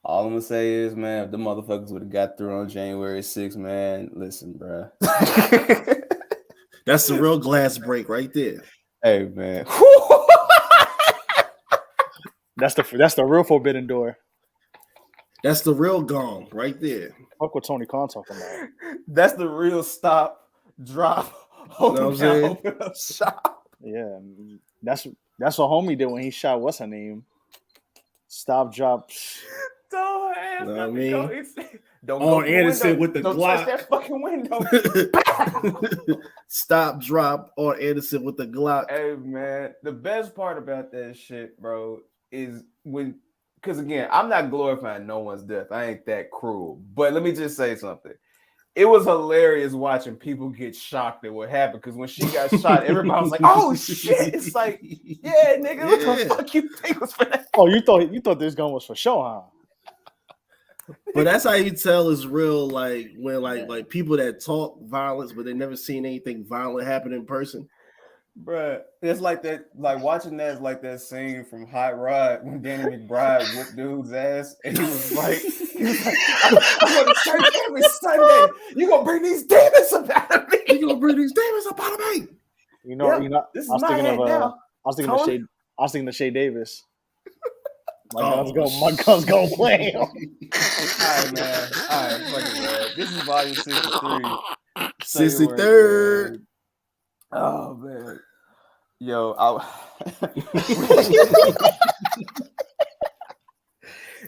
All I'm gonna say is, man, if the motherfuckers would have got through on January 6th, man, listen, bro. That's the real glass break right there. Hey, man. That's the real forbidden door. That's the real gong right there. Fuck what Tony Khan talking about. That's the real stop, drop, open down, open up shop. Yeah, that's what homie did when he shot what's her name. Stop, drop. Don't ask Know what I nothing. mean? Don't On go through Anderson window. with the Don't Glock. touch that fucking window. Stop, drop on Anderson with the Glock. Hey, man, the best part about that shit, bro, is when, because again, I'm not glorifying no one's death. I ain't that cruel. But let me just say something. It was hilarious watching people get shocked at what happened, because when she got shot, everybody was like, "Oh shit!" It's like, yeah, nigga, what the fuck you think was for that? Oh, you thought this gun was for show, huh? But that's how you tell it's real, like when like people that talk violence, but they never seen anything violent happen in person. Bruh, it's like that, like watching that is like that scene from Hot Rod when Danny McBride whooped dude's ass, and he was like, I'm going to church every Sunday. You gonna bring these demons up out of me? You gonna bring these demons up out of me? You know. This is I was my thinking head of now. I was thinking of Shay Davis. My guns go blam. All right, man. All right, fuck it, man. This is volume 63. 63rd. Oh man, yo,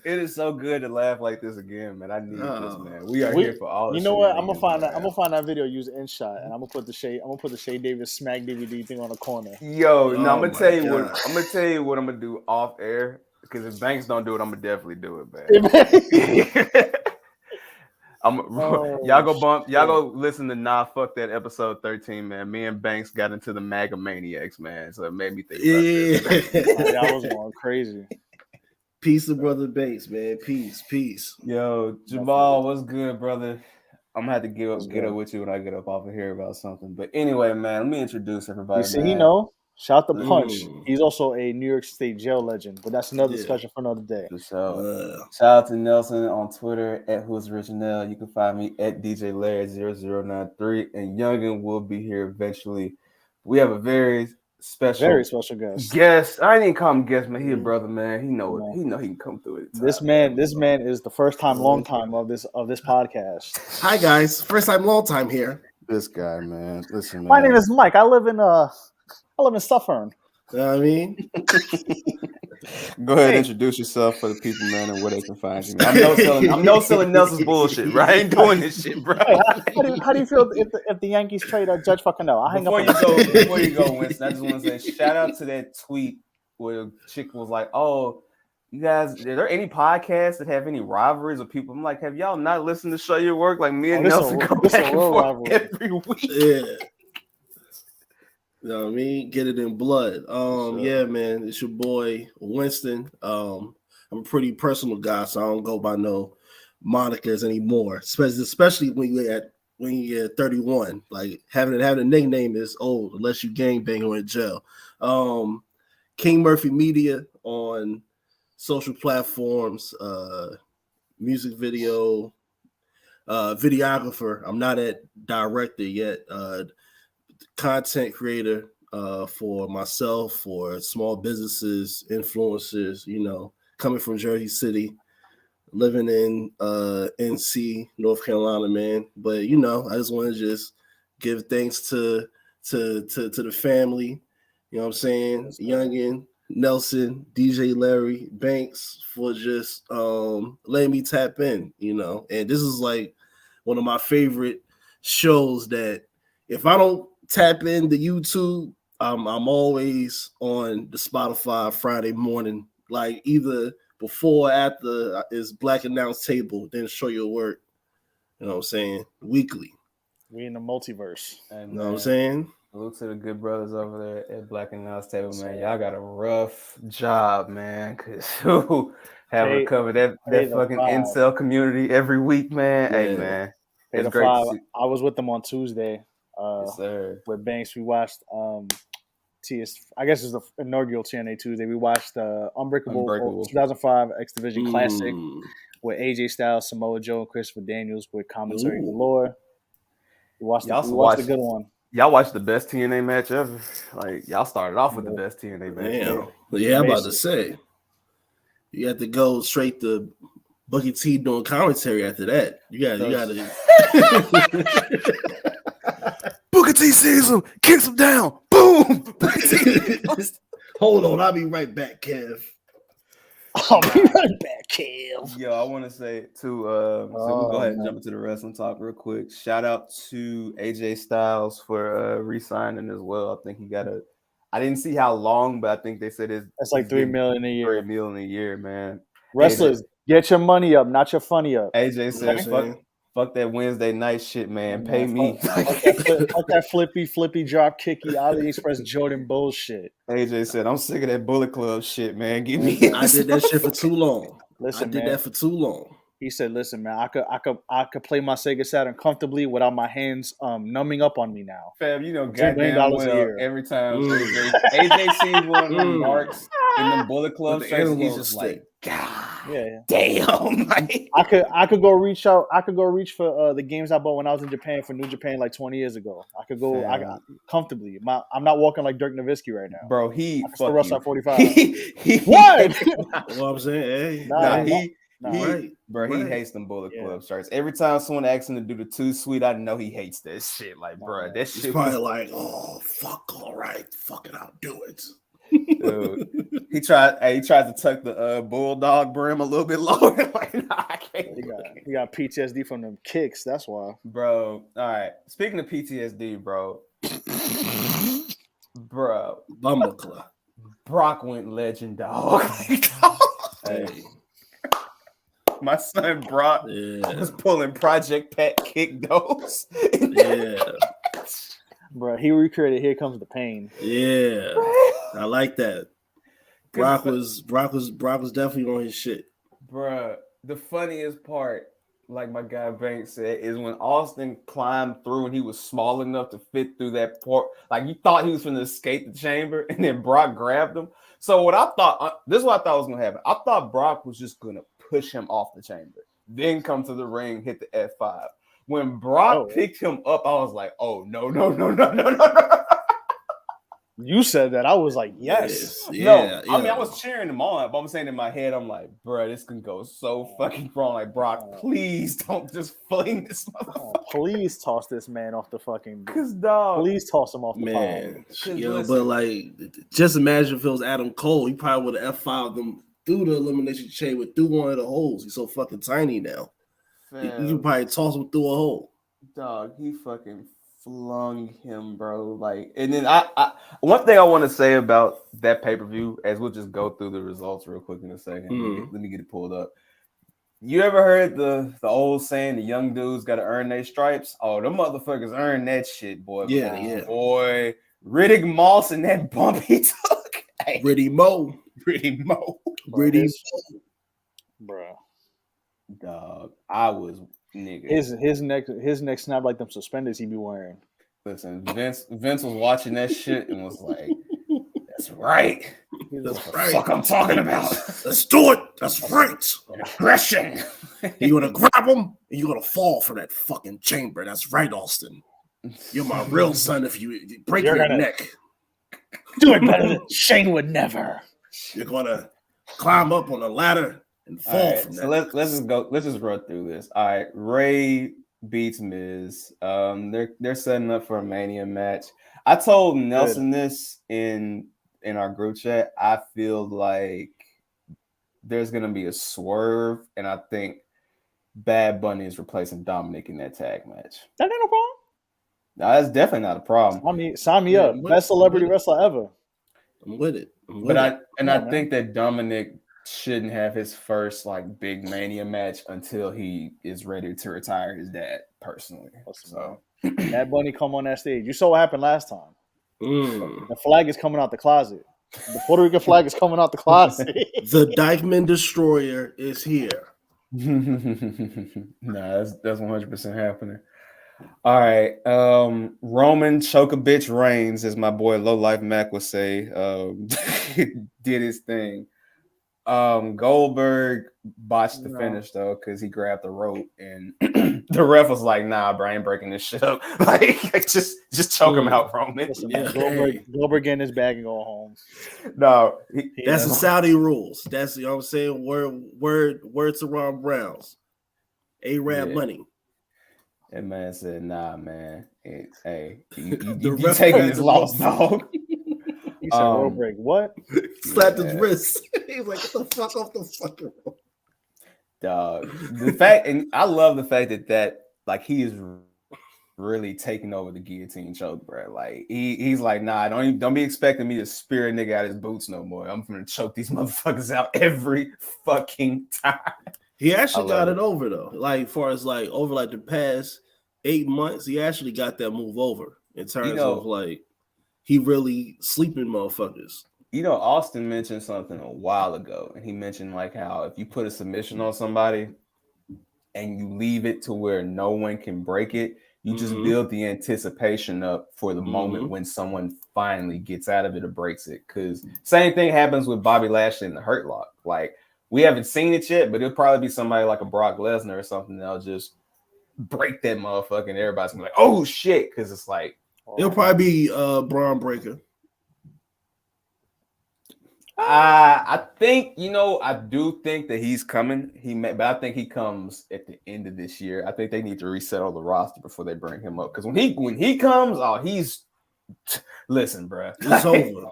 it is so good to laugh like this again, man. I need this, man. We are here for all. You know what? I'm gonna find that video use InShot, and I'm gonna put the Shay Davis Smack DVD thing on the corner. Yo, no, I'm gonna tell you what. I'm gonna tell you what I'm gonna do off air, because if Banks don't do it, I'm gonna definitely do it, man. Y'all go listen to fuck that episode 13, man. Me and Banks got into the MAGA Maniacs, man. So it made me think That was going crazy. Peace to brother Banks, man. Peace. Yo, Jamal, what's good, brother? I'm gonna have to get up with you when I get up off of here about something. But anyway, man, let me introduce everybody. You see, shout the Punch. He's also a New York State jail legend, but that's another discussion for another day. So, shout out to Nelson on Twitter at Who's Original. You can find me at DJ Larry 0093, and Youngin will be here eventually. We have a very special guest. I didn't even call him guest, man. He a brother, man. He know he can come through it. This man is the first time, long time of this podcast. Hi guys, first time, long time here. This guy, man. Listen, man. My name is Mike. I live in Suffern. You know what I mean? Go ahead and introduce yourself for the people, man, and where they can find you. I'm no selling Nelson's bullshit, right? I ain't doing this shit, bro. Hey, how do you feel if the Yankees trade Judge fucking no? Before you go, Winston, I just want to say shout out to that tweet where a chick was like, "Oh, you guys, are there any podcasts that have any rivalries or people?" I'm like, have y'all not listened to Show Your Work? Like me and Nelson go back and forth every week. Yeah. You know what I mean? Get it in blood. Yeah, man. It's your boy Winston. I'm a pretty personal guy, so I don't go by no monikers anymore. Especially when you're 31. Like having a nickname is old unless you gangbang or in jail. King Murphy Media on social platforms, music video, videographer. I'm not at director yet. Content creator for myself, for small businesses, influencers, coming from Jersey City, living in NC, North Carolina, man. But I just want to just give thanks to the family, you know what I'm saying? Youngin, Nelson, DJ Larry, Banks for just letting me tap in, and this is like one of my favorite shows that if I don't tap into YouTube, I'm always on the Spotify Friday morning, like either before or after is Black Announce Table, then Show Your Work. You know what I'm saying? Weekly. We in the multiverse. You know what I'm saying? Salute to the good brothers over there at Black Announce Table, man. Y'all got a rough job, man, because having to cover that fucking incel community every week, man. Yeah. Hey, man. It's great to see. I was with them on Tuesday. Yes, sir. With Banks, we watched I guess it's the inaugural TNA Tuesday. We watched the Unbreakable 2005 X Division Classic with AJ Styles, Samoa Joe, and Christopher Daniels with commentary galore. We watched a good one. Y'all watched the best TNA match ever. Like y'all started off with the best TNA match. Yeah, I'm about to say. You have to go straight to Bookie T doing commentary after that. You gotta Booker T sees him, kicks him down, boom. Hold on, I'll be right back, Kev. I'll be right back, Kev. Yo, I want to say too. So we'll go ahead and jump into the wrestling talk real quick. Shout out to AJ Styles for re-signing as well. I think he got I didn't see how long, but I think they said it's like $3 million a year. $3 million a year, man. Wrestlers, get your money up, not your funny up. AJ said, fuck that Wednesday night shit, man. Pay me. Fuck that flippy drop kicky AliExpress Jordan bullshit. AJ said, I'm sick of that Bullet Club shit, man. Give me. I did that shit for too long. Listen, I did that for too long. He said, "Listen, man, I could play my Sega Saturn comfortably without my hands numbing up on me now." Fam, you know, goddamn well, every time AJ sees one of them marks in the Bullet Club shirts, he's just like, God, damn! I could go reach out. I could go reach for the games I bought when I was in Japan for New Japan like 20 years ago. I could go comfortably. I'm not walking like Dirk Nowitzki right now, bro. He still wrestle at 45. What? Well, I'm saying, hey, he hates them Bullet Club shirts. Every time someone asks him to do the too sweet, I know he hates that shit. Like, bro, that shit. He's probably like, oh fuck, all right, fuck it, I'll do it. Dude, he tried to tuck the bulldog brim a little bit lower. Like, nah, I can't. He got PTSD from them kicks. That's why, bro. All right. Speaking of PTSD, bro. Bumble Brock went legend, dog. Hey. My son Brock was pulling Project Pat kick those. Bro, he recreated Here Comes the Pain. Yeah. I like that. Brock was definitely on his shit. Bruh, the funniest part, like my guy Banks said, is when Austin climbed through and he was small enough to fit through that port. Like you thought he was going to escape the chamber, and then Brock grabbed him. So what I thought, this is what I thought was going to happen. I thought Brock was just going to push him off the chamber, then come to the ring, hit the F5. When Brock picked him up, I was like, oh, no. You said that. I was like, yes. I mean, I was cheering him on, but I'm saying in my head, I'm like, bro, this can go so fucking wrong. Like, Brock, please don't just fling this motherfucker. Please toss this man off the fucking... dog. Please toss him off the man. But like, just imagine if it was Adam Cole, he probably would have F5'd them through the Elimination Chamber, through one of the holes. He's so fucking tiny now. You can probably toss him through a hole. Dog, he fucking flung him, bro. Like, and then I one thing I want to say about that pay-per-view, as we'll just go through the results real quick in a second. Let me get it pulled up. You ever heard the old saying, the young dudes got to earn their stripes? Oh, them motherfuckers earned that shit, boy. Yeah. Boy, Riddick Moss and that bump he took. Hey. Riddy Mo. Bro. Dog, I was nigga. His neck snapped like them suspenders he be wearing. Listen, Vince was watching that shit and was like, "That's right. That's what the fuck I'm talking about. Let's do it. That's right. Aggression. You're gonna grab him and you're gonna fall for that fucking chamber. That's right, Austin. You're my real son. If you break your neck, do it better than Shane would never. You're gonna climb up on a ladder and fall from that. So let's just run through this. All right, Ray beats Miz. They're setting up for a Mania match. I told Nelson this in our group chat. I feel like there's gonna be a swerve, and I think Bad Bunny is replacing Dominic in that tag match. That ain't no problem. No, that's definitely not a problem. I mean, sign me up. Best celebrity wrestler ever. I'm with it. I think that Dominic shouldn't have his first like big Mania match until he is ready to retire his dad personally. So Bad Bunny come on that stage. You saw what happened last time. The flag is coming out the closet. The Puerto Rican flag is coming out the closet. The Dykeman Destroyer is here. Nah, that's 100% happening. All right. Roman choke a bitch reigns, as my boy Low Life Mac would say. Did his thing. Goldberg botched the finish though because he grabbed the rope and the ref was like, "Nah, bro, I ain't breaking this shit up. like just choke him out, Roman." Listen, man, Goldberg getting his bag and going home. No, that's the Saudi rules. That's, you know what I'm saying. Word to Ron Browns. A-Rab money. And man said, "Nah, man. Hey, you taking this loss, dog." He said, "Road break." What? Slapped his wrist. He was like, "Get the fuck off the fucking road." Dog. The fact, and I love the fact that like he is really taking over the guillotine choke, bro. Like he's like, "Nah, don't be expecting me to spear a nigga out his boots no more. I'm gonna choke these motherfuckers out every fucking time." He actually got it over though. Like, far as like over like the past 8 months, he actually got that move over in terms of like he really sleeping motherfuckers. Austin mentioned something a while ago, and he mentioned like how if you put a submission on somebody and you leave it to where no one can break it, you just build the anticipation up for the moment when someone finally gets out of it or breaks it. Because same thing happens with Bobby Lashley in the Hurt Lock. Like, we haven't seen it yet, but it'll probably be somebody like a Brock Lesnar or something that'll just break that motherfucker, and everybody's gonna be like, "Oh shit," because it's like it'll probably be Braun Breaker. I think I do think that he's coming. But I think he comes at the end of this year. I think they need to resettle the roster before they bring him up. Because when he comes, he's listen, bro. It's over.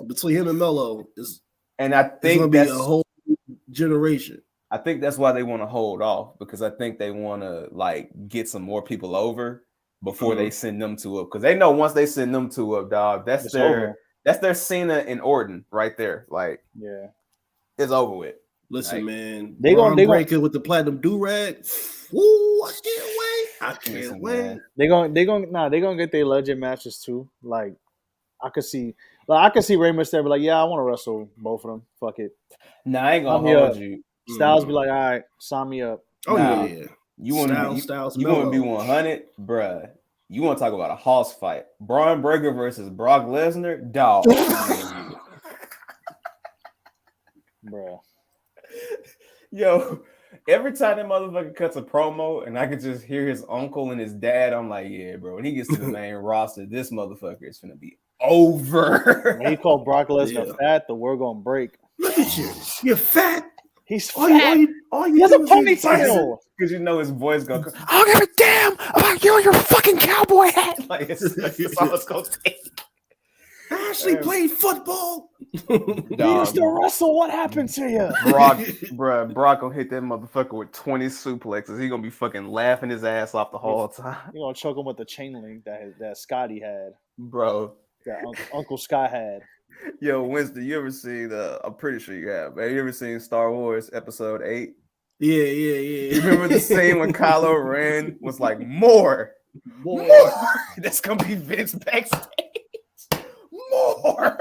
Between him and Melo is, and I think gonna be a whole generation. I think that's why they want to hold off, because I think they want to like get some more people over before they send them two up. Because they know once they send them two up, dog, that's their Cena and Orton right there. Like, yeah, it's over with. Listen, man, they gonna break it with the platinum do-rag. Ooh, I can't wait. They gonna get their legend matches too. Like, I could see Rey Mysterio be like, "Yeah, I want to wrestle both of them. Fuck it." Nah, I ain't gonna hold you. Styles be like, "All right, sign me up." Oh yeah. You want to be 100, bruh. You want to talk about a house fight? Braun Breaker versus Brock Lesnar, dog. Bruh. Yo, every time that motherfucker cuts a promo and I can just hear his uncle and his dad, I'm like, yeah, bro. When he gets to the main roster, this motherfucker is gonna be over. When he called Brock Lesnar fat, the world gonna break. Look at you. You're fat. He's fat. He has a ponytail. Because his voice gonna come, I don't give a damn about you and your fucking cowboy hat. Like, it's all it's gonna take. I actually played football. You used to wrestle. What happened to you? Brock gonna hit that motherfucker with 20 suplexes. He gonna be fucking laughing his ass off the whole time. You gonna choke him with the chain link that Scotty had, bro. That Uncle Scott had. Yo, Winston, you ever seen? I'm pretty sure you have. Have you ever seen Star Wars Episode 8? Yeah. You remember the scene when Kylo Ren was like, more. That's gonna be Vince backstage. More.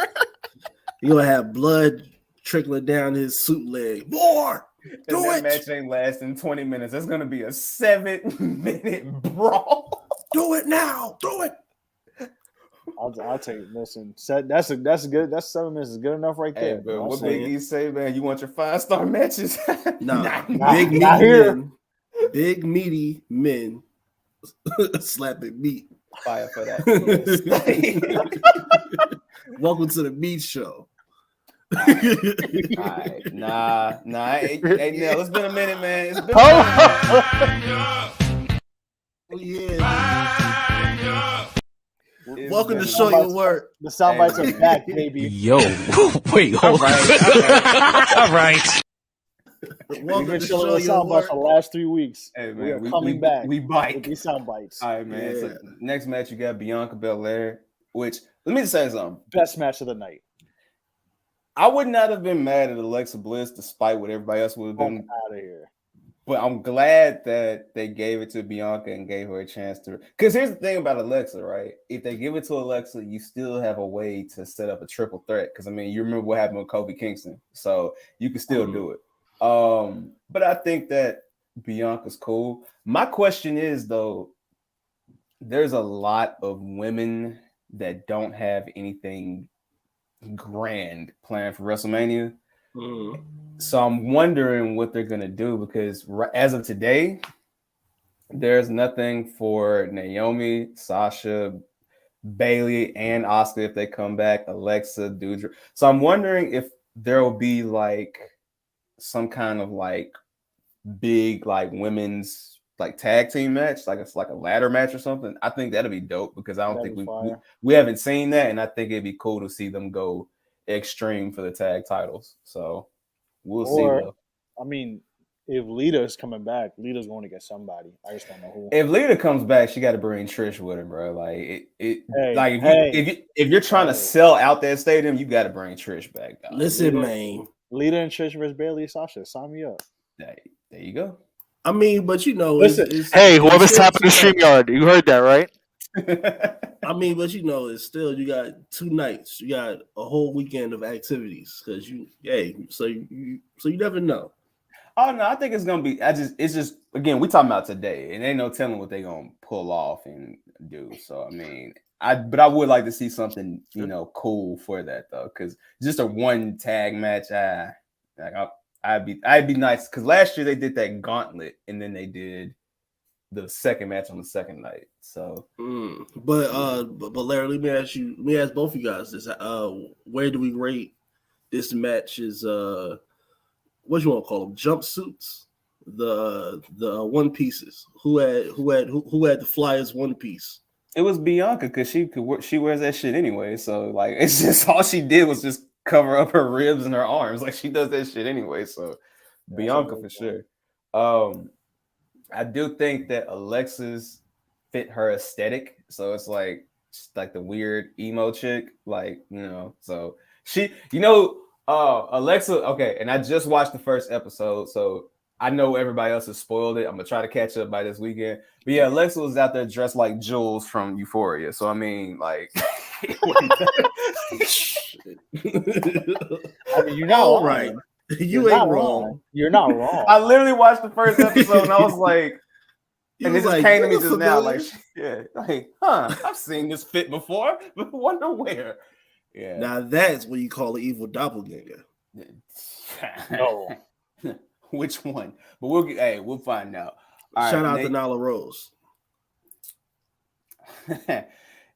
You're gonna have blood trickling down his suit leg. More. That match ain't lasting 20 minutes. That's gonna be a 7-minute brawl. Do it now. Do it. I'll take it. Listen, that's good. That's 7 minutes is good enough right there. Hey, what Big E say, man? You want your 5-star matches? Nah, big meaty men slapping meat. Fire for that. Welcome to the meat show. All right. Nah. Hey, Nell, it's been a minute, man. It's been a minute. Oh, yeah. Welcome to Show Your Work. The sound bites are back, baby. Yo. Wait, hold on. All right. We've been showing the sound bites for the last 3 weeks. Hey, man, we are coming back. We bite with these sound bites. All right, man. Yeah. So next match, you got Bianca Belair, which, let me just say something. Best match of the night. I would not have been mad at Alexa Bliss, despite what everybody else would have been. Out of here. But I'm glad that they gave it to Bianca and gave her a chance to. Because here's the thing about Alexa, right? If they give it to Alexa, you still have a way to set up a triple threat. Because, I mean, you remember what happened with Kofi Kingston. So you can still do it. But I think that Bianca's cool. My question is though, there's a lot of women that don't have anything grand planned for WrestleMania. So I'm wondering what they're gonna do because as of today, there's nothing for Naomi, Sasha, Bailey, and Asuka if they come back. Alexa, Doudrop. So I'm wondering if there will be like some kind of like big like women's like tag team match, like it's like a ladder match or something. I think that'd be dope because I don't think we haven't seen that, and I think it'd be cool to see them go extreme for the tag titles. So we'll see though. I mean, if Lita's coming back, Lita's going to get somebody. I just don't know who. If Lita comes back, she got to bring Trish with her, bro. Like if you're trying to sell out that stadium, you got to bring Trish back. Dog. Listen, man, Lita and Trish versus Bailey, Sasha, sign me up. There you go. I mean, but you know, hey, whoever's tapping the StreamYard, you heard that, right? I mean, but you know, it's still you got 2 nights, you got a whole weekend of activities because so you never know. Oh no, I think it's gonna be. It's just again, we talking about today, and ain't no telling what they gonna pull off and do. So I mean, I would like to see something cool for that though, because just a one tag match, I'd be nice because last year they did that gauntlet, and then they did the second match on the second night. So, but Larry, let me ask both of you guys this: where do we rate this match's what you want to call them, jumpsuits, the one pieces? Who had the flyers one piece? It was Bianca because she wears that shit anyway. So like it's just all she did was just cover up her ribs and her arms. Like she does that shit anyway. So Bianca for sure. I do think that Alexa's fit her aesthetic. So it's like the weird emo chick, so she, Alexa, okay, and I just watched the first episode, so I know everybody else has spoiled it. I'm gonna try to catch up by this weekend. But yeah, Alexa was out there dressed like Jules from Euphoria. So I mean, like, I mean, you're not all right. You ain't wrong. You're not wrong. I literally watched the first episode and I was like, and it just came to me just now, like, I've seen this fit before, but wonder where. Yeah. Now that's what you call an evil doppelganger. No. Which one? But we'll find out. Shout out to Nyla Rose.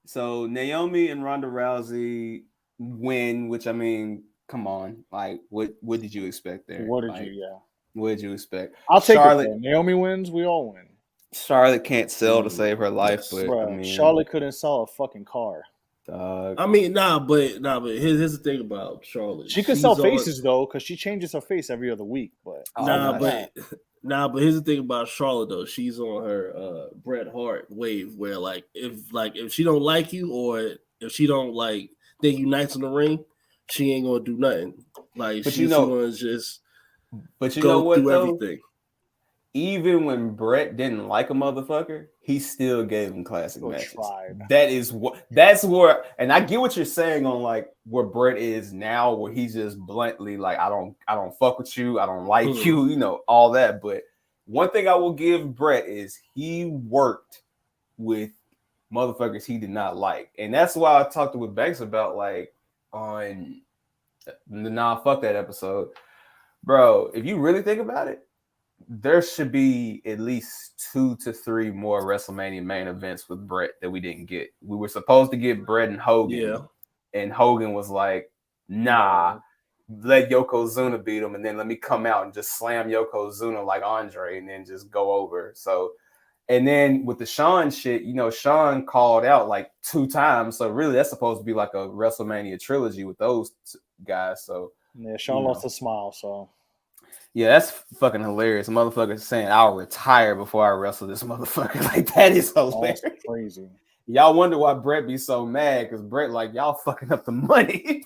So Naomi and Ronda Rousey win, which I mean, come on, like what did you expect there? What did you expect? I'll take Charlotte. It. Naomi wins, we all win. Charlotte can't sell to save her life, but I mean, Charlotte couldn't sell a fucking car. I mean, but here's the thing about Charlotte. She could sell faces though, because she changes her face every other week. But but here's the thing about Charlotte though. She's on her Bret Hart wave, where if she don't like you or if she don't think you nice in the ring, she ain't gonna do nothing. Like she's gonna just go through everything. Even when Bret didn't like a motherfucker, he still gave him classic matches. That's where, and I get what you're saying on like where Bret is now, where he's just bluntly like, I don't fuck with you, I don't like you, all that. But one thing I will give Bret is he worked with motherfuckers he did not like, and that's why I talked with Banks about like on the fuck that episode, bro. If you really think about it, there should be at least 2 to 3 more WrestleMania main events with Bret that we didn't get. We were supposed to get Bret and Hogan, and Hogan was like, nah, let Yokozuna beat him, and then let me come out and just slam Yokozuna like Andre, and then just go over. So, and then with the Shawn shit, Shawn called out like 2 times. So really, that's supposed to be like a WrestleMania trilogy with those guys. So yeah, Shawn lost a smile, so. Yeah, that's fucking hilarious. A motherfucker saying I'll retire before I wrestle this motherfucker. Like that is hilarious. That's crazy. Y'all wonder why Bret be so mad because Bret like y'all fucking up the money.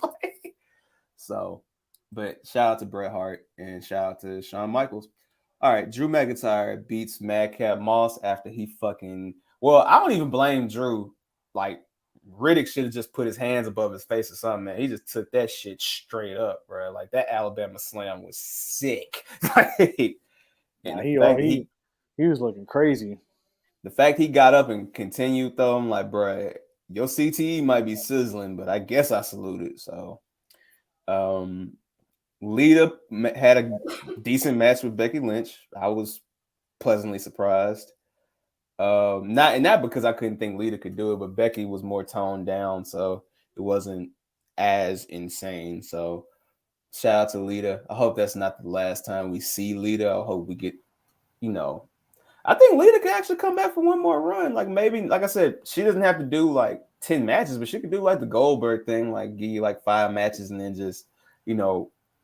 So, but shout out to Bret Hart and shout out to Shawn Michaels. All right, Drew McIntyre beats Madcap Moss after he fucking. Well, I don't even blame Drew. Like Riddick should have just put his hands above his face or something, man. He just took that shit straight up, bro. Like that Alabama slam was sick. Like And he was looking crazy. The fact he got up and continued though, I'm like, bruh, your CTE might be sizzling, but I guess I saluted. So, Lita had a decent match with Becky Lynch. I was pleasantly surprised. Not because I couldn't think Lita could do it, but Becky was more toned down, so it wasn't as insane. So, shout out to Lita. I hope that's not the last time we see Lita. I hope we get, I think Lita could actually come back for one more run. Like maybe, like I said, she doesn't have to do like 10 matches, but she could do like the Goldberg thing, like give you like 5 matches and then just,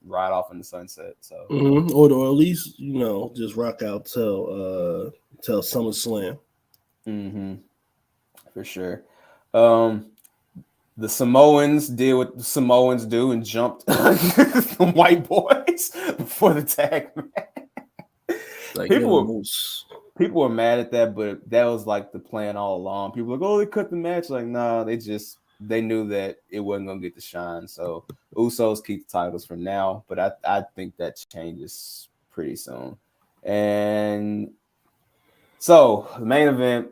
ride off in the sunset. So or at least, just rock out till SummerSlam. For sure. The Samoans did what the Samoans do and jumped the white boys before the tag match. Like people were mad at that, but that was like the plan all along. People were like, oh, they cut the match. Like, nah, they knew that it wasn't gonna get the shine. So Usos keep the titles for now, but I think that changes pretty soon. And so the main event,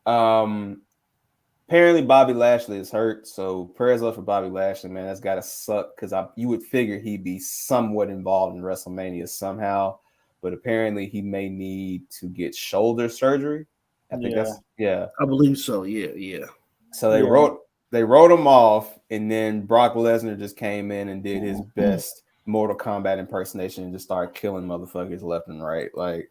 apparently Bobby Lashley is hurt. So prayers up for Bobby Lashley, man. That's gotta suck because you would figure he'd be somewhat involved in WrestleMania somehow. But apparently he may need to get shoulder surgery. I believe so. Yeah. So they wrote him off, and then Brock Lesnar just came in and did his best Mortal Kombat impersonation and just started killing motherfuckers left and right. Like,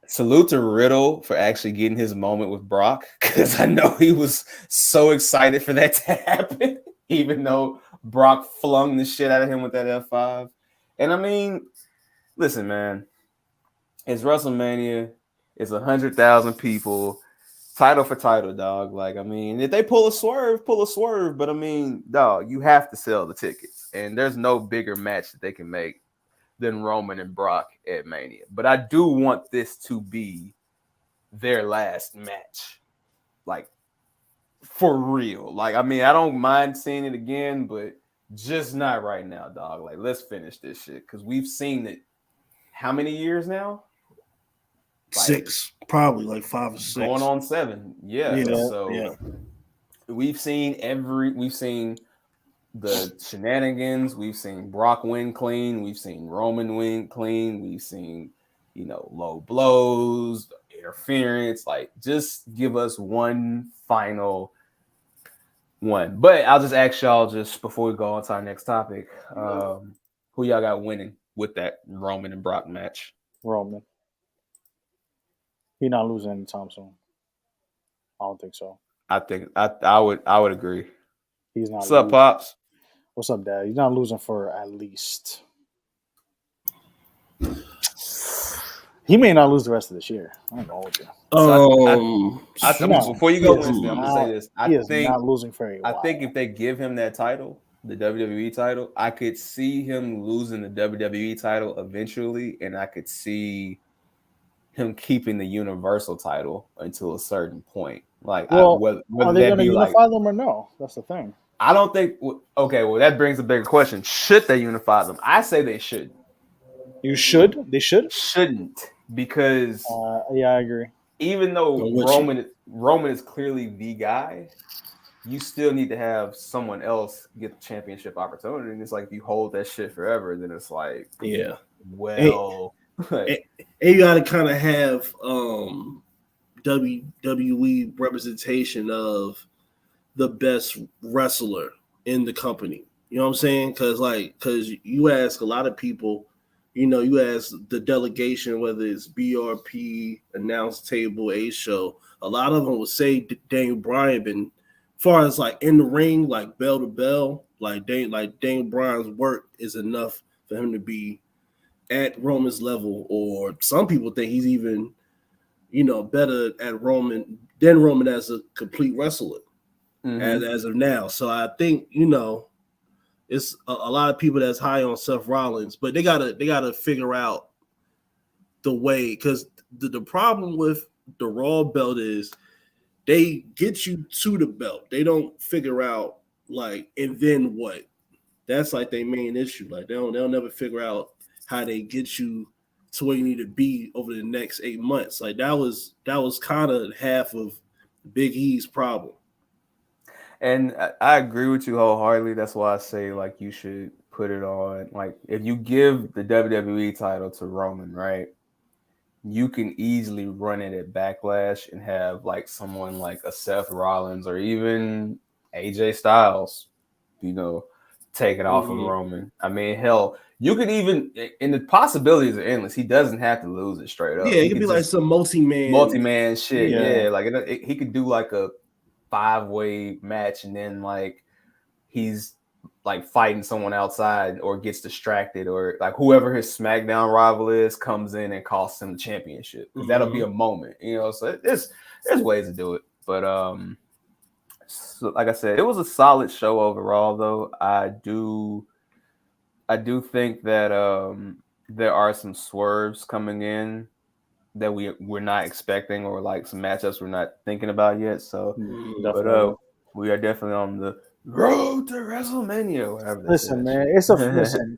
salute to Riddle for actually getting his moment with Brock, because I know he was so excited for that to happen, even though Brock flung the shit out of him with that F5. And I mean, listen, man, it's WrestleMania. It's 100,000 people, title for title, dog. Like, I mean, if they pull a swerve. But I mean, dog, you have to sell the tickets, and there's no bigger match that they can make than Roman and Brock at Mania. But I do want this to be their last match, like for real. Like, I mean, I don't mind seeing it again, but just not right now, dog. Like, let's finish this shit because we've seen it. How many years now? Like, 6, probably like 5 or 6. Going on 7. Yeah. So we've seen the shenanigans. We've seen Brock win clean. We've seen Roman win clean. We've seen, low blows, interference. Like, just give us one final one. But I'll just ask y'all just before we go on to our next topic, who y'all got winning with that Roman and Brock match? Roman. He's not losing anytime soon. I don't think so. I think I would agree. He's not. What's up, Pops? What's up, Dad? He's not losing for at least. He may not lose the rest of this year. I don't know. Before you go, Winston, I'm gonna say this. I think not losing for a while. I think if they give him that title, the WWE title, I could see him losing the WWE title eventually, and I could see him keeping the Universal title until a certain point. Like, whether are they going to unify them or no? That's the thing. I don't think. Okay, well, that brings a bigger question. Should they unify them? I say they should. You should. They should. Shouldn't, because I agree. Even though Roman is clearly the guy, you still need to have someone else get the championship opportunity. And it's like, if you hold that shit forever, then it's like, well, and you got to kind of have WWE representation of the best wrestler in the company. You know what I'm saying? Because you ask a lot of people, you ask the delegation, whether it's BRP, announce table, A show, a lot of them will say Daniel Bryan been, as far as like in the ring, like bell to bell, like Daniel Bryan's work is enough for him to be at Roman's level, or some people think he's even, better at Roman than Roman as a complete wrestler as of now. So I think, it's a lot of people that's high on Seth Rollins, but they gotta figure out the way, because the problem with the Raw belt is they get you to the belt. They don't figure out like, and then what? That's like their main issue. Like they'll never figure out how they get you to where you need to be over the next 8 months. Like that was kind of half of Big E's problem. And I agree with you wholeheartedly. That's why I say like you should put it on. Like if you give the WWE title to Roman, right? You can easily run it at Backlash and have like someone like a Seth Rollins or even AJ Styles, take it off of Roman. I mean, hell, you could even, and the possibilities are endless. He doesn't have to lose it straight up. Yeah, it could be like some multi-man shit. Yeah, like he could do like a 5-way match, and then like he's like fighting someone outside or gets distracted, or like whoever his SmackDown rival is comes in and costs him the championship. That'll be a moment, So there's ways to do it. But so like I said, it was a solid show overall. Though I do think that there are some swerves coming in that we're not expecting, or like some matchups we're not thinking about yet. So, but we are definitely on the road to WrestleMania. Whatever. Listen, man, Listen.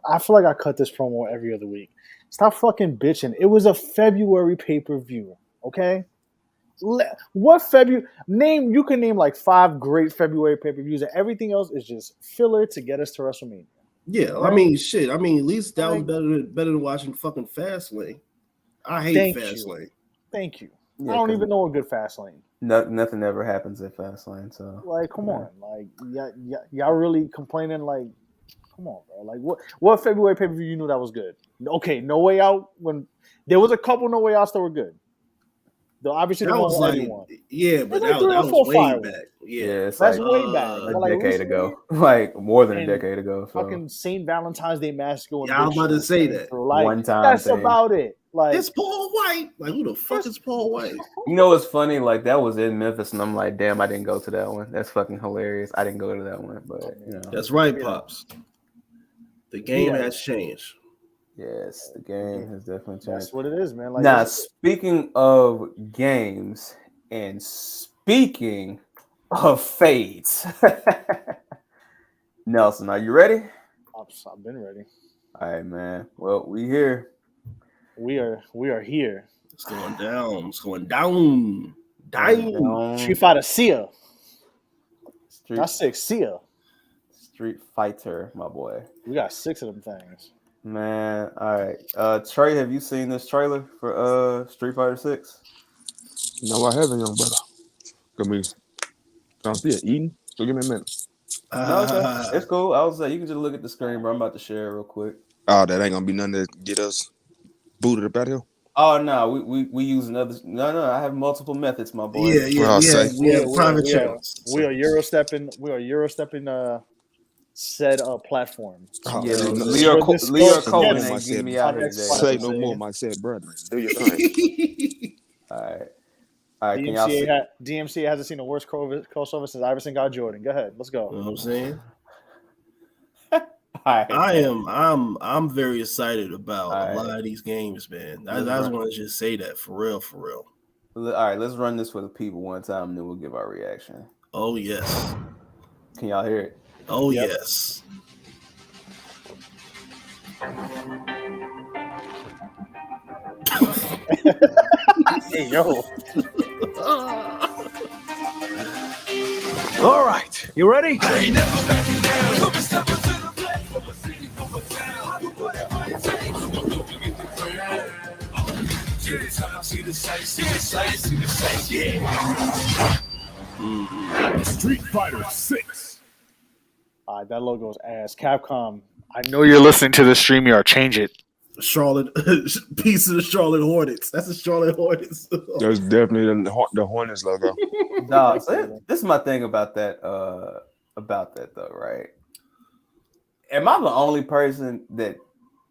I feel like I cut this promo every other week. Stop fucking bitching. It was a February pay-per-view. Okay. What February name? You can name like 5 great February pay-per-views, and everything else is just filler to get us to WrestleMania. Yeah, right? I mean, shit. I mean, at least that was better than watching fucking Fastlane. I hate Fastlane. Thank you. Yeah, I don't even know a good Fastlane. Nothing ever happens at Fastlane. So, like, come on, like, y'all really complaining? Like, come on, bro. Like, what February pay-per-view you knew that was good? Okay, No Way Out. When there was a couple No Way Outs that were good. Though obviously that was like, yeah, but that was way back. Yeah, that's like, way back. A decade ago, like more than a decade ago. So. Fucking St. Valentine's Day Massacre. Yeah, I was about to say that. Like, one time, that's thing. About it. Like, it's Paul White. Like, who the fuck is Paul White? You know what's funny? Like that was in Memphis, and I'm like, damn, I didn't go to that one. That's fucking hilarious. I didn't go to that one, but that's right, Pops. The game has changed. Yes, the game has definitely changed. That's what it is, man. Like, now, speaking of games and speaking of fades, Nelson, are you ready? I've been ready. All right, man. Well, we here. We are here. It's going down. It's going down. Down. Street Fighter Sia. That's 6. Sia. Street Fighter, my boy. We got 6 of them things. Man, all right. Trey, have you seen this trailer for Street Fighter 6? No, I haven't, young brother. I mean, I'm still eating, so give me a minute. Okay. It's cool. I was like, you can just look at the screen, bro. I'm about to share it real quick. Oh, that ain't gonna be nothing to get us booted up out here. Oh no, we use another. No, I have multiple methods, my boy. Yeah. Private channels. We are Eurostepping. Said platform. Yeah, Leo Coleman ain't getting me out here today. Say no more, my said brother. Do your thing. All right. DMCA hasn't seen the worst crossover since Iverson got Jordan. Go ahead, let's go. You know what I'm saying? Right. I'm very excited about a lot of these games, man. I just want to just say that for real. All right, let's run this for the people one time, and then we'll give our reaction. Oh yes. Can y'all hear it? Oh yes. Hey yo. All right, you ready? Street Fighter 6. That logo is ass. Capcom, I know you're listening to the stream. You are change it. Charlotte piece of the Charlotte Hornets. That's the Charlotte Hornets. That's definitely the Hornets logo. No, so this is my thing about that though, right? Am I the only person that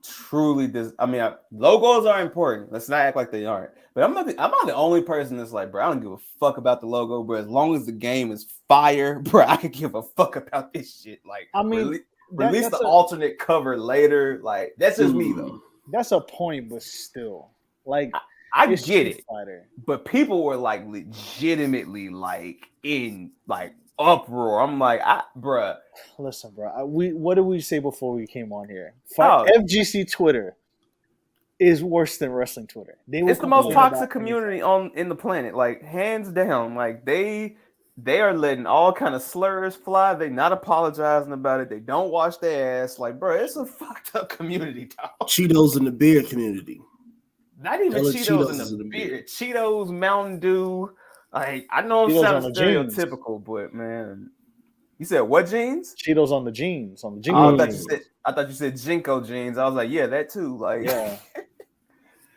truly does? I mean, logos are important. Let's not act like they aren't. But I'm not the only person that's like, bro, I don't give a fuck about the logo, bro. As long as the game is fire, bro, I could give a fuck about this shit. Like, I mean, release the alternate cover later. Like, that's just me though. That's a point, but still, like, I get it. But people were like legitimately like in like uproar. I'm like, bruh. Listen, bro. What did we say before we came on here? Oh. FGC Twitter is worse than wrestling Twitter. It's the most toxic community in the planet, like hands down. Like they are letting all kind of slurs fly. They not apologizing about it. They don't wash their ass. Like, bro, it's a fucked up community, dog. Cheetos in the beer community. Not even Cheetos in the beer. Cheetos, Mountain Dew. Like, I know it sounds stereotypical, but man, you said what jeans? Cheetos on the jeans. On the jeans. I thought you said Jinko jeans. I was like, yeah, that too. Like, yeah.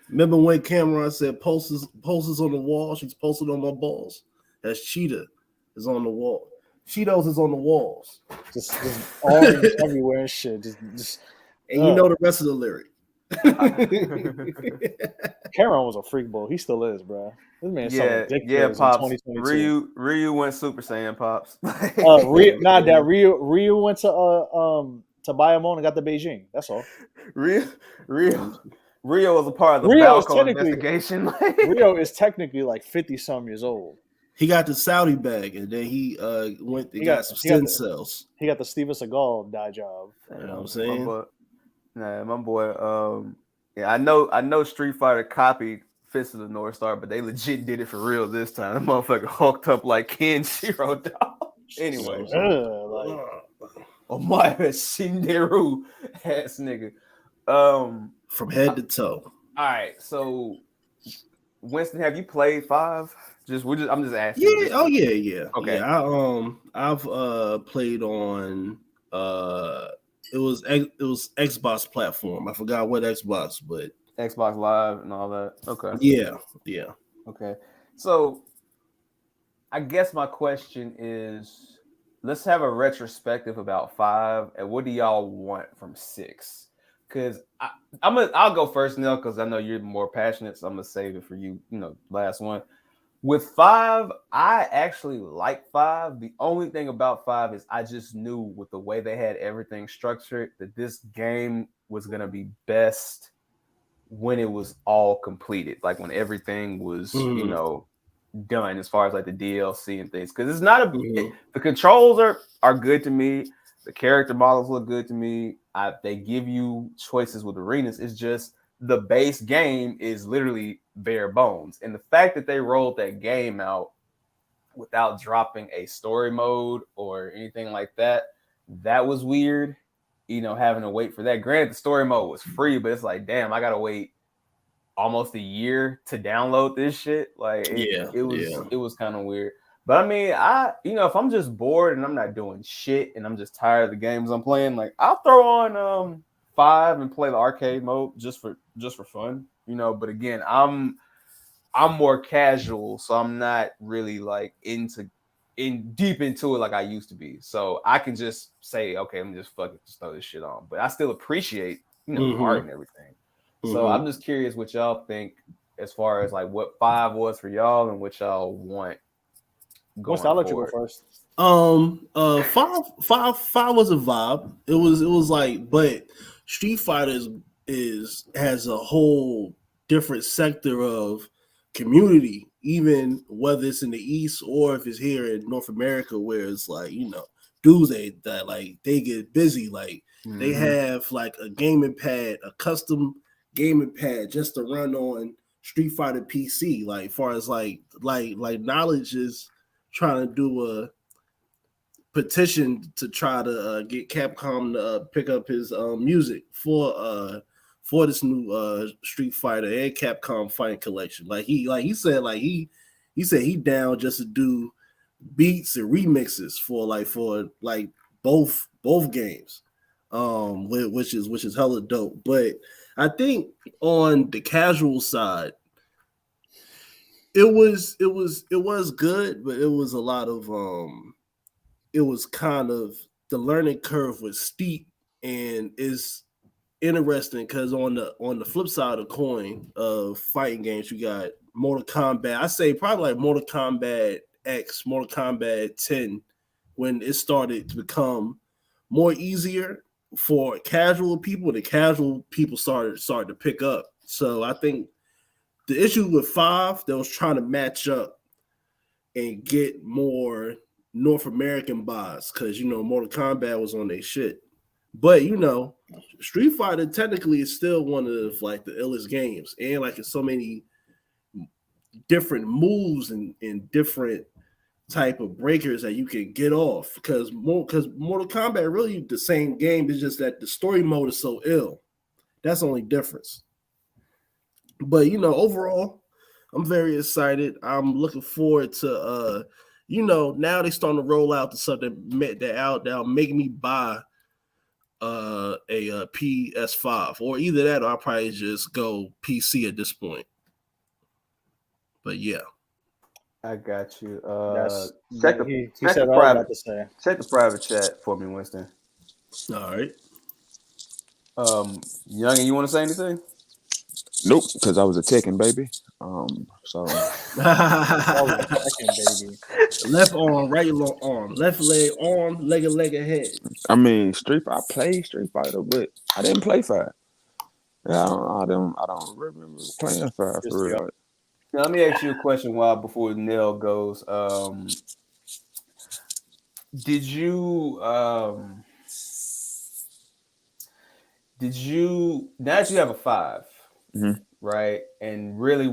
Remember when Cameron said posters on the wall? She's posted on my balls. That's Cheetah is on the wall. Cheetos is on the walls. Just orange everywhere and shit. Just and you know the rest of the lyric. Cameron was a freak boy. He still is, bro. This man, yeah, pops. Ryu went Super Saiyan, pops. Ryu went to Bayamon and got the Beijing. That's all. Rio was a part of the Balco investigation. Rio is technically like 50-some years old. He got the Saudi bag, and then he went. He got some stem cells. He got the Steven Seagal dye job. You know what I'm saying? My boy. Yeah, I know. Street Fighter copied Fist of the North Star, but they legit did it for real this time. That motherfucker hulked up like Kenshiro, dog. Anyway, oh my Shinderu ass nigga. From head to toe. All right, so Winston, have you played 5? I'm just asking. Yeah. Oh yeah. Okay. Yeah, I've played on it was Xbox platform. I forgot what Xbox, but Xbox Live and all that. Okay. Yeah. Okay. So I guess my question is, let's have a retrospective about 5, and what do y'all want from 6? Because I'll go first, Neil, because I know you're more passionate, so I'm gonna save it for you. Last one. With 5, I actually like 5. The only thing about 5 is I just knew with the way they had everything structured that this game was gonna be best when it was all completed, like when everything was, done as far as like the DLC and things. Because it's not the controls are good to me. The character models look good to me. They give you choices with arenas. It's just the base game is literally bare bones. And the fact that they rolled that game out without dropping a story mode or anything like that, that was weird. Having to wait for that. Granted, the story mode was free, but it's like, damn, I gotta wait almost a year to download this shit. Like, it was kind of weird. But I mean, if I'm just bored and I'm not doing shit and I'm just tired of the games I'm playing, like I'll throw on 5 and play the arcade mode just for fun, But again, I'm more casual, so I'm not really like deep into it like I used to be. So I can just say, okay, I'm just fucking just throw this shit on. But I still appreciate art and everything. So I'm just curious what y'all think as far as like what 5 was for y'all and what y'all want. I'll let you go first. 5 was a vibe. It was like, but Street Fighter has a whole different sector of community, even whether it's in the East or if it's here in North America, where it's like, dudes that like they get busy, like they have like a gaming pad, a custom gaming pad just to run on Street Fighter PC. Like far as like Knowledge is trying to do a petition to try to get Capcom to pick up his music for this new Street Fighter and Capcom Fighting Collection. He said he down just to do beats and remixes for both games, which is hella dope. But I think on the casual side, it was good, but it was a lot of it was kind of, the learning curve was steep, and is interesting because on the flip side of the coin of fighting games, you got Mortal Kombat. I say probably like Mortal Kombat X, Mortal Kombat 10, when it started to become more easier for casual people. The casual people started to pick up. So I think the issue with 5, that was trying to match up and get more North American buys because Mortal Kombat was on their shit. But Street Fighter technically is still one of like the illest games, and like it's so many different moves and different type of breakers that you can get off because Mortal Kombat really the same game. It's just that the story mode is so ill. That's the only difference. But overall, I'm very excited. I'm looking forward to now they starting to roll out the stuff that'll make me buy a PS5 or either that or I'll probably just go PC at this point. But yeah. I got you. Check the private chat for me, Winston. All right. Youngin, you want to say anything? Nope, because I was a Tekken baby. So baby. Left arm, right arm, left leg, arm, leg ahead. I mean, I played Street Fighter, but I didn't play 5. Yeah, I don't remember playing 5 for real. Now, let me ask you a question before Nell goes. Did you now that you have a 5, right? And really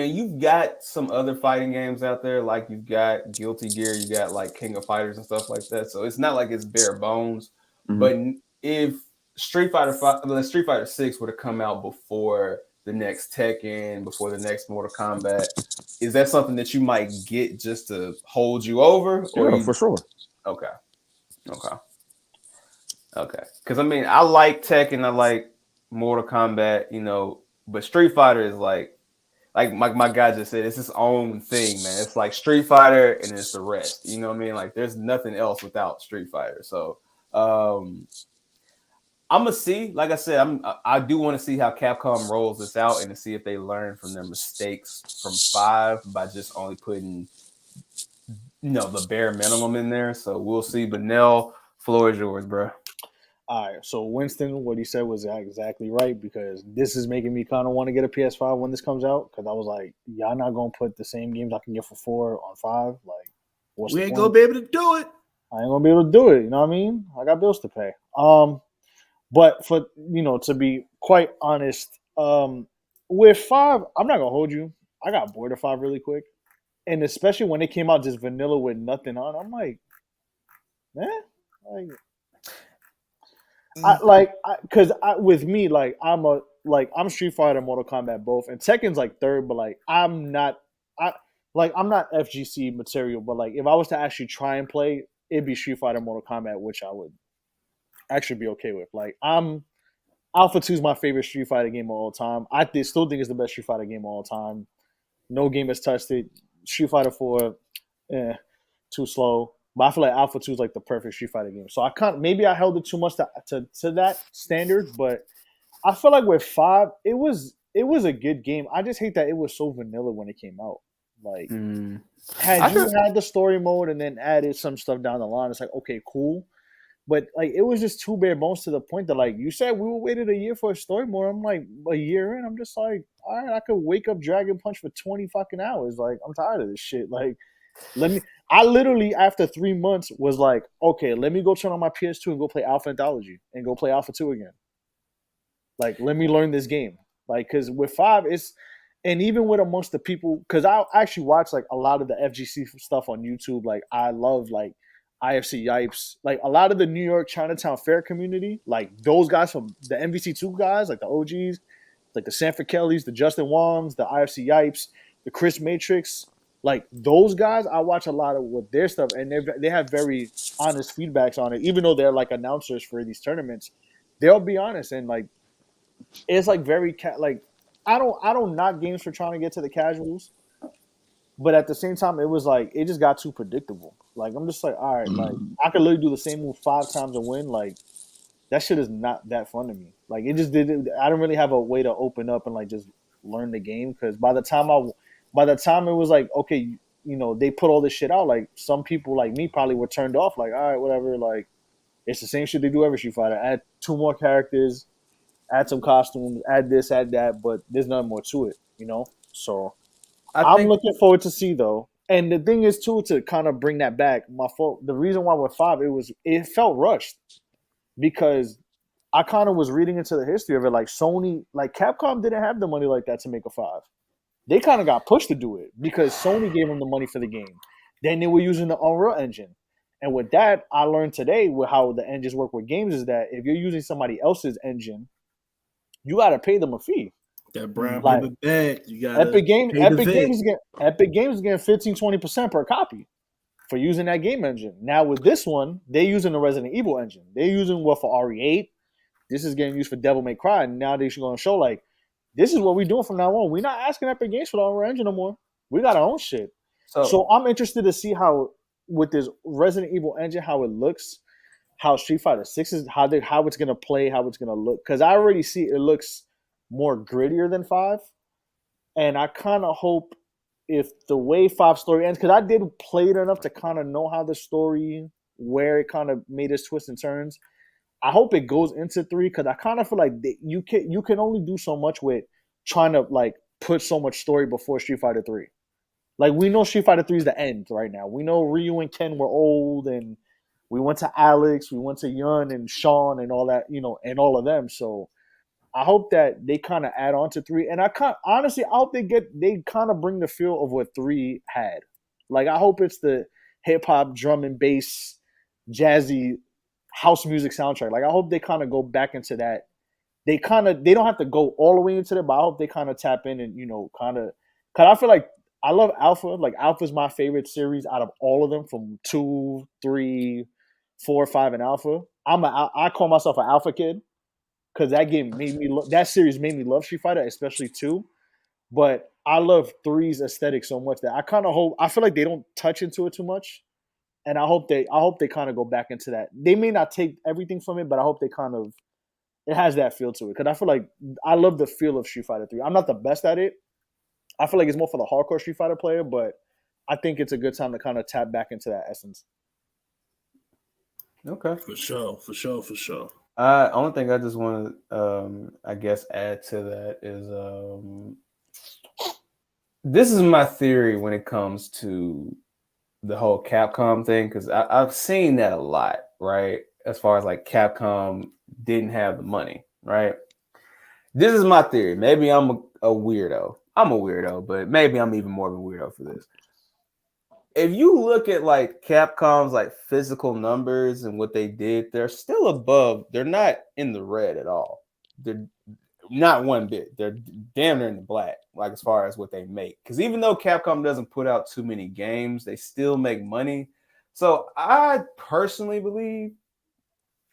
you've got some other fighting games out there, like you've got Guilty Gear, you got like King of Fighters and stuff like that. So it's not like it's bare bones. But if Street Fighter 6 would have come out before the next Tekken, before the next Mortal Kombat, is that something that you might get just to hold you over? For sure. Okay. Because I like Tekken, I like Mortal Kombat, but Street Fighter is like my guy just said, it's its own thing, man. It's like Street Fighter and it's the rest. You know what I mean? Like there's nothing else without Street Fighter. So I'm gonna see. Like I said, I do want to see how Capcom rolls this out and to see if they learn from their mistakes from 5 by just only putting, the bare minimum in there. So we'll see. But Nell, floor is yours, bro. All right. So Winston, what he said was exactly right because this is making me kind of want to get a PS5 when this comes out because I was like, y'all not gonna put the same games I can get for 4 on 5. Like, we ain't gonna be able to do it. I ain't gonna be able to do it. You know what I mean? I got bills to pay. But for to be quite honest, with 5, I'm not gonna hold you. I got bored of 5 really quick, and especially when it came out just vanilla with nothing on, I'm like, with me, I'm Street Fighter, Mortal Kombat both, and Tekken's like 3rd, but I'm not FGC material, but if I was to actually try and play, it'd be Street Fighter, Mortal Kombat, which I would actually be okay with. Alpha 2 is my favorite Street Fighter game of all time. I still think it's the best Street Fighter game of all time. No game has touched it. Street Fighter 4, too slow. But I feel like Alpha 2 is like the perfect Street Fighter game. So maybe I held it too much to that standard, but I feel like with 5, it was a good game. I just hate that it was so vanilla when it came out. Had you had the story mode and then added some stuff down the line, it's like, okay, cool. But it was just too bare bones to the point that you said we waited a year for a story mode. I'm like a year in, I'm just like, all right, I could wake up Dragon Punch for 20 fucking hours. I'm tired of this shit. I literally after 3 months was like, okay, let me go turn on my PS2 and go play Alpha Anthology and go play Alpha 2 again. Let me learn this game. Because with 5, and even with amongst the people, because I actually watch a lot of the FGC stuff on YouTube. I love IFC Yipes, a lot of the New York Chinatown Fair community, those guys from the MVC2 guys, the OGs, the Sanford Kellys, the Justin Wongs, the IFC Yipes, the Chris Matrix, those guys, I watch a lot of with their stuff, and they have very honest feedbacks on it, even though they're announcers for these tournaments. They'll be honest, and it's very I don't knock games for trying to get to the casuals. But at the same time, it was it just got too predictable. I'm just all right, I could literally do the same move 5 times and win. That shit is not that fun to me. It just didn't. I don't really have a way to open up and just learn the game because by the time it was okay, they put all this shit out. Some people like me probably were turned off. All right, whatever. It's the same shit they do every Street Fighter. Add 2 more characters, add some costumes, add this, add that, but there's nothing more to it. So. I'm looking forward to see though And the thing is too, to kind of bring that back, my fault. The reason why with 5, it felt rushed because I kind of was reading into the history of it. Like Sony, like Capcom didn't have the money like that to make a 5. They kind of got pushed to do it because Sony gave them the money for the game. Then they were using the Unreal Engine. And with that, I learned today with how the engines work with games is that if you're using somebody else's engine, you got to pay them a fee. That brown paper bag, you got Epic Games is getting 15-20% per copy for using that game engine. Now with this one, they're using the Resident Evil engine. They're using what for RE8. This is getting used for Devil May Cry. And now they're going to show like, this is what we're doing from now on. We're not asking Epic Games for the Unreal Engine no more. We got our own shit. So I'm interested to see how, with this Resident Evil engine, how it looks, how Street Fighter 6 is, how it's going to play, how it's going to look. Because I already see it looks more grittier than 5. And I kind of hope if the way 5 story ends, because I did play it enough to kind of know how the story, where it kind of made its twists and turns. I hope it goes into 3 because I kind of feel like you can only do so much with trying to like put so much story before Street Fighter 3. Like we know Street Fighter 3 is the end right now. We know Ryu and Ken were old, and we went to Alex, we went to Yun and Sean and all that, and all of them. So I hope that they kind of add on to 3, and I hope they kind of bring the feel of what 3 had. Like I hope it's the hip hop, drum and bass, jazzy house music soundtrack. Like I hope they kind of go back into that. They don't have to go all the way into it, but I hope they kind of tap in and kind of, because I feel like I love Alpha. Like Alpha's my favorite series out of all of them, from 2, 3, 4, 5, and Alpha. I call myself an Alpha kid because that game that series made me love Street Fighter, especially 2. But I love 3's aesthetic so much that I feel like they don't touch into it too much. And I hope they kind of go back into that. They may not take everything from it, but I hope they kind of, it has that feel to it. Because I feel like I love the feel of Street Fighter 3. I'm not the best at it. I feel like it's more for the hardcore Street Fighter player, but I think it's a good time to kind of tap back into that essence. Okay. For sure. Only thing I just want to, I guess, add to that is this is my theory when it comes to the whole Capcom thing, because I've seen that a lot, right? As far as like Capcom didn't have the money, right? This is my theory. Maybe I'm a weirdo. I'm a weirdo, but maybe I'm even more of a weirdo for this. If you look at like Capcom's like physical numbers and what they did, they're still above. They're not in the red at all. They're not one bit. They're damn near in the black, like as far as what they make. Because even though Capcom doesn't put out too many games, they still make money. So I personally believe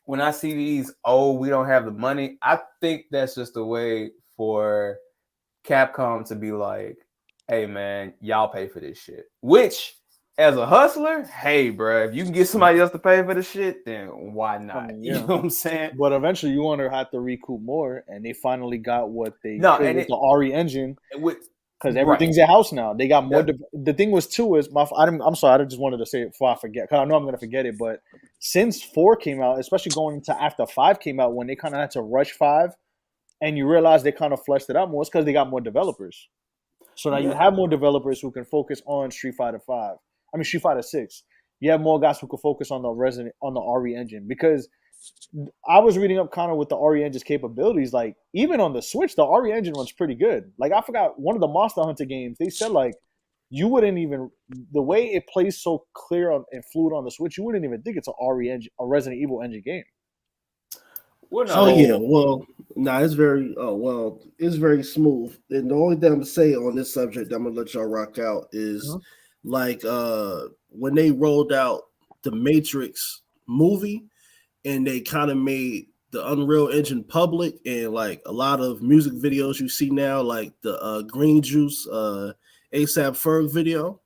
when I see these, we don't have the money, I think that's just a way for Capcom to be like, hey man, y'all pay for this shit. Which, as a hustler, hey bro, if you can get somebody else to pay for the shit, then why not? You know what I'm saying? But eventually you want to have to recoup more, and they finally got what they could with the RE engine. Because everything's at house now. They got more. The thing was too is I'm sorry. I just wanted to say it before I forget, because I know I'm going to forget it. But since 4 came out, especially going into after 5 came out, when they kind of had to rush 5, and you realize they kind of fleshed it out more, it's because they got more developers. So now you have more developers who can focus on Street Fighter 6. You have more guys who can focus on the RE engine, because I was reading up kind of with the RE engine's capabilities. Like even on the Switch, the RE engine runs pretty good. Like I forgot one of the Monster Hunter games, they said like you wouldn't even, the way it plays so clear and fluid on the Switch, you wouldn't even think it's a Resident Evil engine game. It's very smooth. And the only thing I'm gonna say on this subject, I'm gonna let y'all rock out, is like when they rolled out the Matrix movie and they kind of made the Unreal Engine public, and like a lot of music videos you see now, like the Green Juice ASAP Ferg video,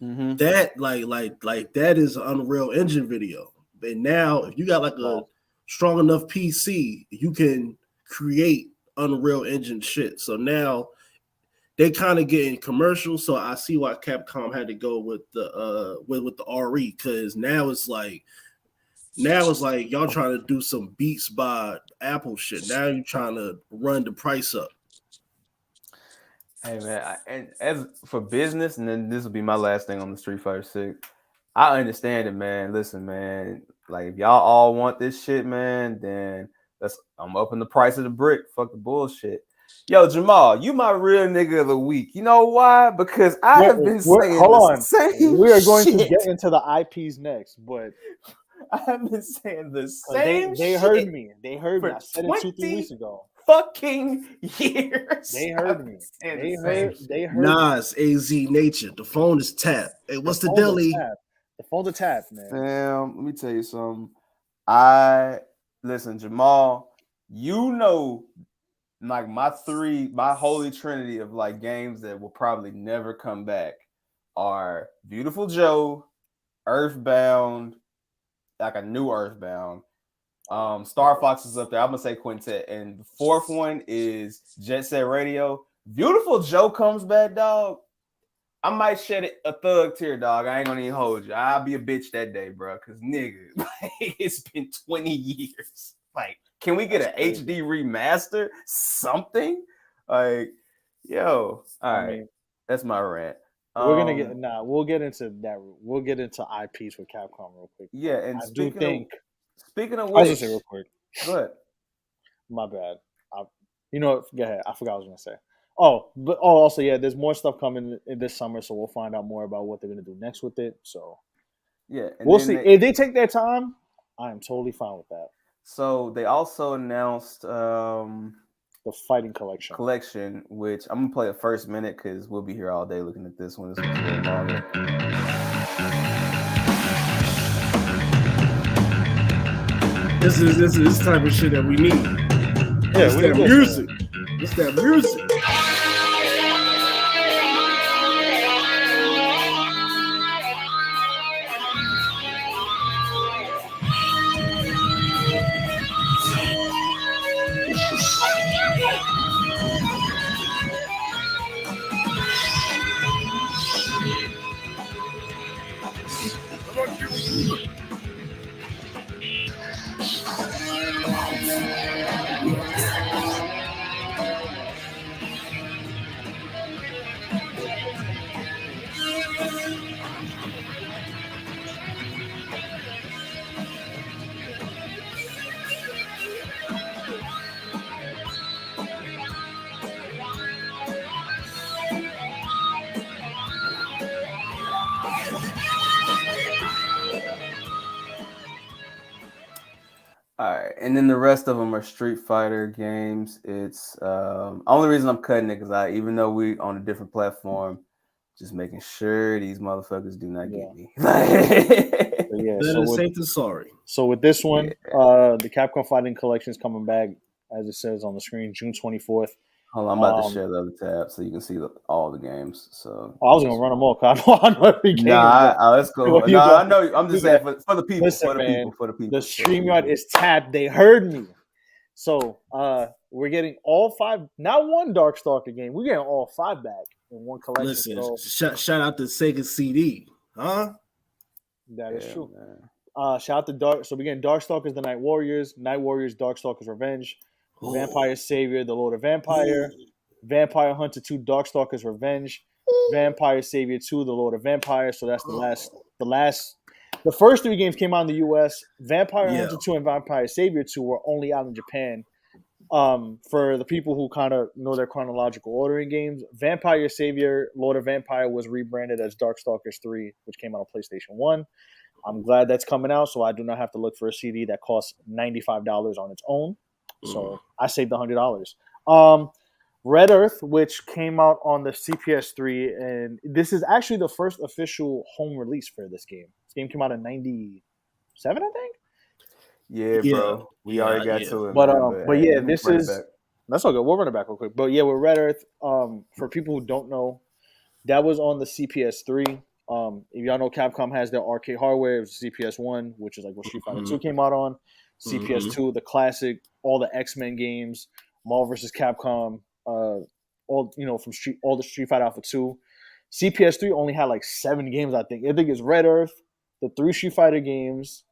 that like that is an Unreal Engine video. And now if you got like a strong enough PC, you can create Unreal Engine shit. So now they kind of getting commercial. So I see why Capcom had to go with the RE, because now it's like y'all trying to do some Beats by Apple shit. Now you're trying to run the price up. Hey man, and as for business, and then this will be my last thing on the Street Fighter 6. I understand it, man. Listen, man. Like if y'all all want this shit, man, then I'm upping the price of the brick. Fuck the bullshit. Yo, Jamal, you my real nigga of the week. You know why? Because I have been saying hold the on. same We are going shit. to get into the IPs next, but I have been saying the same they shit. heard me. They heard me. I said it 2-3 20 weeks ago. fucking years. They heard me. They heard Nas, AZ Nature. The phone is tapped. Hey, what's the dilly? The phone's a tap, man. Sam, let me tell you something. Listen, Jamal, you know, like my holy trinity of like games that will probably never come back are Beautiful Joe, Earthbound, like a new Earthbound. Star Fox is up there. I'm gonna say Quintet, and the fourth one is Jet Set Radio. Beautiful Joe comes back, dog. I might shed a thug tear, dog. I ain't gonna even hold you. I'll be a bitch that day, bro. Cause nigga, like, it's been 20 years. Like, can we get an HD remaster? Something? Like, yo, all right. That's my rant. We're gonna get we'll get into that. We'll get into IPs with Capcom real quick. Yeah, and speaking of which, I was which, gonna say real quick. Go ahead. My bad. Go ahead. I forgot what I was gonna say. Also, yeah, there's more stuff coming in this summer, so we'll find out more about what they're gonna do next with it. So yeah, we'll see. If they take their time, I am totally fine with that. So they also announced the Fighting Collection, which I'm gonna play the first minute because we'll be here all day looking at this one. This one's very longer. This is type of shit that we need. Yeah, it's that music. It's that music. All right, and then the rest of them are Street Fighter games. It's only reason I'm cutting it because even though we on a different platform, just making sure these motherfuckers do not get me. Better safe than sorry. So with this one, the Capcom Fighting Collection is coming back, as it says on the screen, June 24th. Hold on, I'm about to share the other tab so you can see all the games. So I was gonna run them all. I know every game. Let's go. No, I know. I'm just saying for the people. Listen, for the people. For the people. The StreamYard is tapped. They heard me. So we're getting all 5, not one Darkstalker game. We're getting all 5 back in one collection. Listen, shout out to Sega CD, huh? That is true. Shout out to Dark. So we're getting Darkstalkers, the Night Warriors, Darkstalkers Revenge, Vampire Savior, the Lord of Vampire, Vampire Hunter 2, Darkstalkers Revenge, Vampire Savior 2, the Lord of Vampire. So that's the first 3 games came out in the US. Vampire Hunter 2 and Vampire Savior 2 were only out in Japan. For the people who kind of know their chronological order in games, Vampire Savior, Lord of Vampire was rebranded as Darkstalkers 3, which came out on PlayStation 1. I'm glad that's coming out, so I do not have to look for a CD that costs $95 on its own. So I saved $100. Red Earth, which came out on the CPS3, and this is actually the first official home release for this game. This game came out in 97, I think. Yeah, bro. We already got to it. But yeah, this is that's all good. We'll run it back real quick. But yeah, with Red Earth, for people who don't know, that was on the CPS3. If y'all know, Capcom has their arcade hardware. It was CPS1, which is like what Street Fighter 2 came out on. CPS2, the classic, all the X-Men games, Marvel vs. Capcom, all the Street Fighter Alpha 2. CPS3 only had like 7 games, I think. I think it's Red Earth, the 3 Street Fighter games,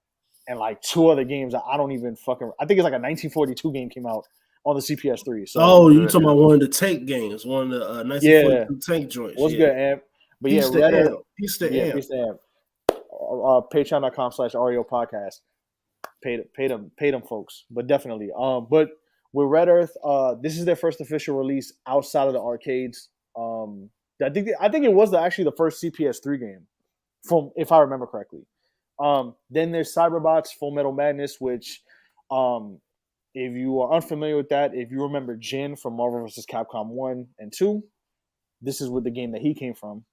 and like 2 other games that I don't even fucking. I think it's like a 1942 game came out on the CPS3. So, you talking about one of the tank games, one of the 1942 tank joints? What's good, Amp? But Peace to Amp. Peace to Amp. Patreon.com/REO podcast. Pay them folks, but definitely. But with Red Earth, this is their first official release outside of the arcades. I think it was actually the first CPS3 game, from if I remember correctly. Then there's Cyberbots Full Metal Madness, which, if you are unfamiliar with that, if you remember Jin from Marvel vs. Capcom 1 and 2, this is with the game that he came from.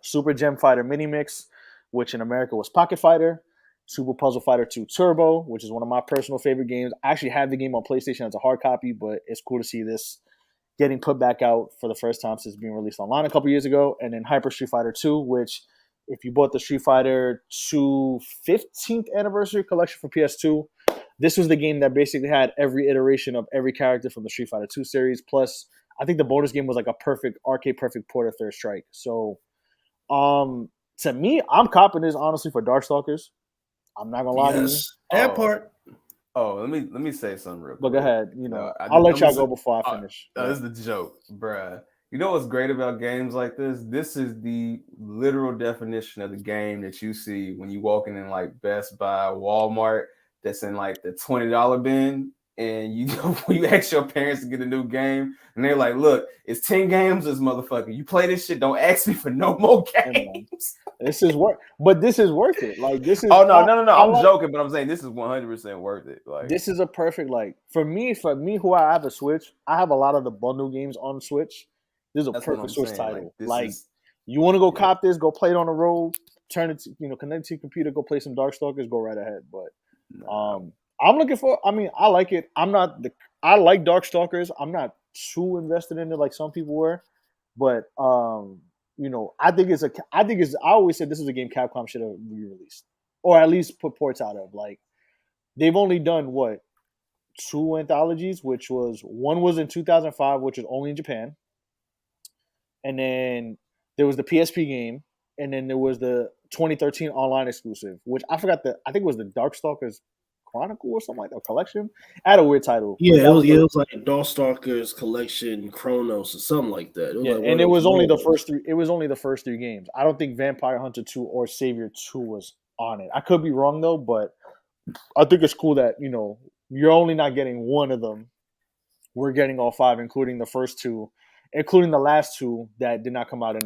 Super Gem Fighter Mini Mix, which in America was Pocket Fighter. Super Puzzle Fighter 2 Turbo, which is one of my personal favorite games. I actually have the game on PlayStation as a hard copy, but it's cool to see this getting put back out for the first time since being released online a couple years ago. And then Hyper Street Fighter 2, which if you bought the Street Fighter 2 15th anniversary collection for PS2, this was the game that basically had every iteration of every character from the Street Fighter 2 series. Plus, I think the bonus game was like a arcade perfect port of Third Strike. So, to me, I'm copping this honestly for Darkstalkers. I'm not gonna lie to you. That part. Oh, let me say something real quick. But go ahead. I'll let y'all go before I finish. This is the joke, bruh. You know what's great about games like this? This is the literal definition of the game that you see when you walking in like Best Buy, Walmart, that's in like the $20 bin, and you ask your parents to get a new game, and they're like, "Look, it's 10 games, this motherfucker. You play this shit, don't ask me for no more games." This is worth it. Like this is. Oh no! I'm joking, but I'm saying this is 100% worth it. Like this is a perfect for me who I have a Switch. I have a lot of the bundle games on Switch. This is a perfect Switch title. You want to go cop this, go play it on the road, turn it to connect to your computer, go play some Darkstalkers, go right ahead. But I'm looking for. I mean, I like it. I like Darkstalkers. I'm not too invested in it like some people were, but I think I always said this is a game Capcom should have re-released, or at least put ports out of. Like, they've only done 2 anthologies, which one was in 2005, which was only in Japan, and then there was the PSP game, and then there was the 2013 online exclusive, which I forgot I think it was the Darkstalkers Chronicle or something like that, collection. I had a weird title. Yeah, it was like Darkstalkers Collection Chronos or something like that. It was only the first 3. It was only the first 3 games. I don't think Vampire Hunter 2 or Savior 2 was on it. I could be wrong though, but I think it's cool that you're only not getting one of them. We're getting all 5, including the first 2, including the last 2 that did not come out in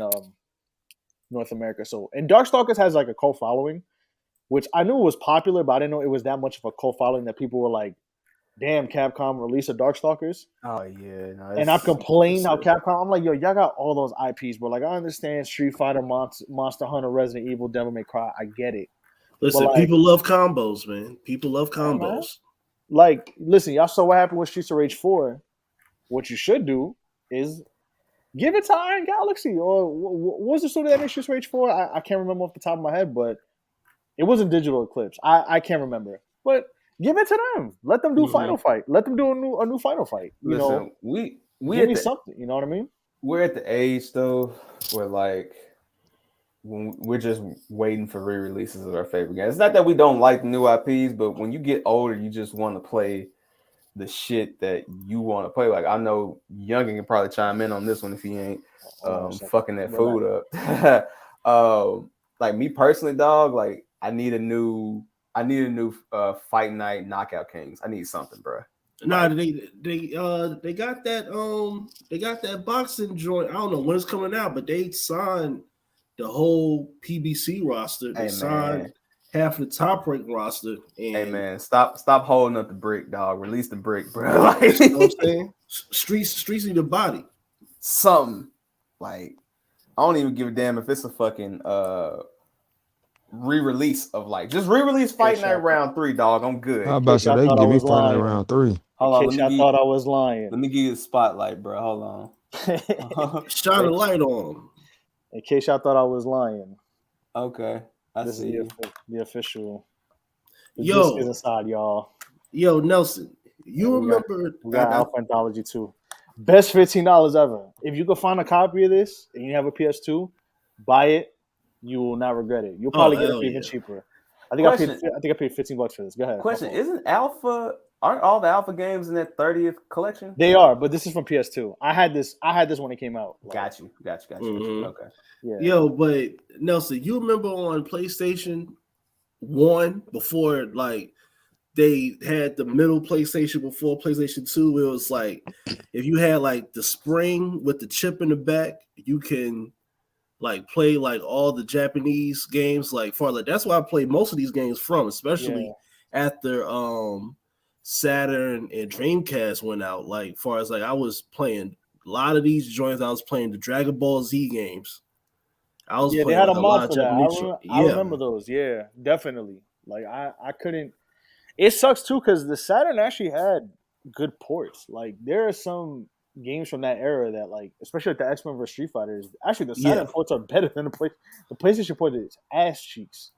North America. So, and Darkstalkers has like a cult following, which I knew was popular, but I didn't know it was that much of a cult following that people were like, "Damn, Capcom released a Darkstalkers." Oh yeah, and I've complained how Capcom. I'm like, yo, y'all got all those IPs, bro. Like, I understand Street Fighter, Monster Hunter, Resident Evil, Devil May Cry. I get it. Listen, people love combos, man. People love combos. Like, listen, y'all saw what happened with Streets of Rage 4. What you should do is give it to Iron Galaxy, or what was the story that in Streets of Rage 4? I can't remember off the top of my head, but it wasn't Digital Eclipse. I can't remember. But give it to them. Let them do Final Fight. Let them do a new Final Fight. Listen, we give me something. You know what I mean? We're at the age though where when we're just waiting for re-releases of our favorite games. It's not that we don't like new IPs, but when you get older, you just want to play the shit that you want to play. Like, I know Youngin can probably chime in on this one if he ain't fucking that food up. Like, me personally, dog, like, I need a new Fight Night Knockout Kings. I need something, bro. Nah, they got that boxing joint. I don't know when it's coming out, but they signed the whole PBC roster. They signed half the Top Rank roster. And hey man, stop holding up the brick, dog. Release the brick, bro. Like, you know what I'm saying? Streets need a body. Something like, I don't even give a damn if it's a fucking re-release of just re-release Fight Night Round 3, dog. I'm good. How about so they give me Fight Night Round 3? Hold on, I thought I was lying. Let me give you the spotlight, bro. Hold on. Shine a light on them. In case y'all thought I was lying. Okay. This is the official. Yo, is inside, y'all. Yo, Nelson, you remember? We got Alpha Anthology 2. Best $15 ever. If you can find a copy of this and you have a PS2, buy it. You will not regret it. You'll probably get it for even cheaper. I think I paid $15 for this. Go ahead. Question: Isn't Alpha Aren't all the alpha games in that 30th collection? They are, but this is from PS2. I had this when it came out. Got you. Mhm. Okay. Yeah. Yo, but Nelson, you remember on PlayStation 1 before like they had the middle PlayStation before PlayStation 2, it was like if you had like the spring with the chip in the back, you can like play like all the Japanese games like far like that's why I played most of these games from, especially after Saturn and Dreamcast went out. Like far as like I was playing a lot of these joints, I was playing the Dragon Ball Z games. I was they playing had like, a a lot mod of for that. Japanese. I remember those. Yeah, definitely. Like I couldn't. It sucks too because the Saturn actually had good ports. Like there are some games from that era that like, especially like the X-Men vs Street Fighters. Actually, the Saturn ports are better than the PlayStation port is ass cheeks.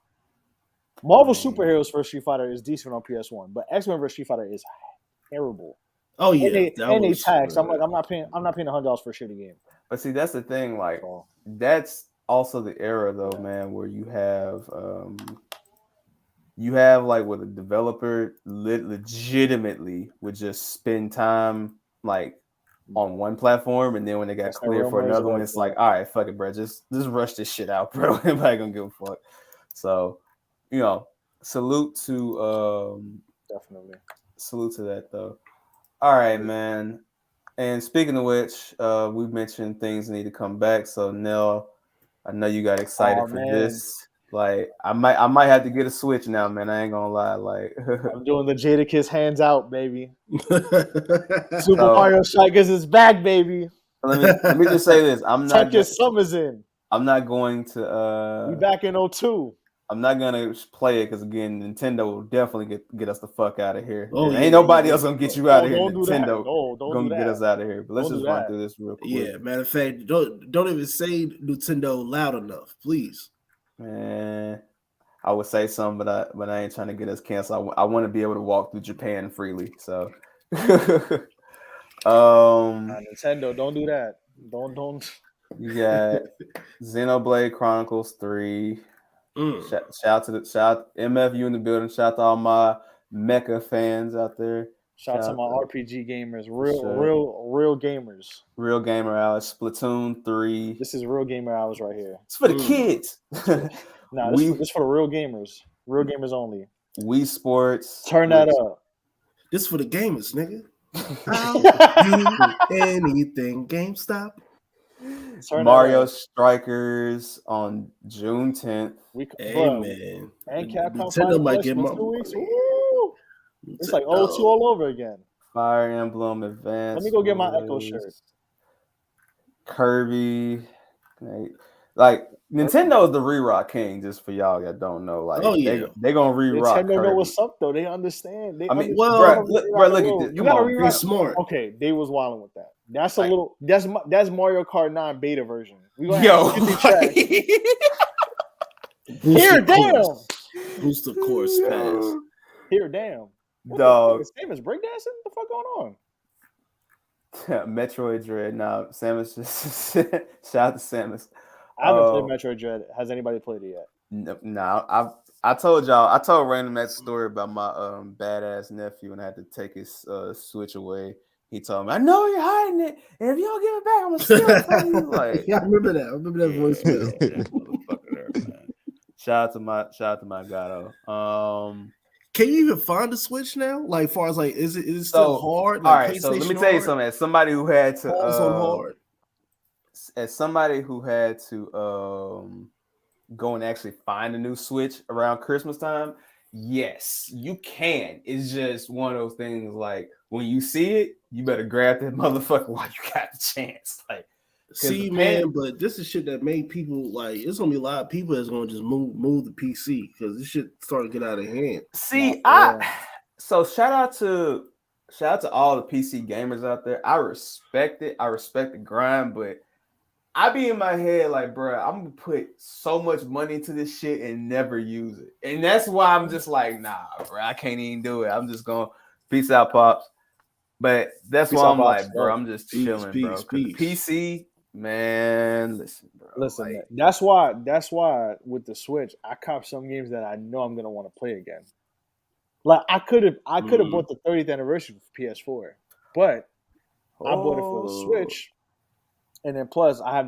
Marvel Superheroes vs Street Fighter is decent on PS1, but X-Men vs Street Fighter is terrible. Oh yeah, and they tax. I'm like, I'm not paying $100 for a shitty game. But see, that's the thing. Like, that's also the era, though, man, where you have like where the developer legitimately would just spend time like on one platform, and then when they got cleared for another one, it's like, all right, fuck it, bro, just rush this shit out, bro. Anybody gonna give a fuck? So, salute to definitely salute to that though. All right, man. And speaking of which, we mentioned things need to come back. So Nell, I know you got excited for this. Like, I might have to get a Switch now, man. I ain't gonna lie. Like, I'm doing the Jadakiss hands out, baby. Super Mario Strikers is back, baby. Let me just say this: I'm not. Summer's in. I'm not going to. We back in 02. I'm not gonna play it because again, Nintendo will definitely get us the fuck out of here. Oh, ain't nobody else gonna get you out of here. Nintendo don't gonna get us out of here. But let's just run through this real quick. Yeah, matter of fact, don't even say Nintendo loud enough, please. Man, I would say something, but I ain't trying to get us canceled. I want to be able to walk through Japan freely. So, Nintendo, don't do that. Don't. You got Xenoblade Chronicles 3. Shout out MFU in the building. Shout out to all my mecha fans out there. Shout out to my RPG gamers, real gamers. Real gamer hours. Splatoon 3. This is real gamer hours right here. It's for the kids. Nah, this is for the real gamers. Real gamers only. Wii Sports. Turn that up. This is for the gamers, nigga. I'll do anything, GameStop. Mario Strikers on June 10th. Man. And Capcom Nintendo might get 2 weeks. Woo! It's like 02 all over again. Fire Emblem Advance. Let me go get my Echo shirt. Kirby. Like, Nintendo is the re-rock king, just for y'all that don't know. Like, they gonna re-rock. Nintendo know what's up though. They understand. Look at this. You gotta re-rock. Be smart. Okay, they was wilding with that. That's a little. That's Mario Kart 9 beta version. We gonna have Here, damn. Boost of course pass. Here, damn. Dog. Samus breakdancing? What the fuck going on? Metroid Dread. Nah, Samus just shout out to Samus. I haven't played Metroid Dread. Has anybody played it yet? No, I told Random that story about my badass nephew, and I had to take his Switch away. He told me, "I know you're hiding it, and if you don't give it back, I'm gonna steal it from you." Like, yeah, I remember that. I remember that voicemail. Motherfucker there, man. Shout out to my Gato. Can you even find a Switch now? Like, far as like, is it still hard? Like, all right, so let me tell you something. As somebody who had to go and actually find a new Switch around Christmas time, yes, you can. It's just one of those things like when you see it, you better grab that motherfucker while you got the chance. Like, see, man, but this is shit that made people like. It's gonna be a lot of people that's gonna just move the PC because this shit started to get out of hand. See, so shout out to all the PC gamers out there. I respect it. I respect the grind, but I be in my head like, bro, I'm gonna put so much money into this shit and never use it, and that's why I'm just like, nah, bro, I can't even do it. I'm just gonna peace out, pops. But that's why I'm like, bro, I'm just chilling, bro. PC, man, listen, bro. Listen, like, that's why with the Switch, I cop some games that I know I'm gonna want to play again. Like I could have bought the 30th anniversary for PS4, but I bought it for the Switch, and then plus I've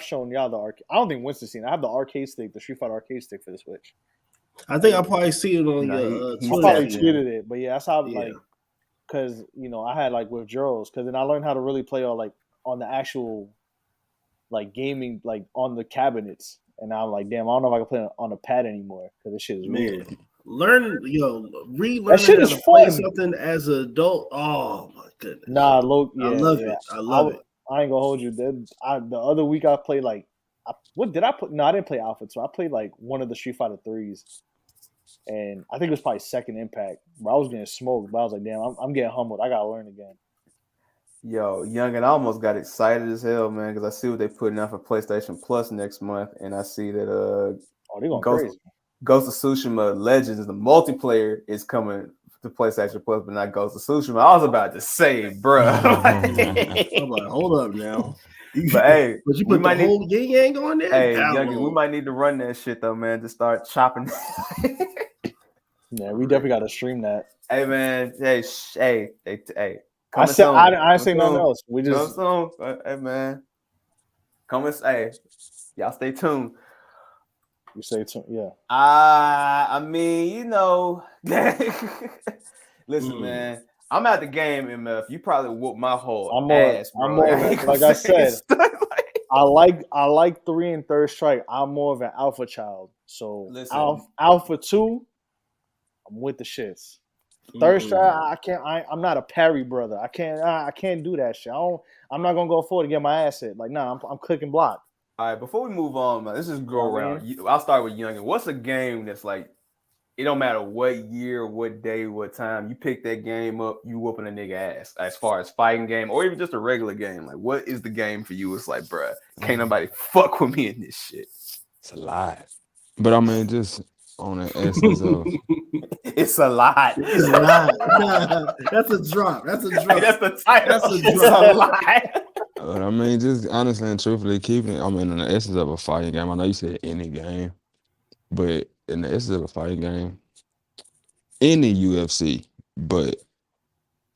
shown y'all the arcade. I don't think Winston's seen it. I have the arcade stick, the Street Fighter arcade stick for the Switch. I think I probably see it on your. I probably tweeted it, but yeah, that's how like, because I had like withdrawals, because then I learned how to really play on the actual like gaming, like on the cabinets, and I'm like, damn, I don't know if I can play on a pad anymore because this shit is weird. Relearn that shit is fun. Something as an adult. Oh my goodness. Nah, I love it. I love it. I ain't gonna hold you. The other week I played what did I put? No, I didn't play Alpha 2. I played like one of the Street Fighter 3s, and I think it was probably Second Impact. But I was getting smoked, but I was like, damn, I'm getting humbled. I gotta learn again. Yo, Youngin, I almost got excited as hell, man, because I see what they're putting out for PlayStation Plus next month, and I see that they're going crazy. Ghost of Tsushima Legends, the multiplayer is coming to PlayStation Plus, but not Ghost of Tsushima. I was about to say, bro. I'm like, hold up now. But hey, you put the whole yin yang on there? Hey, Youngin, we might need to run that shit though, man, to start chopping. Yeah, we definitely got to stream that. Hey, man. Hey. I didn't say nothing else. We just hey, man. Hey, y'all stay tuned. You say tuned, yeah. I mean, listen, man. I'm at the game, MF. You probably whooped my whole ass, bro. Like I said, I like 3 and Third Strike. I'm more of an alpha child. So Alpha 2, I'm with the shits. Third Strike, I'm not a parry brother. I can't do that shit. I'm not gonna go forward to get my ass hit. Like, nah, I'm clicking block. All right, before we move on, man, let's just go around. I'll start with Youngin. What's a game that's like, it don't matter what year, what day, what time, you pick that game up, you whooping a nigga ass, as far as fighting game or even just a regular game? Like, what is the game for you? It's like, bruh, can't nobody fuck with me in this shit. It's a lot. But I mean, just on the essence of it's a lot. It's a lot. That's a drop. That's a drop. Hey, that's the title. That's a drop. It's a lot. But I mean, just honestly and truthfully keeping it, I mean, in the essence of a fighting game, I know you said any game, but in the essence of a fighting game, any UFC, but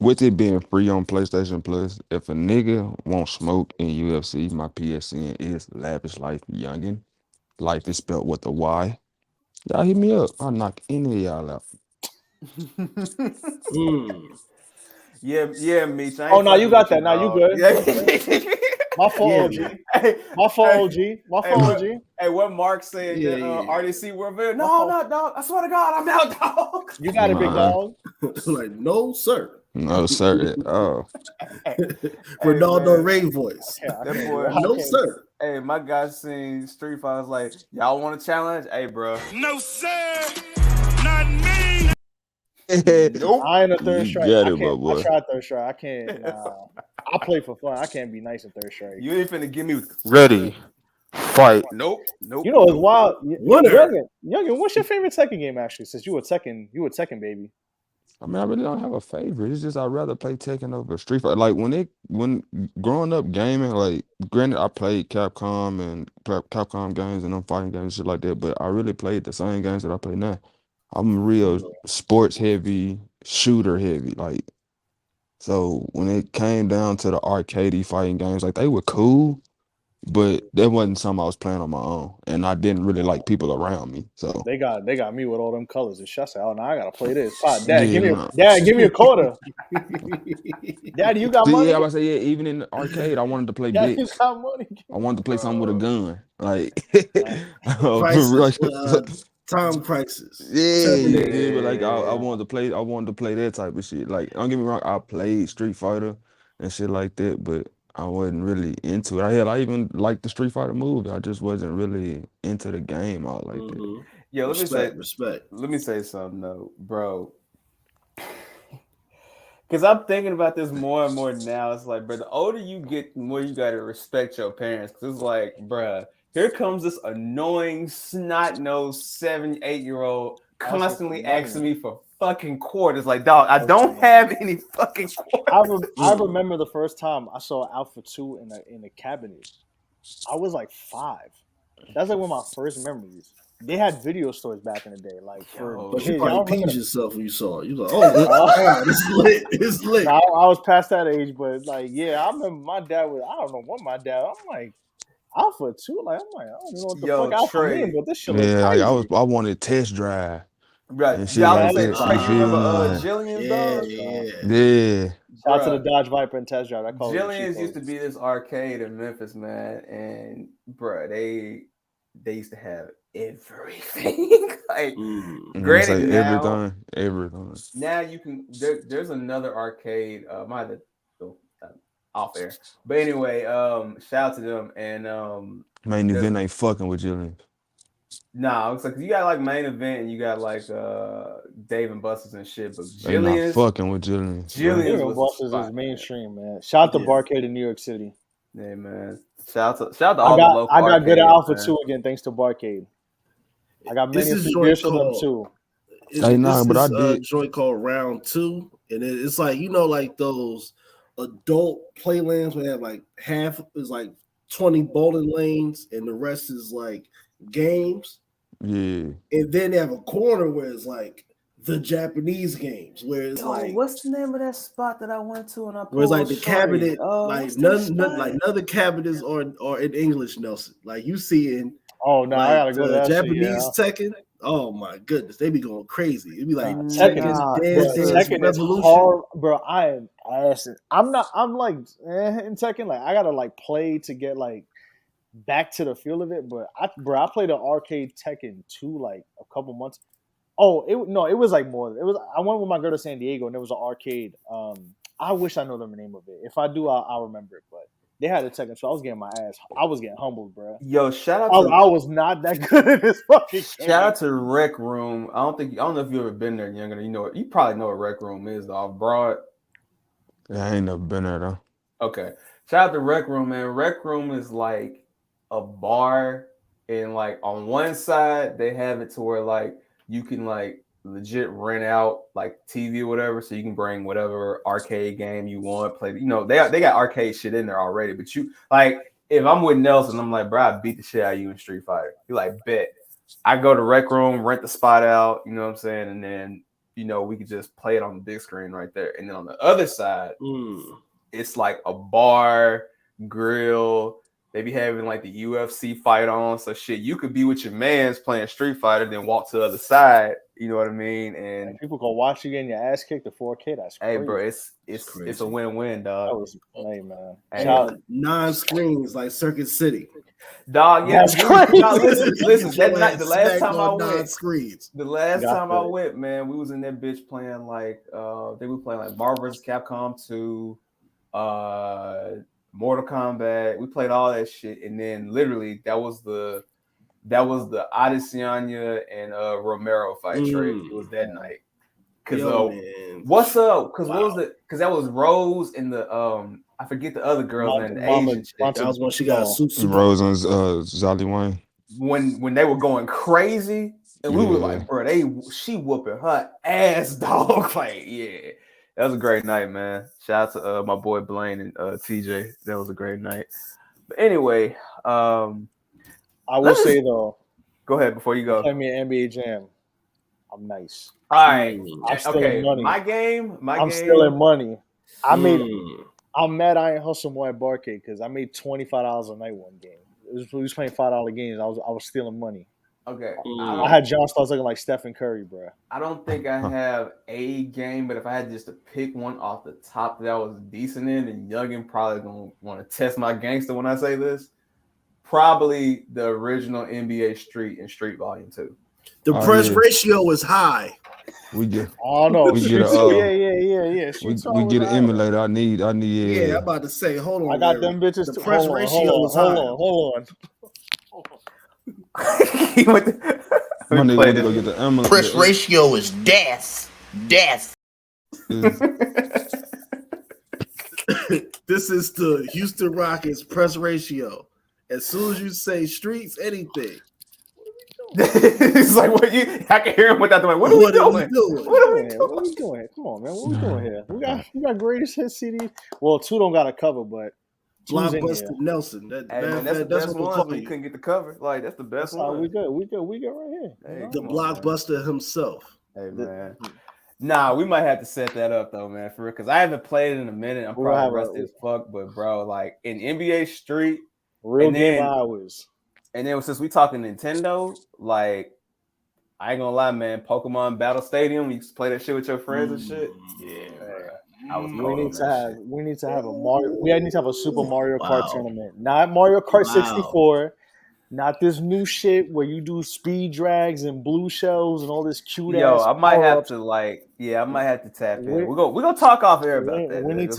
with it being free on PlayStation Plus, if a nigga won't smoke in UFC, my PSN is Lavish Life Youngin. Life is spelled with a Y. Y'all hit me up. I'll knock any of y'all out. Yeah, Meech. Oh, no, you got that. Now you good. Yeah. My fault, OG. My fault, OG. Hey, what Mark said, RDC World Video. No, dog. I swear to God, I'm out, dog. You got it, big dog. Like, no, sir. No, sir. Oh. Ronaldo Ray voice. That boy, no, sir. Hey, my guy seen Street Fighter was like, y'all want a challenge? Hey, bro. No, sir. Not me. Nope. I ain't a Third Strike. I tried Third Strike. I can't. I play for fun. I can't be nice in Third Strike. You ain't finna give me ready, fight. Nope. You know it's wild. Youngin, what's your favorite Tekken game actually? Since you a Tekken baby. I mean, I really don't have a favorite. It's just I'd rather play Tekken over Street Fighter. Like when growing up gaming, like granted I played Capcom games and them fighting games and shit like that, but I really played the same games that I play now. I'm real sports heavy, shooter heavy. Like, so when it came down to the arcadey fighting games, like they were cool, but that wasn't something I was playing on my own, and I didn't really like people around me. So they got me with all them colors and shit. I said, oh, now I gotta play this. Dad, give me a quarter. Daddy, you got money? Yeah, I was say even in the arcade, I wanted to play big. You got money. I wanted to play something with a gun, like time crisis. Yeah, but like I wanted to play that type of shit. Like, don't get me wrong, I played Street Fighter and shit like that, but I wasn't really into it. I even liked the Street Fighter movie. I just wasn't really into the game all like that. Yeah, respect. Let me say something though, bro. Because I'm thinking about this more and more now. It's like, bro, the older you get, the more you gotta respect your parents. Because it's like, bro, here comes this annoying, snot-nosed 7-8-year-old constantly asking me for fucking quarters. Like, dog, I don't have any fucking quarters. I remember the first time I saw Alpha 2 in the cabinet. I was like 5. That's like one of my first memories. they had video stores back in the day. Like for but you kids. probably peed yourself when you saw it. You was like, oh God, it's lit. It's lit. I was past that age, but like, yeah, I remember my dad was. I don't know what my dad. I'm like Alpha 2. Like I'm like, I don't know what the fuck Alpha mean, but this shit looks crazy. I wanted test drive. Right. And shit like that. You remember Yeah. Jillian's dog? Yeah. Shout out to the Dodge Viper and test drive. Jillian's used to be this arcade in Memphis, man, and bro, they used to have everything. Like, granted, now, everything. Now you can. There's another arcade. Might have to off air, but anyway, shout out to them and Main event ain't fucking with Jillian. Nah, it's like you got like Main Event and you got like Dave and Buster's and shit, but They not fucking with Jillian. Dave and Buster's is mainstream, man. Shout out to Barcade in New York City. Yeah, man. Shout out to all the local. I got good at Alpha 2 again, thanks to Barcade. I got many beers for them too. But I did a joint called Round 2, and it's like like those adult playlands where they have like half is like 20 bowling lanes and the rest is like games. Yeah. And then they have a corner where it's like the Japanese games, where it's what's the name of that spot that I went to and I where it's like the cabinet, like none of the cabinets are in English, Nelson. Like you see in I gotta go to that Japanese Tekken. Oh my goodness, they be going crazy. It'd be like Tekken Revolution. Hard, bro. I'm like in Tekken, like I gotta like play to get like back to the feel of it, but I played an arcade Tekken 2 like a couple months. It was like more. It was I went with my girl to San Diego and there was an arcade. I wish I know the name of it. If I do, I'll remember it. But they had a Tekken, so I was getting my ass. I was getting humbled, bro. Yo, shout out! I was not that good at this fucking game. Shout out to Rec Room. I don't know if you've ever been there, younger. You probably know what Rec Room is, though. Broad. Yeah, I ain't never been there though. Okay, shout out to Rec Room, man. Rec Room is like a bar, and like on one side they have it to where like you can like legit rent out like TV or whatever, so you can bring whatever arcade game you want, play. They got arcade shit in there already, but you like if I'm with Nelson, I'm like, bro, I beat the shit out of you in Street Fighter. You like bet. I go to Rec Room, rent the spot out, you know what I'm saying, and then we could just play it on the big screen right there. And then on the other side, it's like a bar, grill. They be having like the UFC fight on, so shit. You could be with your mans playing Street Fighter, then walk to the other side. You know what I mean? And people go watch you getting your ass kicked at 4K. That's crazy. Hey, bro, it's a win-win, dog. Man. Hey, 9 screens like Circuit City, dog. Yeah, listen. That night, the last time I went, screens. The last time I went, man, we was in that bitch playing like they were playing like Marvel vs. Capcom 2, Mortal Kombat. We played all that shit, and then literally that was the Adesanya and Romero fight trade. It was that night. Cause what's up? Cause what was it? Cause that was Rose and the I forget the other girl's name. The Asian chick. That was when she got super Rose and Zali Wayne. When they were going crazy, and we were like, bro, she whooping her ass, dog. Like, yeah. That was a great night, man. Shout out to my boy Blaine and TJ. That was a great night. But anyway, I will say though. Go ahead before you go. Play me an NBA Jam. I'm nice. All right. I'm stealing money. My game. I'm stealing money. I'm mad I ain't hustle more at Barcade because I made $25 a night one game. We was playing $5 games. I was stealing money. Okay. I had John Starks looking like Stephen Curry, bro. I don't think I have a game, but if I had just to pick one off the top that I was decent in, and Youngin probably gonna want to test my gangster when I say this, probably the original NBA Street and Street Volume 2. The press ratio is high. We get. Oh no! We get we get an emulator. I need. Yeah, I'm about to say. Hold on. I got them bitches. The press ratio is high. Hold on. My nigga went to go get the emulator. Press ratio is death. This is the Houston Rockets press ratio. As soon as you say streets, anything. It's like what I can hear him without the way. What are we doing? What are we doing? Come on, man. What are we doing here? We got greatest hit CDs. Well, 2 don't got a cover, but Blockbuster Nelson. Hey, man, that's the best one. We couldn't get the cover. Like that's the best one. We good right here. Hey, the Blockbuster himself. Hey man. Nah, we might have to set that up though, man, for real. Because I haven't played it in a minute. I'm probably rusty as fuck, but bro, like in NBA Street, real game hours. And then since we talking Nintendo, like I ain't gonna lie, man, Pokemon Battle Stadium, you play that shit with your friends and shit. Yeah, I was we need to have a Mario. We need to have a Super Mario Kart tournament, not Mario Kart 64. Not this new shit where you do speed drags and blue shells and all this cute ass. I might have to I might have to tap in. We're gonna talk off air about that. We need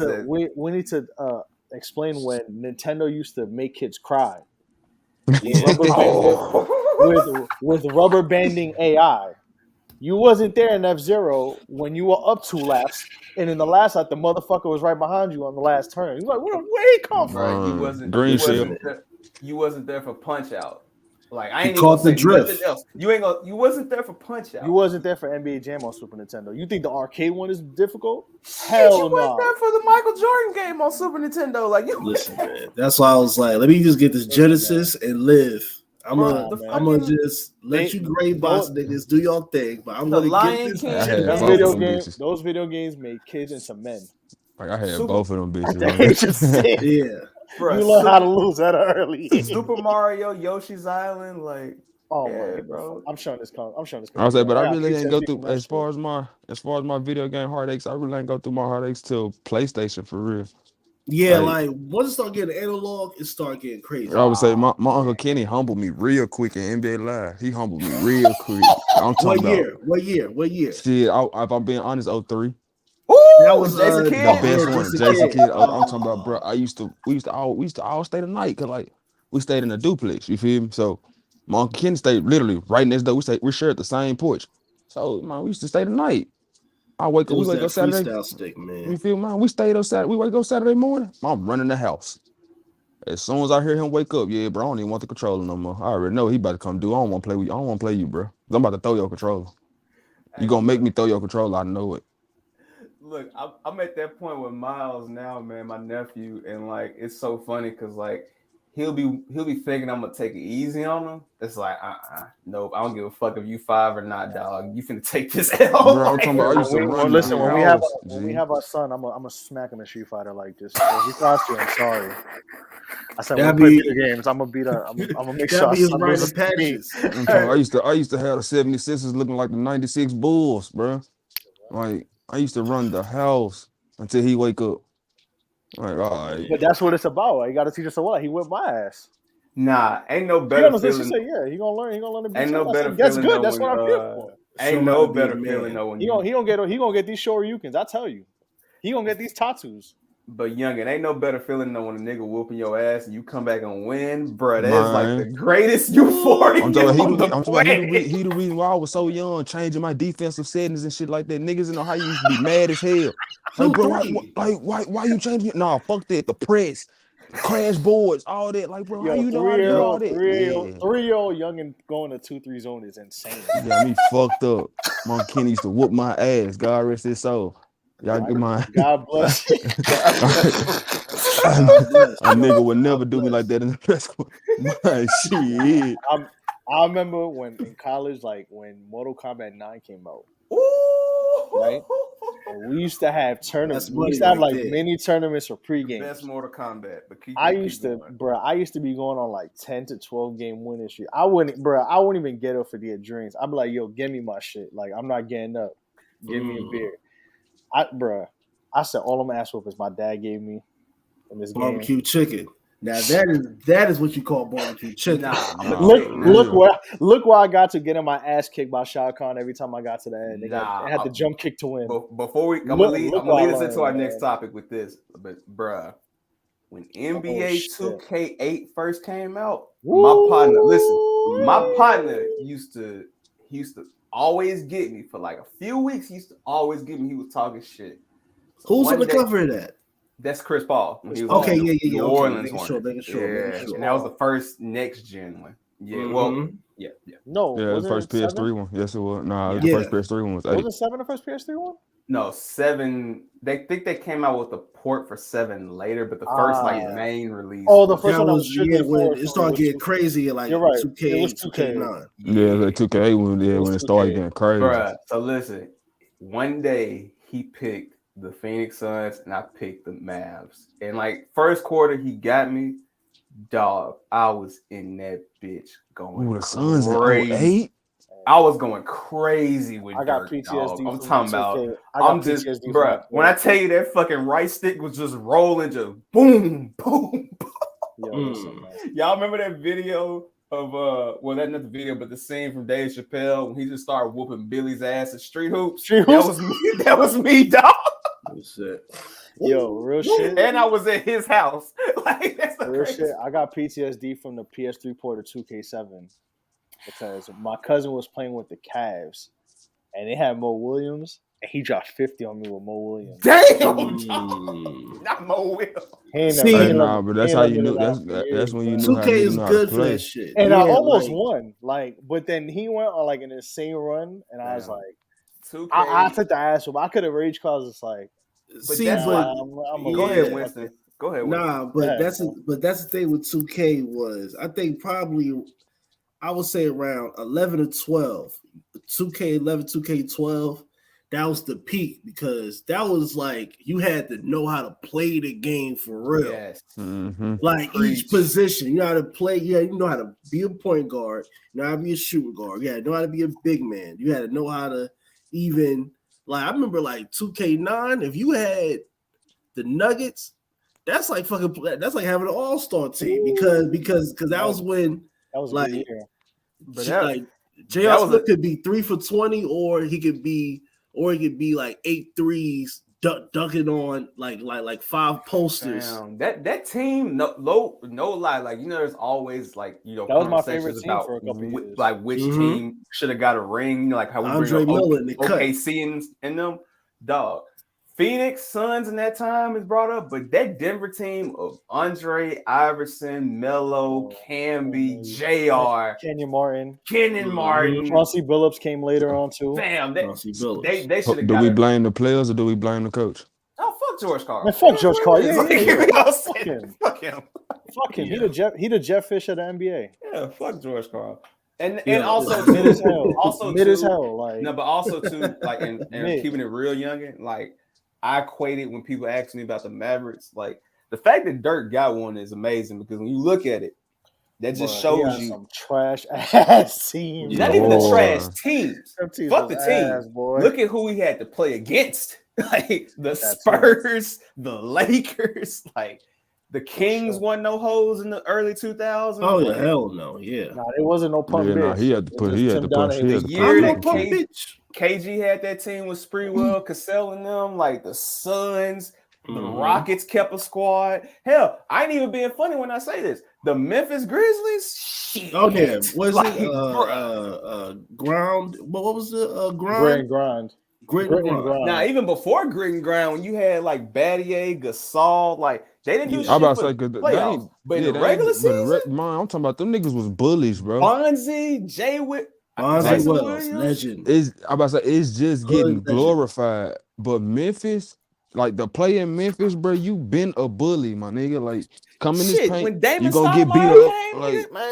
to explain when Nintendo used to make kids cry. With rubber banding AI. You wasn't there in F-Zero when you were up 2 laps, and in the last lap the motherfucker was right behind you on the last turn. You're like, where he come from? You wasn't there for Punch Out. Like I ain't caught the drift. Nothing else. You wasn't there for Punch Out. You wasn't there for NBA Jam on Super Nintendo. You think the arcade one is difficult? Hell no. You wasn't there for the Michael Jordan game on Super Nintendo. Like you listen, man. That's why I was like, let me just get this Genesis and live. I'm gonna just let you gray box niggas do your thing, but I'm gonna get this. Those video games made kids into men. Like I had both of them bitches. Yeah. Bro, you learn how to lose at an early age. Super Mario, Yoshi's Island, like bro. I'm showing this. I was like, but I really ain't go through as far as my video game heartaches. I really ain't go through my heartaches till PlayStation for real. Yeah, like once it start getting analog, it start getting crazy. I would say my Uncle Kenny humbled me real quick in NBA Live. He humbled me real quick. I'm talking What year? Shit, if I'm being honest, 03. That was Jason Kidd. The best one, Jason Kidd. I'm talking about, bro. We used to all stay the night because like we stayed in a duplex. You feel me? So my Uncle Kenny stayed literally right next door. We shared the same porch. So man, we used to stay the night. We wake up Saturday. Stick, man. You feel me? We stayed up Saturday. We wake up Saturday morning. I'm running the house. As soon as I hear him wake up, yeah, bro, I don't even want the controller no more. I already know he about to come do. I don't want to play with you. I don't want to play you, bro. I'm about to throw your controller. You gonna make me throw your controller? I know it. Look, I'm at that point with Miles now, man, my nephew, and like it's so funny because like he'll be thinking I'm gonna take it easy on him. It's like nope, I don't give a fuck if you 5 or not, dog. You finna take this L. Bro, I'm talking about, listen, when we have our son, I'm gonna smack him in Street Fighter like this. If he crossed you, I'm sorry. I said when we play video games, I'm gonna make sure I used to have the 76ers looking like the 96 Bulls, bro. Like I used to run the house until he wake up. Like, all right. But that's what it's about. Like, you got to teach us a lot. He whipped my ass. Nah, ain't no better feeling. He gonna learn. He gonna learn to be. Ain't no better feeling. That's good. That's what I'm here for. Ain't no better feeling. No, he gonna get these Shoryukens. I tell you, he gonna get these tattoos. But youngin, ain't no better feeling than when a nigga whooping your ass and you come back and win, bro. That is like the greatest euphoria. I'm talking he the reason why I was so young, changing my defensive settings and shit like that. Niggas in Ohio used to be mad as hell. Like, bro, why you changing it? Nah, fuck that. The press, crash boards, all that. Like, bro, how you know how to do all that? 3-year-old youngin going to 2-3 zone is insane. You got me fucked up. Mom Kenny used to whoop my ass. God rest his soul. Y'all get mine. God bless. A nigga would never do me like that in the press. Shit. I remember when in college, like when Mortal Kombat 9 came out. Right? And we used to have tournaments. We used to have like mini tournaments for pregame. Best Mortal Kombat. But I used to be going on like 10 to 12 game winning streak. I wouldn't even get up for the drinks. I'd be like, yo, give me my shit. Like, I'm not getting up. Give me a beer. I said all them ass whoopers my dad gave me in this barbecue chicken. Now that is what you call barbecue chicken. Look where I got to getting my ass kicked by Shah Khan every time I got to the end. I had the jump kick to win. Before I'm gonna lead us into our next topic with this, but bruh, when NBA 2K8 first came out, my partner used to always get me for like a few weeks. He used to always get me. He was talking shit. So who's on the cover of that? That's Chris Paul. Okay, New Orleans one. Sure. And that was the first next gen one. Yeah, No, the first PS3 one. Yes, it was. Nah, the first PS3 one was 8. Was it 7 the first PS3 one? No, 7. They think they came out with the port for 7 later, but the first main release. Oh, the first one was when it started getting 2K. crazy. Like you're right. 2K, it was 2K9. Yeah, like 2K when it started getting crazy. Bruh, so listen, one day he picked the Phoenix Suns and I picked the Mavs. And like first quarter, he got me. Dog, I was in that bitch going the Suns crazy. in 08? I was going crazy with I got Dirk, PTSD. dog. I'm talking about. I'm just, bro. When I tell you that fucking right stick was just rolling, just boom, boom, boom. Y'all remember that video of well, that's not the video, but the scene from Dave Chappelle when he just started whooping Billy's ass at street hoops? That was me. That was me, dog. Yo, real shit. And I was at his house. Like that's real shit. I got PTSD from the PS3 port of 2K7 because my cousin was playing with the Cavs and they had Mo Williams and he dropped 50 on me with Mo Williams. Damn, not Mo Williams. But that's how you knew. That's when you knew 2K is good for that shit. And I almost won. Like, but then he went on like an insane run, and I was like, 2K. I took the ass whoop. I could have rage caused. It's like, go ahead, Winston. Go ahead. Winston. Nah, but that's the thing with 2K was I think probably I would say around 11 or 12, 2K11, 2K12. That was the peak because that was like you had to know how to play the game for real. Yes. Mm-hmm. Like each position, you know how to play. Yeah, you know how to be a point guard. You know how to be a shooting guard. Yeah, you know how to be a big man. You had to know how to even like. I remember like 2K9. If you had the Nuggets, that's like fucking. That's like having an all-star team because that was when that was like, a good year. But like J.R. Smith could be 3 for 20, or he could be like 8 threes dunking on like 5 posters. Damn. That team, no lie. Like there's always like that was my favorite team for a couple years. Like which team should have got a ring. Like how we Andre bring Miller in the OKC in them. Dog. Phoenix Suns in that time is brought up, but that Denver team of Andre Iverson, Melo, Camby, JR, Kenyon Martin, Chauncey Billups came later on too. Damn, they should have. Do we blame the players or do we blame the coach? Oh, fuck George Karl. Man, fuck George Karl. Yeah. Fuck him. Fuck him. He the Jeff Fish of the NBA. Yeah, fuck George Karl. And also mid as hell. Mid as hell. Like no, but also too like and keeping it real, youngin. Like I equated when people ask me about the Mavericks, like the fact that Dirk got one is amazing because when you look at it, that just shows you some trash ass teams. Not even the trash teams. Fuck the ass, team. Boy. Look at who he had to play against. Like the Spurs, the Lakers, like the Kings won no holes in the early 2000s. Oh yeah, hell no, yeah. Nah, it wasn't no pump bitch. He had to push. The year that KG had that team with Spreewell, Cassell and them, like the Suns, the Rockets kept a squad. Hell, I ain't even being funny when I say this. The Memphis Grizzlies, shit. Oh yeah, was it ground? What was the ground? Grit and grind. Now, even before Grit and Grind, when you had like Battier, Gasol, like they didn't do shit. I'm about to say, playoffs. But in the regular season, I'm talking about them niggas was bullies, bro. Bonzi, Jay Witt, Bonzi Wells, legend. I'm about to say it's just getting glorified. But Memphis, like the play in Memphis, bro, you been a bully, my nigga. Like come in this paint, you gonna get beat up. Like man.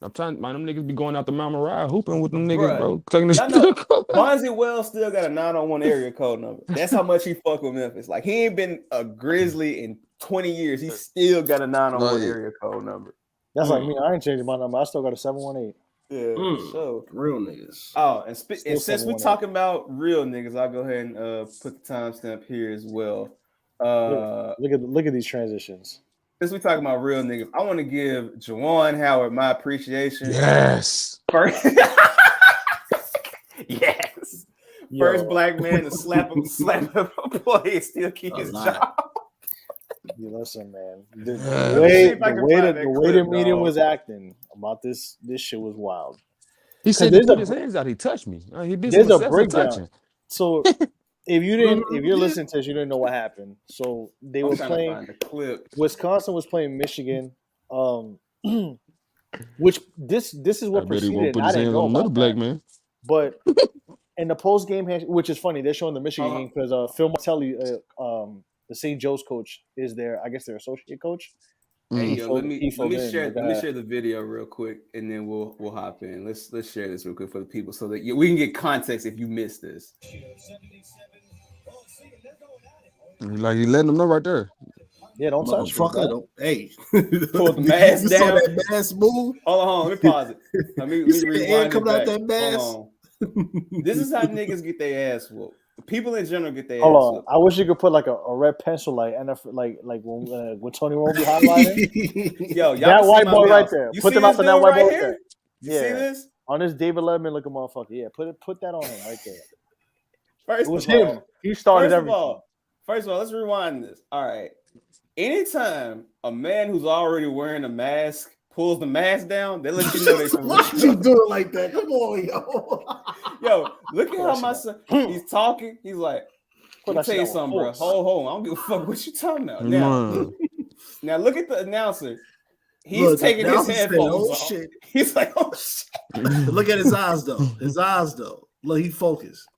I'm trying, man, them niggas be going out the Mama Ride hooping with them niggas, bro. Taking this Bonzi Wells still got a 901 area code number. That's how much he fuck with Memphis. Like he ain't been a Grizzly in 20 years. He still got a 901 area code number. That's like me. I ain't changing my number. I still got a 718. Yeah, so real niggas. Oh, and since we talking about real niggas, I'll go ahead and put the timestamp here as well. Look at these transitions. Since we talking about real niggas, I want to give Juwan Howard my appreciation. Yes. First, yes. First black man to slap a boy and still keep his job. Listen, man. The way the media was acting about this shit was wild. He said he put his hands out. He touched me. He did there's a breakdown. So if you're listening to this, you didn't know what happened. So they were playing. Wisconsin was playing Michigan, which this is what preceded. I didn't know about black man. But And the post game, which is funny, they're showing the Michigan game because Phil Martelli, the St. Joe's coach, is there. I guess their associate coach. Hey, let me share the video real quick, and then we'll hop in. Let's share this real quick for the people so that we can get context if you missed this. Like you letting them know right there. Yeah, don't touch me. Hey, pull the mask down. Saw that mask move. Hold on, let me pause it. Let me rewind it back. That mask. This is how niggas get their ass whooped. People in general get their ass whooped. I wish you could put like a red pencil, like when Tony Romo be highlighting. Yo, that white boy right there. You put them out on that white boy right there. You see this on this David Letterman looking motherfucker? Yeah, put that on him right there. First it was of all, him. He started everything. First of all, let's rewind this. All right. Anytime a man who's already wearing a mask pulls the mask down, they let you know they from Why you do it like that? Come on, yo, look at how my son he's talking. He's like, let me tell you something, bro. Hold on. I don't give a fuck what you talking about. Now look at the announcer. He's taking his headphones off. Shit. He's like, oh shit. Look at his eyes though. Look, he focused.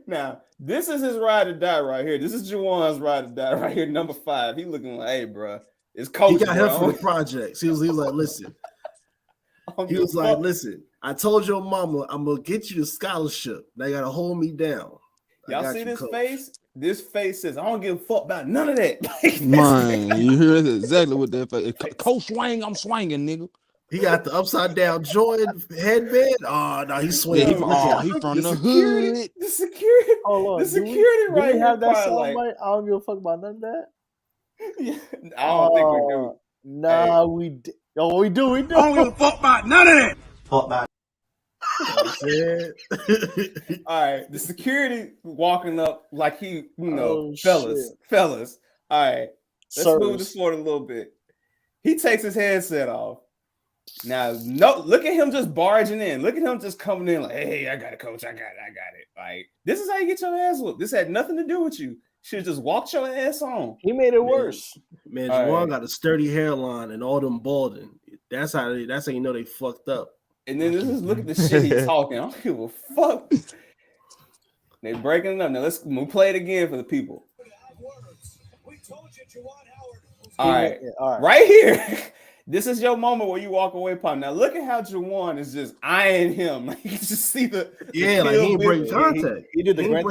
Now, this is his ride or die right here. This is Juwan's ride or die right here, number 5. He looking like, hey, bro, it's coach. He got help from the projects. He was like, listen. He was like, listen, I told your mama I'm gonna get you a scholarship. They gotta hold me down. Y'all see this face? This face says, I don't give a fuck about none of that. Man, you hear exactly what that face. Coach swing, I'm swinging, nigga. He got the upside down Jordan headband. Oh no, he's swinging. He from the hood. The security. Hold on. The security right here. Have that song like, I don't give a fuck about none of that. Yeah, I don't think we do. Nah, we do. Oh, we do. I don't give a fuck about none of that. Fuck about. All right, the security walking up like he, fellas. All right, let's move this forward a little bit. He takes his headset off. Now, look at him just barging in. Look at him just coming in like, hey, I got it, coach. I got it. Like, this is how you get your ass whooped. This had nothing to do with you. Should have just walked your ass on. He made it worse. Man, Juwan got a sturdy hairline and all them balding. That's how you know they fucked up. And then just look at the shit he's talking. I don't give a fuck. They breaking it up. Now we'll play it again for the people. All right. Right here. This is your moment where you walk away, Pop. Now look at how Juwan is just eyeing him. Like you just see the like he ain't breaking contact. He did the Grand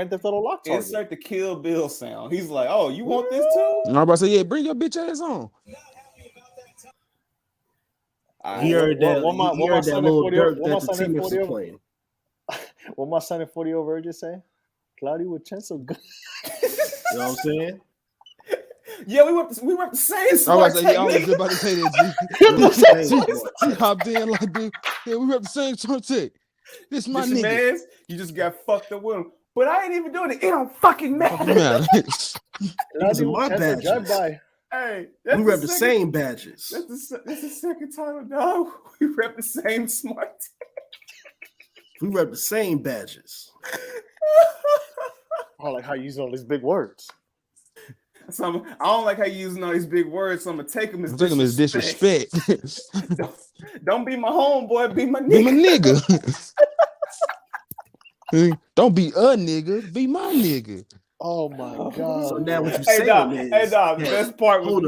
Theft Auto lock target. Insert the Kill Bill sound. He's like, oh, you want this too? I'm about to say, yeah, bring your bitch ass on. He heard that. He heard that little dirt that the teammates are playing. What my son in 40 over just say? Claudio with chance of good. You know what I'm saying? Yeah, we were the same SmartTech. I was about to say that. She hopped in like, dude. Yeah, we were the same SmartTech. This my nigga. Man, you just got fucked up with him. But I ain't even doing it. It don't fucking matter. These are my badges. Hey, we rep the same badges. That's the second time, dog. We rep the same SmartTech. We rep the same badges. I like how you use all these big words. So I don't like how you using all these big words, so I'm gonna take them as disrespect. Don't be my homeboy, be my nigga. Be my nigga. Don't be a nigga, be my nigga. Oh my god! So now what you saying is, hey dog, the best part was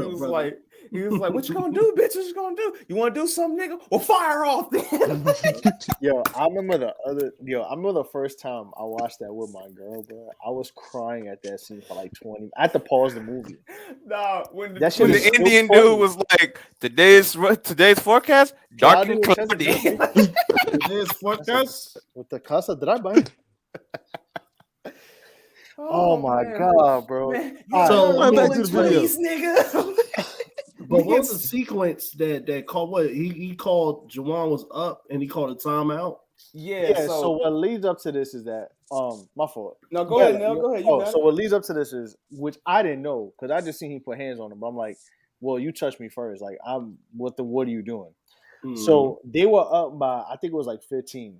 he was like, "What you gonna do, bitch? What you gonna do? You want to do something, nigga? Well, fire off then." I remember the first time I watched that with my girl, bro. I was crying at that scene for like 20. I had to pause the movie. Nah, when the Indian dude was like, "Today's forecast, dark and cloudy." Today's forecast with the casa drive. Oh my god, bro! So back to the video, nigga. But what was the sequence that called what? He called Juwan was up and he called a timeout. Yeah. So what leads up to this is that my fault. No, go ahead. Go ahead. So what leads up to this is, which I didn't know because I just seen he put hands on him. But I'm like, well, you touched me first. Like what are you doing? Mm-hmm. So they were up by I think it was like 15,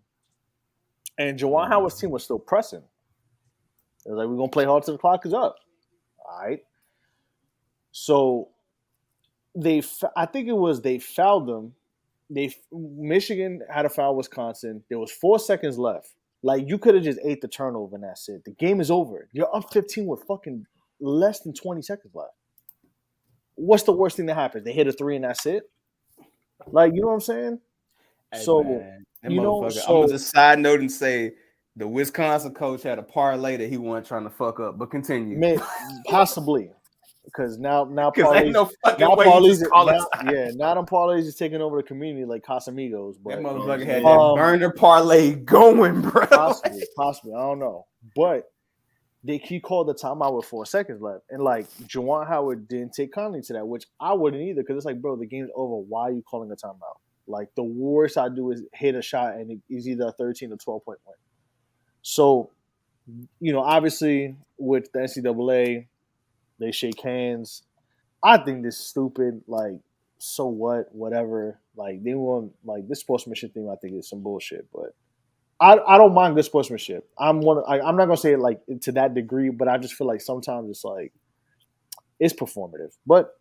and Juwan Howard's team was still pressing. It was like, we're gonna play hard till the clock is up. All right. So I think it was they fouled them, Michigan had a foul Wisconsin. There was 4 seconds left. Like, you could have just ate the turnover and that's it. The game is over. You're up 15 with fucking less than 20 seconds left. What's the worst thing that happens? They hit a 3 and that's it? Like, you know what I'm saying? Hey, so, man, you know, I'm going to just side note and say the Wisconsin coach had a parlay that he wasn't trying to fuck up, but continue. Possibly. Because now ain't no fucking now way parlays, now them parlays is taking over the community like Casamigos. But that motherfucker had that burner parlay going, bro. Possibly. I don't know. But he called the timeout with 4 seconds left. And like Juwan Howard didn't take kindly to that, which I wouldn't either, because it's like, bro, the game's over. Why are you calling a timeout? Like, the worst I do is hit a shot and it's either a 13 or 12-point win. So, you know, obviously with the NCAA, they shake hands. I think this is stupid. Like, so what? Whatever. Like, they want, like, this sportsmanship thing, I think is some bullshit. But I don't mind good sportsmanship. I'm not gonna say it like to that degree, but I just feel like sometimes it's like it's performative. But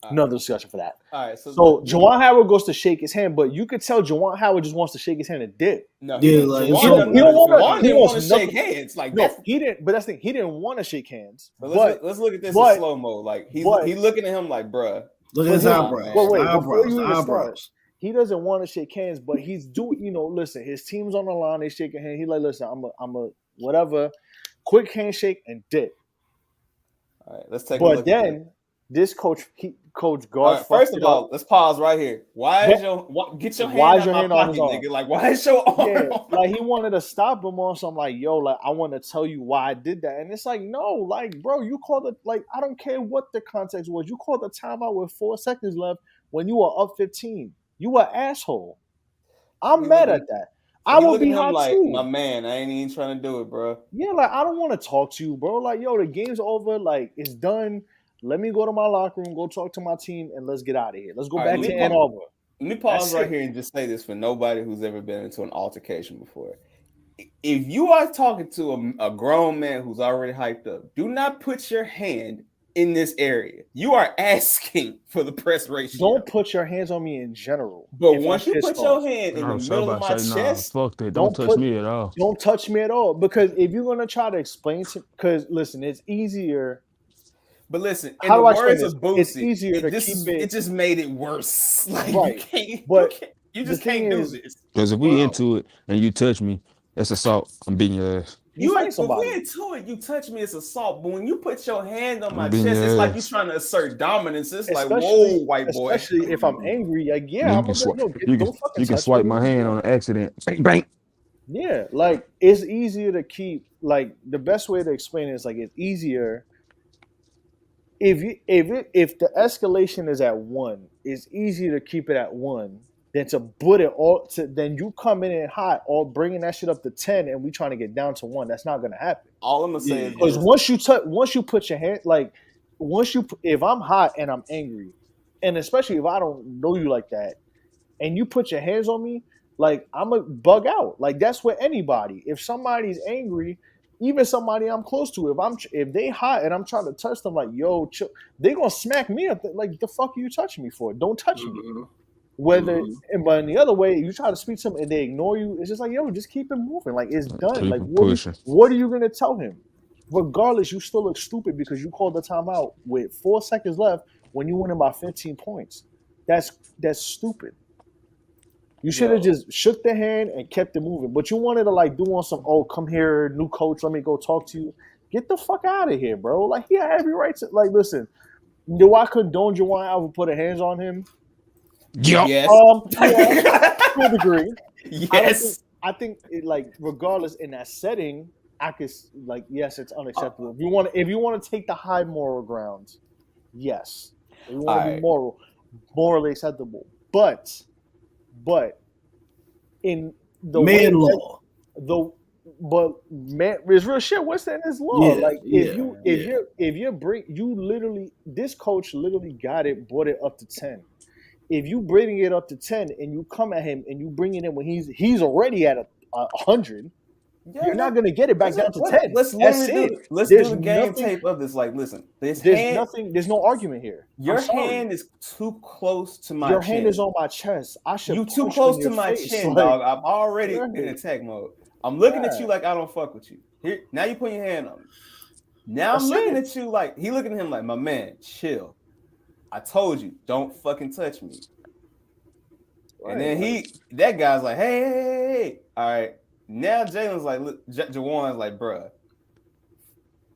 another discussion for that. All right. So Juwan Howard goes to shake his hand, but you could tell Juwan Howard just wants to shake his hand and dip. No, he didn't want to shake hands. Like, no, he didn't. But that's the thing. He didn't want to shake hands. But let's look at this in slow mo. Like, he's looking at him like, bruh. Look at his eyebrows. Eyebrows. He doesn't want to shake hands, but he's doing. You know, listen. His team's on the line. They shake a hand. He's like, listen, I'm a whatever. Quick handshake and dip. All right, let's take a look. But then this Coach Gard. Right, first of all, let's pause right here. Why is get your hand out my pocket, nigga? Like, why is your arm? Yeah, like he wanted to stop him on something. Like, yo, like I want to tell you why I did that, and it's like, no, like, bro, you called it. Like, I don't care what the context was. You called the timeout with 4 seconds left when you were up 15. You an asshole. I'm mad at that. I will be hot like, too. My man, I ain't even trying to do it, bro. Yeah, like I don't want to talk to you, bro. Like, yo, the game's over. Like, it's done. Let me go to my locker room, go talk to my team, and let's get out of here. Let's go back to Ann Arbor. Let me pause right here and just say this for nobody who's ever been into an altercation before. If you are talking to a grown man who's already hyped up, do not put your hand in this area. You are asking for the press ratio. Don't put your hands on me in general. But once you put your hand in the middle of my chest, fuck that. Don't touch me at all. Don't touch me at all. Because if you're gonna try to explain to, because listen, it's easier. But listen, in the words of Boosie, it's easier to keep it. It just made it worse. Like, right. You just can't do this. Because if we into it and you touch me, it's assault. I'm beating your ass. You ain't somebody. If we into it, you touch me, it's assault. But when you put your hand on my chest, it's like you trying to assert dominance. It's like, whoa, white boy. Especially if I'm angry, like, yeah, you can swipe my hand on an accident. Bang, bang. Yeah, like it's easier to keep. Like the best way to explain it is like it's easier. If the escalation is at 1, it's easier to keep it at 1 than to put it all to. Then you come in hot, all bringing that shit up to 10, and we trying to get down to 1. That's not gonna happen. All I'm gonna say is because once you put your hand, like if I'm hot and I'm angry, and especially if I don't know you like that, and you put your hands on me, like I'm gonna bug out. Like that's with anybody. If somebody's angry. Even somebody I'm close to, if they hot and I'm trying to touch them, like, yo, chill, they gonna smack me up. Like, the fuck are you touching me for? Don't touch me. But in the other way, you try to speak to them and they ignore you. It's just like, yo, just keep it moving. Like, it's done. Like, what are you gonna tell him? Regardless, you still look stupid because you called the timeout with 4 seconds left when you win by 15 points. That's stupid. You should have just shook the hand and kept it moving. But you wanted to like do on some, come here, new coach, let me go talk to you. Get the fuck out of here, bro. Like, he had every right to, like, listen, do I condone Juwan Howard putting hands on him? Yeah. Yes. To a degree. Yes. I think it, like, regardless in that setting, I could, like, yes, it's unacceptable. If you want to take the high moral grounds, yes. If you want to be morally acceptable. But in the man law, it's real shit. What's that in this law? This coach literally got it, brought it up to 10. If you bring it up to 10 and you come at him and you bring it in when he's already at 100, You're not gonna get it back down to 10. Let's do the game tape of this. Like, listen, there's no argument here. Your hand is too close to my Your chin. hand is on my chest. I should. You too close to my chin, dog. I'm already in attack mode. I'm looking at you like I don't fuck with you. Here, now you put your hand on me. Now I'm looking at you like he looking at him like, my man, chill. I told you, don't fucking touch me. Right, and then that guy's like, hey. All right. Now Jalen's like, look, Juwan's like, bruh,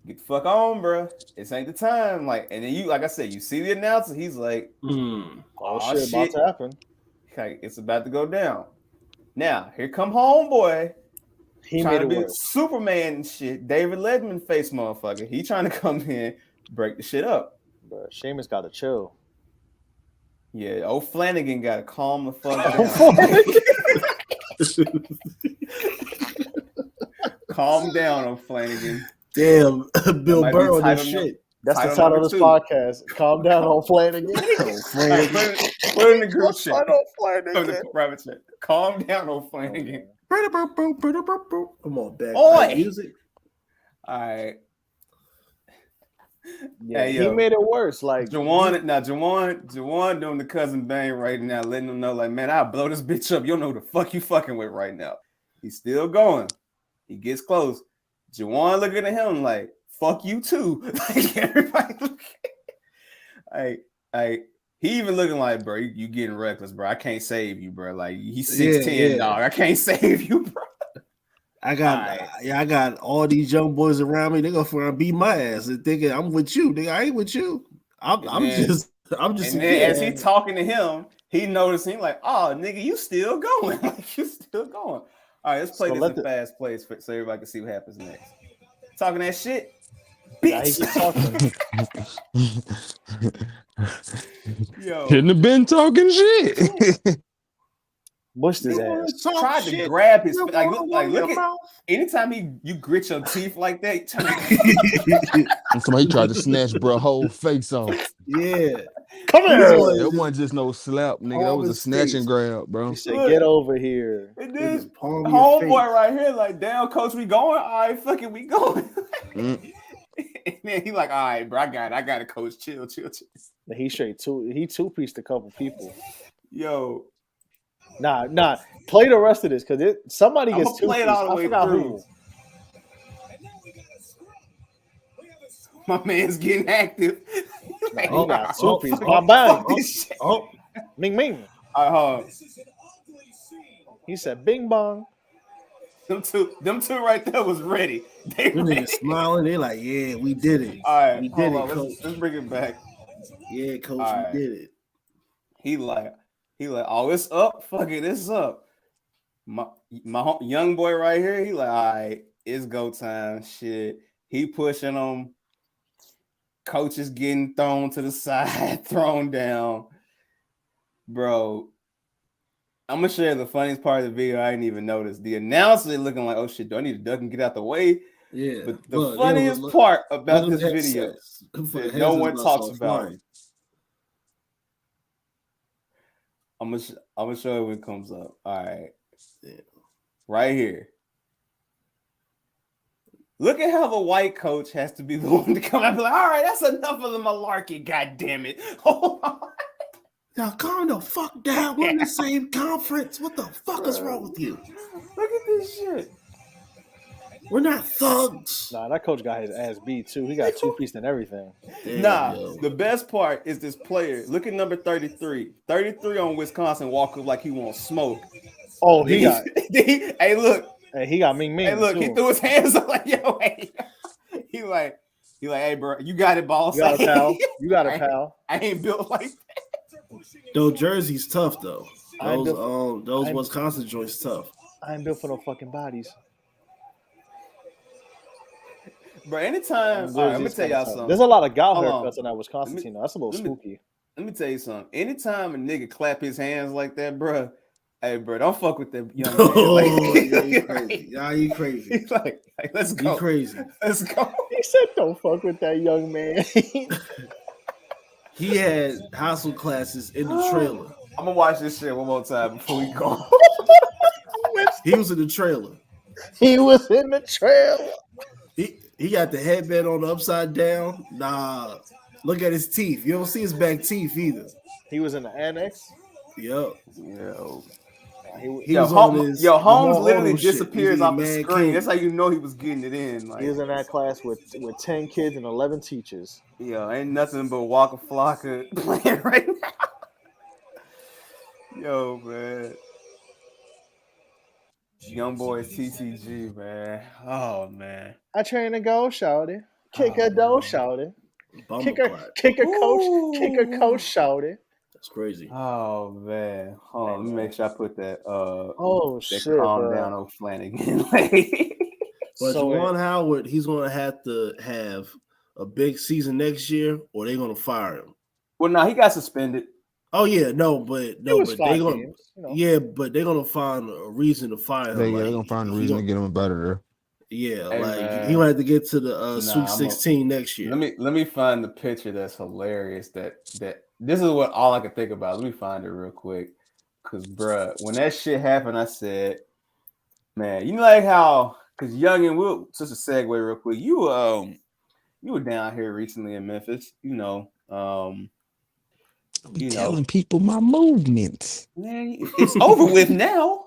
get the fuck on, bruh. This ain't the time. Like, and then you, like I said, you see the announcer. He's like, oh shit, about to happen. Okay, it's about to go down. Now here come homeboy. He trying to be Superman and shit. David Letterman face motherfucker. He trying to come in, break the shit up. Bro, Sheamus got to chill. Yeah, old Flanagan got to calm the fuck down. Calm down, old Flanagan. Damn, Bill Burr on this shit. That's the title of this podcast. Calm down, old Flanagan. Put it in the group chat. Put the private chat. Calm down, old Flanagan. Come on, back. Music. All right. Yeah, he made it worse. Like Juwan doing the cousin bang right now, letting him know, like, man, I'll blow this bitch up. You don't know who the fuck you fucking with right now. He's still going. He gets close. Juwan looking at him like, fuck you too. Like everybody looking. He even looking like, bro, you getting reckless, bro. I can't save you, bro. Like he's 6'10", dog. I can't save you, bro. I got all these young boys around me. They gonna beat my ass and thinking I'm with you. Nigga, I ain't with you. I'm just. And then as he talking to him, he noticed him like, oh nigga, you still going? Like you still going? All right, let's play this in fast plays so everybody can see what happens next. Talking that shit, bitch. Yo, shouldn't have been talking shit. Mushed his ass. Tried to grab his like look at anytime you grit your teeth like that. Somebody tried to snatch bro whole face off. Yeah, come here. That wasn't just no slap, nigga. That was a snatch and grab, bro. He said, "Get over here." And this homeboy right here, like, damn, coach, we going? All right, fuck it, we going. And then he like, all right, bro, I got it, coach. Chill. He two-pieced a couple people. Yo. Nah. Play the rest of this because somebody gets play it all the way through. My man's getting active. He got two-piece. Bang. Ming. He said, "Bing bong." Them two right there was ready. They were smiling. They like, yeah, we did it. All right, we did it, coach. Let's bring it back. Yeah, coach, we did it. He like, oh, it's up. Fuck it, it's up. My young boy right here, he like, all right, it's go time. Shit, he pushing him. Coach is getting thrown to the side, thrown down. Bro, I'm gonna share the funniest part of the video. I didn't even notice. The announcer looking like, oh shit, do I need to duck and get out the way? Yeah. But the funniest part about this video that no one talks about. I'm gonna show it when it comes up. All right. Yeah. Right here. Look at how the white coach has to be the one to come out and be like, all right, that's enough of the malarkey, god damn it. Hold on. Now calm the fuck down. We're in the same conference. What the fuck is wrong with you? Look at this shit. We're not thugs. Nah, that coach got his ass beat too. He got two-pieced and everything. Damn, the best part is this player. Look at number 33. 33 on Wisconsin walk up like he wants smoke. Oh, hey, look. Hey, he got Meek Mill. Hey, look, too. He threw his hands up like, yo, hey. He like, hey, bro, you got it, boss. You got it, pal. You got it, pal. I ain't built like that. Those jerseys tough though. Those Wisconsin joints tough. I ain't built for no fucking bodies. Bro, anytime, all right, let me tell y'all something. There's a lot of gal haircuts on that Wisconsin team. That's a little spooky. Let me tell you something. Anytime a nigga clap his hands like that, bro, hey, bro, don't fuck with that young man. You crazy. Nah, you crazy. He's like, let's go. You crazy. Let's go. He said, don't fuck with that young man. He had hustle classes in the trailer. I'm going to watch this shit one more time before we go. He was in the trailer. He was in the trailer. He got the headband on the upside down. Nah, look at his teeth. You don't see his back teeth either. He was in the annex. Yep. Yo. He was on his Holmes literally Arnold shit. disappears off the Mad screen. King. That's how you know he was getting it in. Like, he was in that class with 10 kids and 11 teachers. Yo, ain't nothing but Waka Flocka playing right now. Yo, man. Young boys TCG, man. Oh, man. I train to go, shouty. Kick a dough, shouty. Kick a coach, kick a coach, shouty. That's crazy. Oh, man. Hold on, let me make sure I put that. Shit, calm bro. down on Flanagan. But Juwan Howard, he's going to have a big season next year, or they're going to fire him. Well, no, he got suspended. Oh yeah, but they're going but they're going to find a reason to fire him. They're going to find a reason to get him out of there. Yeah, hey, he going to have to get to the Sweet 16 next year. Let me find the picture that's hilarious. That this is what all I can think about. Let me find it real quick, cause bruh, when that shit happened, I said, man, you know, like how, cause Youngin, we'll just a segue real quick. You were down here recently in Memphis. Telling people my movements. Man, it's over with now.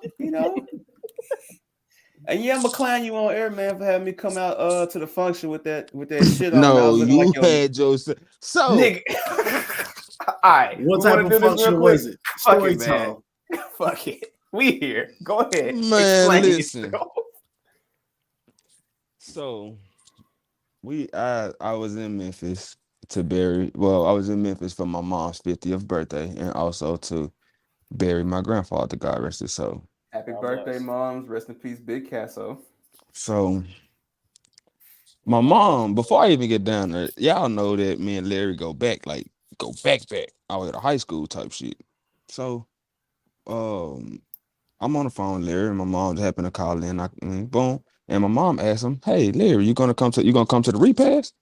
And yeah, I'm gonna clown you on air, man, for having me come out to the function with that shit on. No, you had Joseph. So, nigga. All right, what type of function was it? Story time. Fuck it. We here. Go ahead, man. Listen. So, I was in Memphis to bury. Well, I was in Memphis for my mom's 50th birthday, and also to bury my grandfather. God rest his soul. Happy birthday, moms. Rest in peace, Big Casso. So, my mom, before I even get down there, y'all know that me and Larry go back. I was at a high school type shit. So, I'm on the phone, Larry, and my mom happened to call in. Boom. And my mom asked him, "Hey, Larry, you gonna come to the repast?"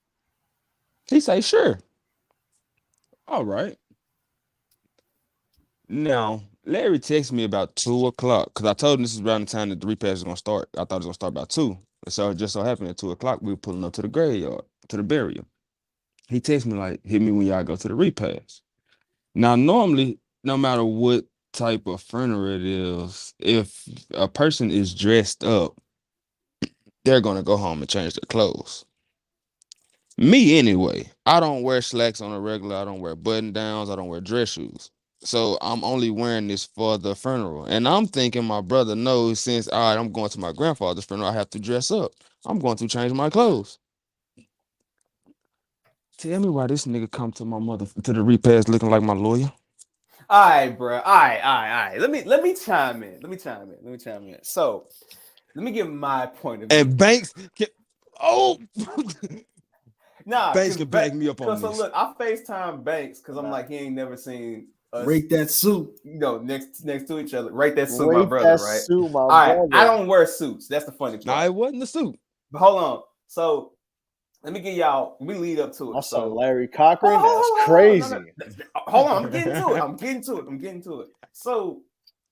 He say, "Sure." All right. Now, Larry texted me about 2:00 because I told him this is around the time that the repast was gonna start. I thought it was gonna start about 2. So it just so happened at 2:00 we were pulling up to the graveyard, to the burial. He texted me like, "Hit me when y'all go to the repast." Now, normally, no matter what type of funeral it is, if a person is dressed up, they're gonna go home and change their clothes. Me anyway, I don't wear slacks on a regular. I don't wear button downs. I don't wear dress shoes. So I'm only wearing this for the funeral. And I'm thinking my brother knows, since all right, I'm going to my grandfather's funeral, I have to dress up. I'm going to change my clothes. Tell me why this nigga come to my mother to the repast looking like my lawyer. All right, bro. All right. Let me chime in. So let me give my point of view. And Banks Nah, Banks can back me up on this. So look, I FaceTime Banks because I'm like, he ain't never seen us, rate that suit. Next to each other. Rate that suit, my brother, right? Suit, my all right, brother. I don't wear suits. That's the funny part. No, it wasn't the suit. But hold on. So let me get y'all. We lead up to it. I saw Larry Cochran. That's crazy. No. Hold on, I'm getting to it. So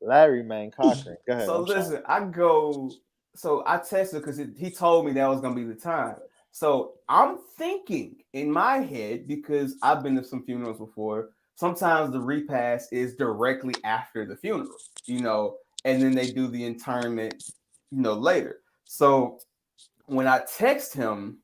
Larry, man, Cochran. Go ahead. So listen, I texted because he told me that was gonna be the time. So I'm thinking in my head, because I've been to some funerals before, sometimes the repast is directly after the funeral, and then they do the interment, later. So when I text him,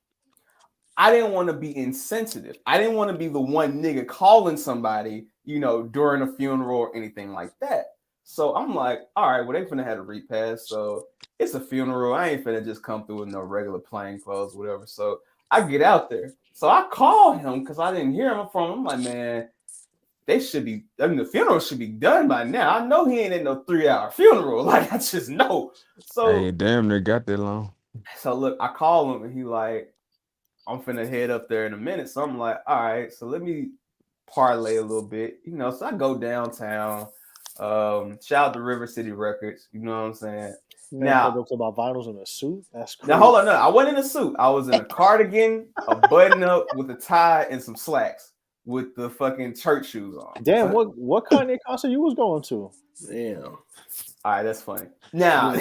I didn't want to be insensitive. I didn't want to be the one nigga calling somebody, during a funeral or anything like that. So I'm like, all right, well, they finna have a repast. So it's a funeral. I ain't finna just come through with no regular plain clothes, whatever. So I get out there. So I call him because I didn't hear him from him. I'm like, man, the funeral should be done by now. I know he ain't in no 3-hour funeral. Like, I just know. So hey, damn, they got that long. So look, I call him and he like, I'm finna head up there in a minute. So I'm like, all right, so let me parlay a little bit, So I go downtown. Shout out to River City Records. You know what I'm saying? Now, about vinyls in a suit. That's crazy. Now hold on, no, I wasn't in a suit. I was in a cardigan, a button up with a tie, and some slacks with the fucking church shoes on. Damn, what Kanye concert you was going to? Damn. All right, that's funny. Now,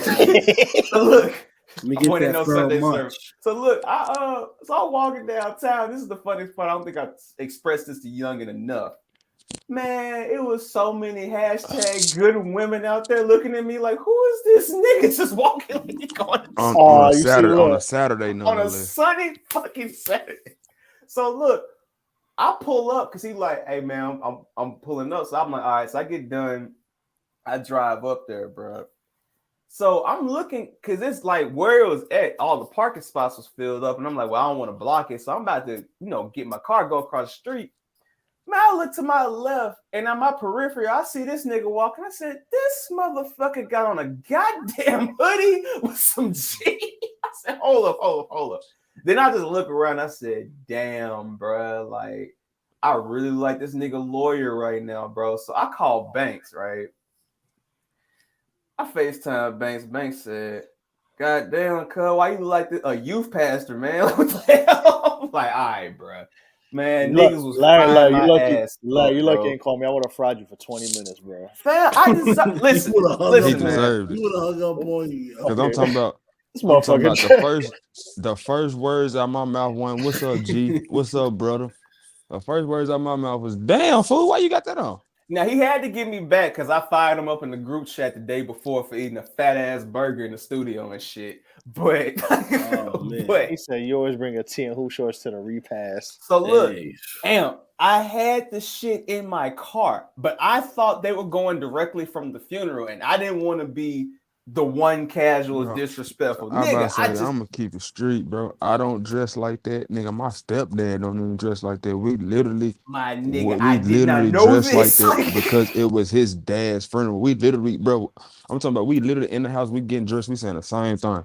look, Let me get that Sunday service. So look, so I'm walking downtown. This is the funniest part. I don't think I expressed this to Youngin enough. Man, it was so many hashtag good women out there looking at me like, who is this nigga just walking like on a Saturday, on a sunny fucking Saturday. So look, I pull up because he like, hey man, I'm pulling up. So I'm like, all right. So I get done. I drive up there, bro. So I'm looking because it's like where it was at. All the parking spots was filled up, and I'm like, well, I don't want to block it. So I'm about to, get my car, go across the street. Man, I look to my left, and on my periphery, I see this nigga walking. I said, this motherfucker got on a goddamn hoodie with some jeans. I said, hold up. Then I just look around. I said, damn, bro. Like, I really like this nigga lawyer right now, bro. So I called Banks, right? I FaceTime Banks. Banks said, God damn, cuz, why you like this? A youth pastor, man. What the hell? I'm like, all right, bro. Man, niggas was frying my ass. You lucky ain't call me. I would have fried you for 20 minutes, bro. Fam, I just listen, man. You would have hung up on you. Because I'm talking about the first words out my mouth went, what's up, G? What's up, brother? The first words out my mouth was, damn, fool, why you got that on? Now, he had to get me back because I fired him up in the group chat the day before for eating a fat-ass burger in the studio and shit. But, he said you always bring a tea and hoop shorts to the repast. So, look, I had the shit in my car, but I thought they were going directly from the funeral, and I didn't want to be the one casual disrespectful. I'm gonna keep it street, bro. I don't dress like that, nigga. My stepdad don't even dress like that. We literally, I did not know dressed this. like that because it was his dad's funeral. We literally, bro. I'm talking about we literally in the house. We getting dressed. We saying the same thing.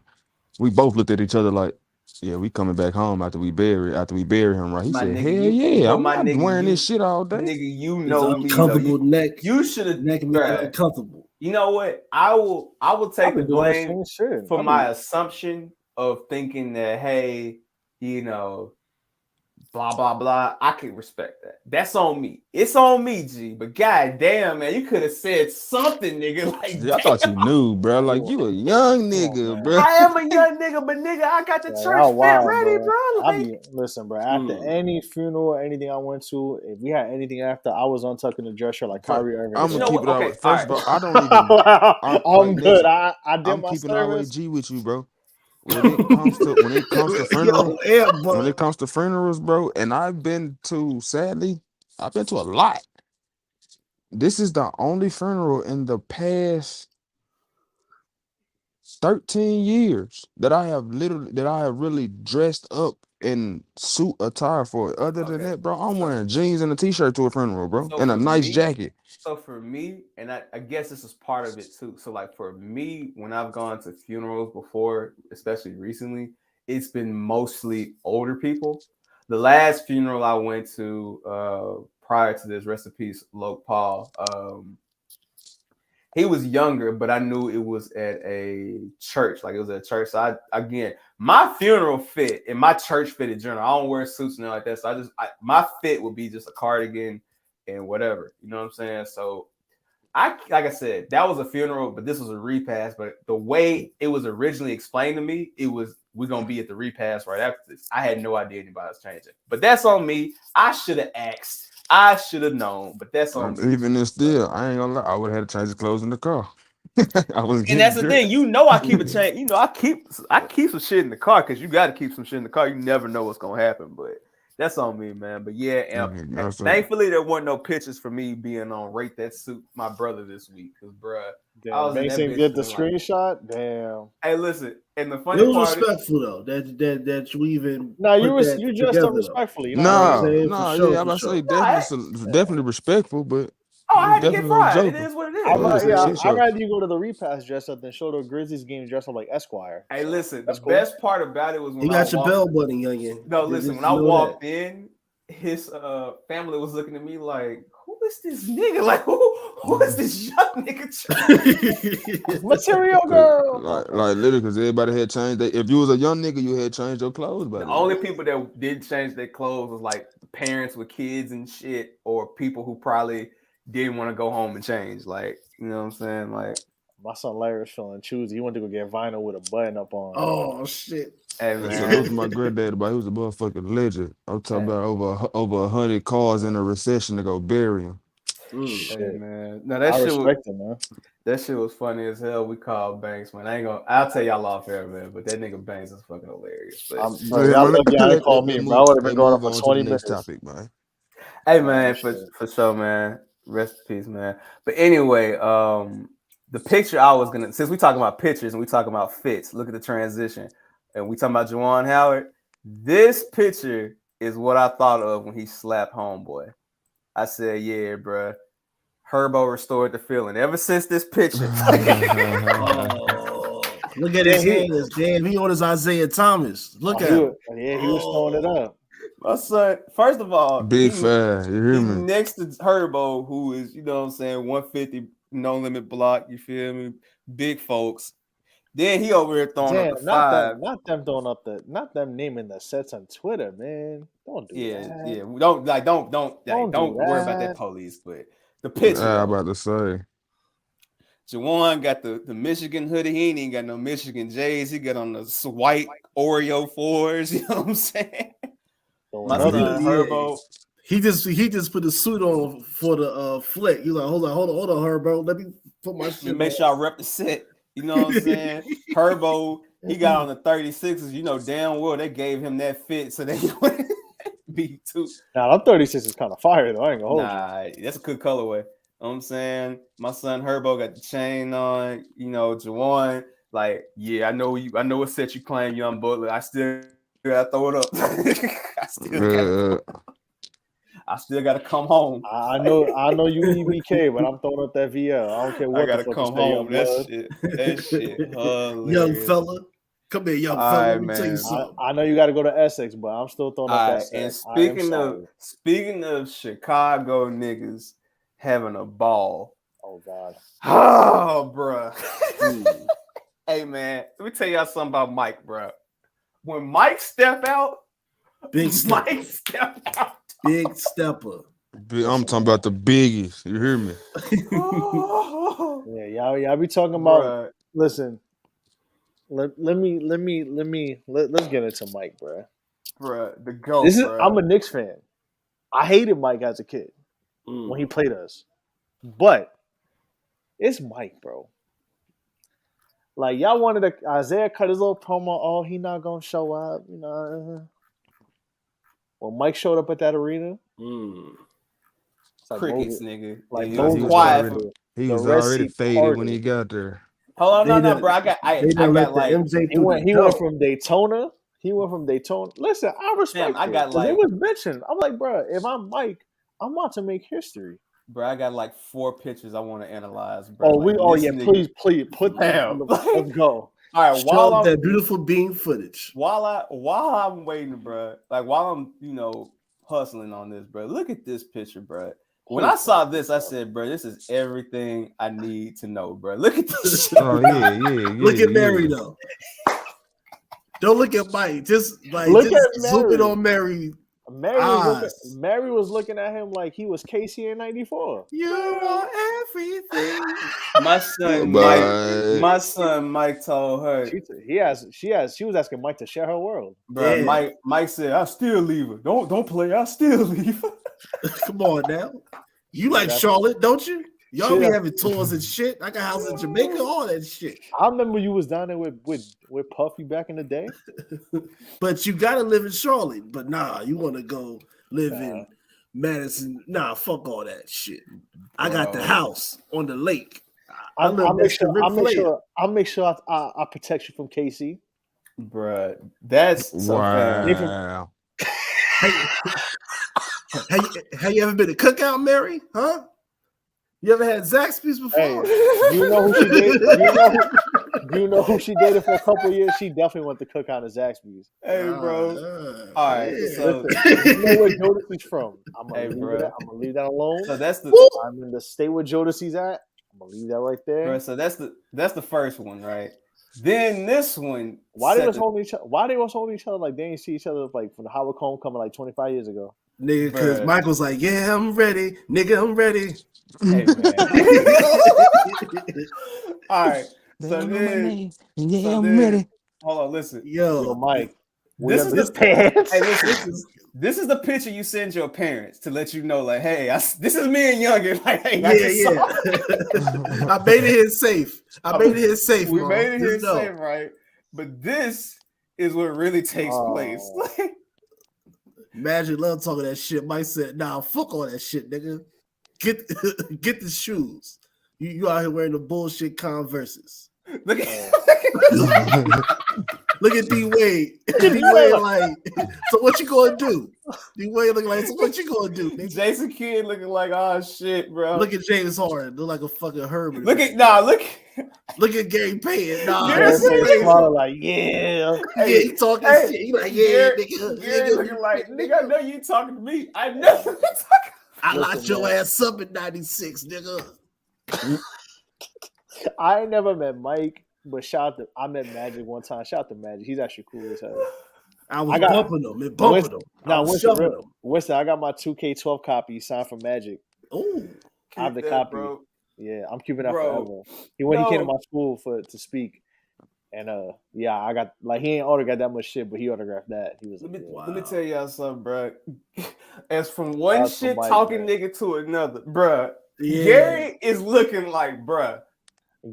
We both looked at each other like, yeah, we coming back home after we bury him, right? He said, hell yeah, I'm not wearing this shit all day. Nigga, you know me. Comfortable neck. You should have neck me uncomfortable. You know what? I will take the blame for my assumption of thinking that, hey, blah, blah, blah. I can respect that. That's on me. It's on me, G. But goddamn, man, you could have said something, nigga. Like, I thought you knew, bro. Like, you a young nigga, bro. I am a young nigga, but nigga, I got the church fit ready, bro. Like, listen, bro. After any funeral or anything I went to, if we had anything after, I was untucking the dress shirt like Kyrie Irving. I'm gonna keep it out. First of all, I don't even. I'm good. I did I'm my keeping service. G with you, bro. When it comes to funerals, bro, and I've been to a lot. This is the only funeral in the past 13 years that I have really dressed up in suit attire for. Other than that, bro, I'm wearing jeans and a t-shirt to a funeral, bro, and a nice jacket. So for me, and I guess this is part of it too. So like for me, when I've gone to funerals before, especially recently, it's been mostly older people. The last funeral I went to prior to this, rest in peace, Loke Paul. He was younger, but I knew it was at a church. Like it was at a church. So my funeral fit and my church fit in general. I don't wear suits and like that. So my fit would be just a cardigan and whatever. You know what I'm saying? So like I said, that was a funeral, but this was a repast. But the way it was originally explained to me, it was we're gonna be at the repast right after this. I had no idea anybody was changing. But that's on me. I should have asked. I should have known, but that's on me. Even then, still, I ain't gonna lie. I would have had to change the clothes in the car. And that's the thing. I keep a change. I keep some shit in the car because you got to keep some shit in the car. You never know what's gonna happen, but that's on me, man. But yeah, and thankfully there weren't no pictures for me being on Rate That Suit my brother this week because, bruh, Mason get the screenshot. Damn. Hey, listen, and the funny part was respectful though that you even. No, you dressed up respectfully. I'm about to say definitely respectful, but. Oh, I had to get fried. It is what it is. I'd rather you go to the repast dressed up than show the Grizzlies game dressed up like Esquire. Hey, listen, the best part about it was when you got your bell button, youngin. No, listen, when I walked in, his family was looking at me like, who is this nigga? Like, who is this young nigga? Material girl. Like literally, because everybody had changed. If you was a young nigga, you had changed your clothes. The only people that did change their clothes was like parents with kids and shit, or people who probably didn't want to go home and change. Like, you know what I'm saying? Like, My son Larry was feeling choosy. He went to go get vinyl with a button up on. Oh shit! Hey So man, this was my granddad, but he was a motherfucking legend. I'm talking about over 100 cars in a recession to go bury him. Hey man, no, I respect him, man. That shit was funny as hell. We called Banks, man. I'll tell y'all off air, man. But that nigga Banks is fucking hilarious. But y'all lucky I ain't called me, bro. I would have been going on for 20 minutes. Topic, man. Hey man, for sure, man. Rest in peace, man. But anyway, the picture I was gonna, since we talking about pictures and we talking about fits, look at the transition, and we talking about Juwan Howard. This picture is what I thought of when he slapped Homeboy. I said, yeah, bro. Herbo restored the feeling. Ever since this picture. Look at his hands. Damn, he on his Isaiah Thomas. Look at him. Yeah, he was throwing it up. My son, first of all, big fan. You hear me? Next to Herbo, who is, you know what I'm saying, 150 no limit block. You feel me? Big folks. Then he over here throwing up the five. Not them throwing up not them naming the sets on Twitter, man. Don't do that. Yeah. Don't worry about that police, but the picture. I'm about to say. Juwan got the Michigan hoodie. He ain't even got no Michigan J's. He got on the white Oreo 4s. You know what I'm saying? My son Herbo. He just put the suit on for the flick. He's like, hold on, Herbo. Let me put my shit. Make sure I rep the set. You know what I'm saying? Herbo, he got on the 36s. You know damn well they gave him that fit so they would be too. Nah, I'm 36 is kind of fire though. I ain't gonna hold you. That's a good colorway. You know what I'm saying? My son Herbo got the chain on. You know, Juwan, like, yeah, I know what set you claim, Young Butler. I still gotta throw it up. I still gotta come home. I know you EBK, but I'm throwing up that VL. I don't care what. I gotta come home. That shit. Young fella. Come here, young fella. Let me tell you something. I know you got to go to Essex, but I'm still throwing up that set. And speaking of Chicago niggas having a ball. Oh God. Oh, bro. Hey man, let me tell y'all something about Mike, bro. When Mike step out, Mike step out. Big stepper. I'm talking about the biggies. You hear me? Yeah, y'all be talking about. Bruh. Listen, let's get into Mike, bro. Bruh, the GOAT. I'm a Knicks fan. I hated Mike as a kid when he played us, but it's Mike, bro. Like y'all wanted Isaiah cut his little promo. Oh, he not gonna show up, you know. When Mike showed up at that arena, like crickets, nigga. Like he was quiet. He was already faded when he got there. Hold on, no, bro. I got like MJ he went from Daytona. He went from Daytona. Listen, I respect. I got like they was bitching. I'm like, bro, if I'm Mike, I'm about to make history. Bro, I got like 4 picts I want to analyze, bro. Please put them. Let's go. All right, while that beautiful beam footage. While I'm waiting, bro, like while I'm hustling on this, bro. Look at this picture, bro. When I saw this, I said, bro, this is everything I need to know, bro. Look at this shit. Oh yeah. Look at Mary though. Don't look at Mike. Just zoom it on Mary. Mary was looking at him like he was Casey in '94. You are everything. My son Mike told her she was asking Mike to share her world. Bro, yeah. Mike said, "I still leave her. Don't play. I still leave her." Come on now. You like Charlotte, don't you? Y'all be having tours and shit. I got houses in Jamaica, all that shit. I remember you was down there with Puffy back in the day. But you gotta live in Charlotte. But nah, you want to go live in Madison. Nah, fuck all that shit. I got the house on the lake. I'll make sure I protect you from KC. Bruh, that's wow. Have you ever been to Cookout, Mary? Huh? You ever had Zaxby's before? Hey, do you know who she dated? Do you know who she dated for a couple of years? She definitely went to Cookout at Zaxby's. Hey, bro. All right. Yeah. So you know where Jodeci's from. I'm gonna leave that alone. So that's I'm in the state where Jodeci's at. I'm gonna leave that right there. Bro, so that's the first one, right? Then this one. Why they was holding each other like they didn't see each other like from the Howard Homecoming like 25 years ago? Nigga, because Michael's like, yeah, I'm ready. Nigga, I'm ready. Hey, man. All right. They So don't know my then, name. Yeah, so I'm then, ready. hold on, listen. Yo, Mike. This is this the pants. hey, listen. This is the picture you send your parents to let you know, like, hey, this is me and Youngin. Like, hey, I just saw. I made it here safe. We Mom. made it here Just know. safe, right? But this is what really takes place. Imagine love talking that shit. Mike said, "Nah, fuck all that shit, nigga. Get the shoes. You out here wearing the bullshit Converses. Look at Look at D Wade. D Wade like, so what you gonna do? D Wade looking like, so what you gonna do? Nigga? Jason Kidd looking like, oh shit, bro. Look at James Harden, look like a fucking Herbert. Look at Gary Payton. Nah, like, yeah, he talking shit. He like, yeah, Gary looking like, nigga, I know you talking to me. I know you talking. I locked your ass up in '96, nigga. I ain't never met Mike, but I met Magic one time. Shout out to Magic. He's actually cool as hell. I was bumping them and bumping them. Winston, I got my 2K12 copy signed from Magic. Oh, I have the copy. Bro. Yeah, I'm keeping that forever. He came to my school to speak. And yeah, I got he ain't autographed that much shit, but he autographed that. He was let me tell y'all something, bro. As from one That's shit Mike, talking man. nigga to another, bro. yeah. Gary is looking like, bro.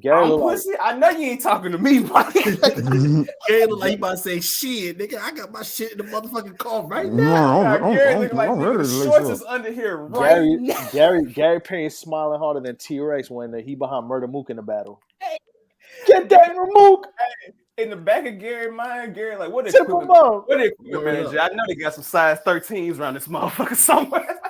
Gary I'm pussy. I know you ain't talking to me, Mike. Gary look like he about to say shit, nigga. I got my shit in the motherfucking car right now. Gary looking like nigga, shorts is under here right now. Gary Payne smiling harder than T-Rex when he behind Murder Mook in the battle. Get that Mook. In the back of Gary's mind, Gary like, what equipment manager? I know they got some size 13s around this motherfucker somewhere.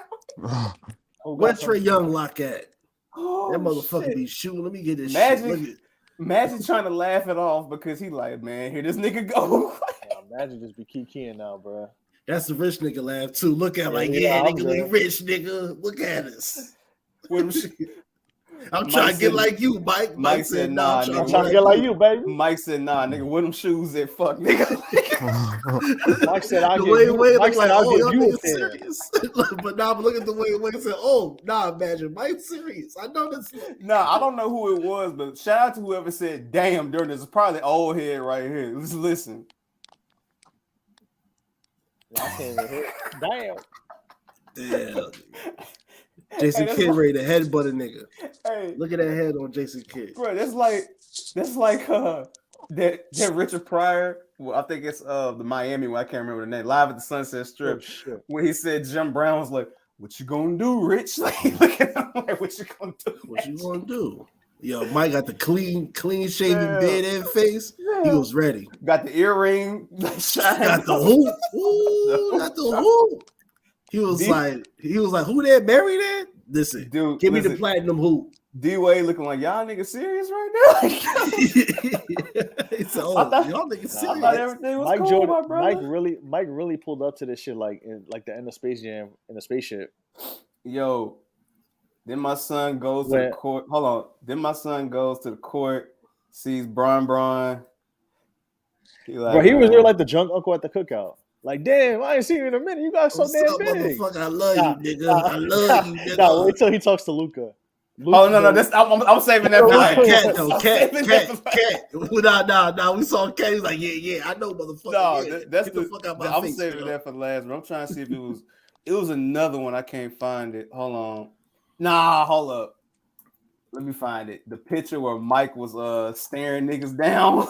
Where's Trey Young lock at? Oh, that motherfucker shit. be shooting. Let me get this shit. Magic trying to laugh it off because he like, man, here this nigga go. Magic just be keying now, bro. That's the rich nigga laugh too. Look at nigga, we rich nigga. Look at us. I'm trying to get like you, Mike. Mike said, nah, I'm trying to get like you, baby. Mike said, nah, nigga, where them shoes at? Fuck, nigga. Mike said, I'll give you a serious. But look at the way Wade said, oh, nah, imagine Mike's serious. I know this. Nah, I don't know who it was, but shout out to whoever said, damn, during this. It's probably old head right here. Let's listen. I can't even hear it. Damn. Jason Kidd ready to headbutt a nigga. Hey, look at that head on Jason Kidd. Bro, that's like that Richard Pryor. Well, I think it's the Miami one. I can't remember the name. Live at the Sunset Strip. Where he said Jim Brown was like, "What you gonna do, Rich?" Like, look at him like, "What you gonna do? What you gonna do?" Yo, Mike got the clean shaven beard and face. He was ready. Got the earring. Got the hoop. Ooh, got the hoop. He was like, who there? Barry there? Listen, dude, give me the platinum hoop. D-Wade looking like, y'all niggas serious right now? Y'all niggas serious. I thought everything was cool, my brother. Mike really pulled up to this shit like the end of Space Jam in a spaceship. Yo, then my son goes to the court. Hold on. Then my son goes to the court, sees Bron. He was there like the drunk uncle at the cookout. Like, damn, I ain't seen you in a minute. You got so damn big. I love you, nigga. I love you, nigga. Nah, wait till he talks to Luca. Oh no, I'm saving that for Cat. Nah. We saw Cat. He's like, yeah. I know, motherfucker. No, that's the fuck out my I'm face. Saving that for the last one. I'm trying to see if it was another one. I can't find it. Hold on. Nah, hold up. Let me find it. The picture where Mike was staring niggas down.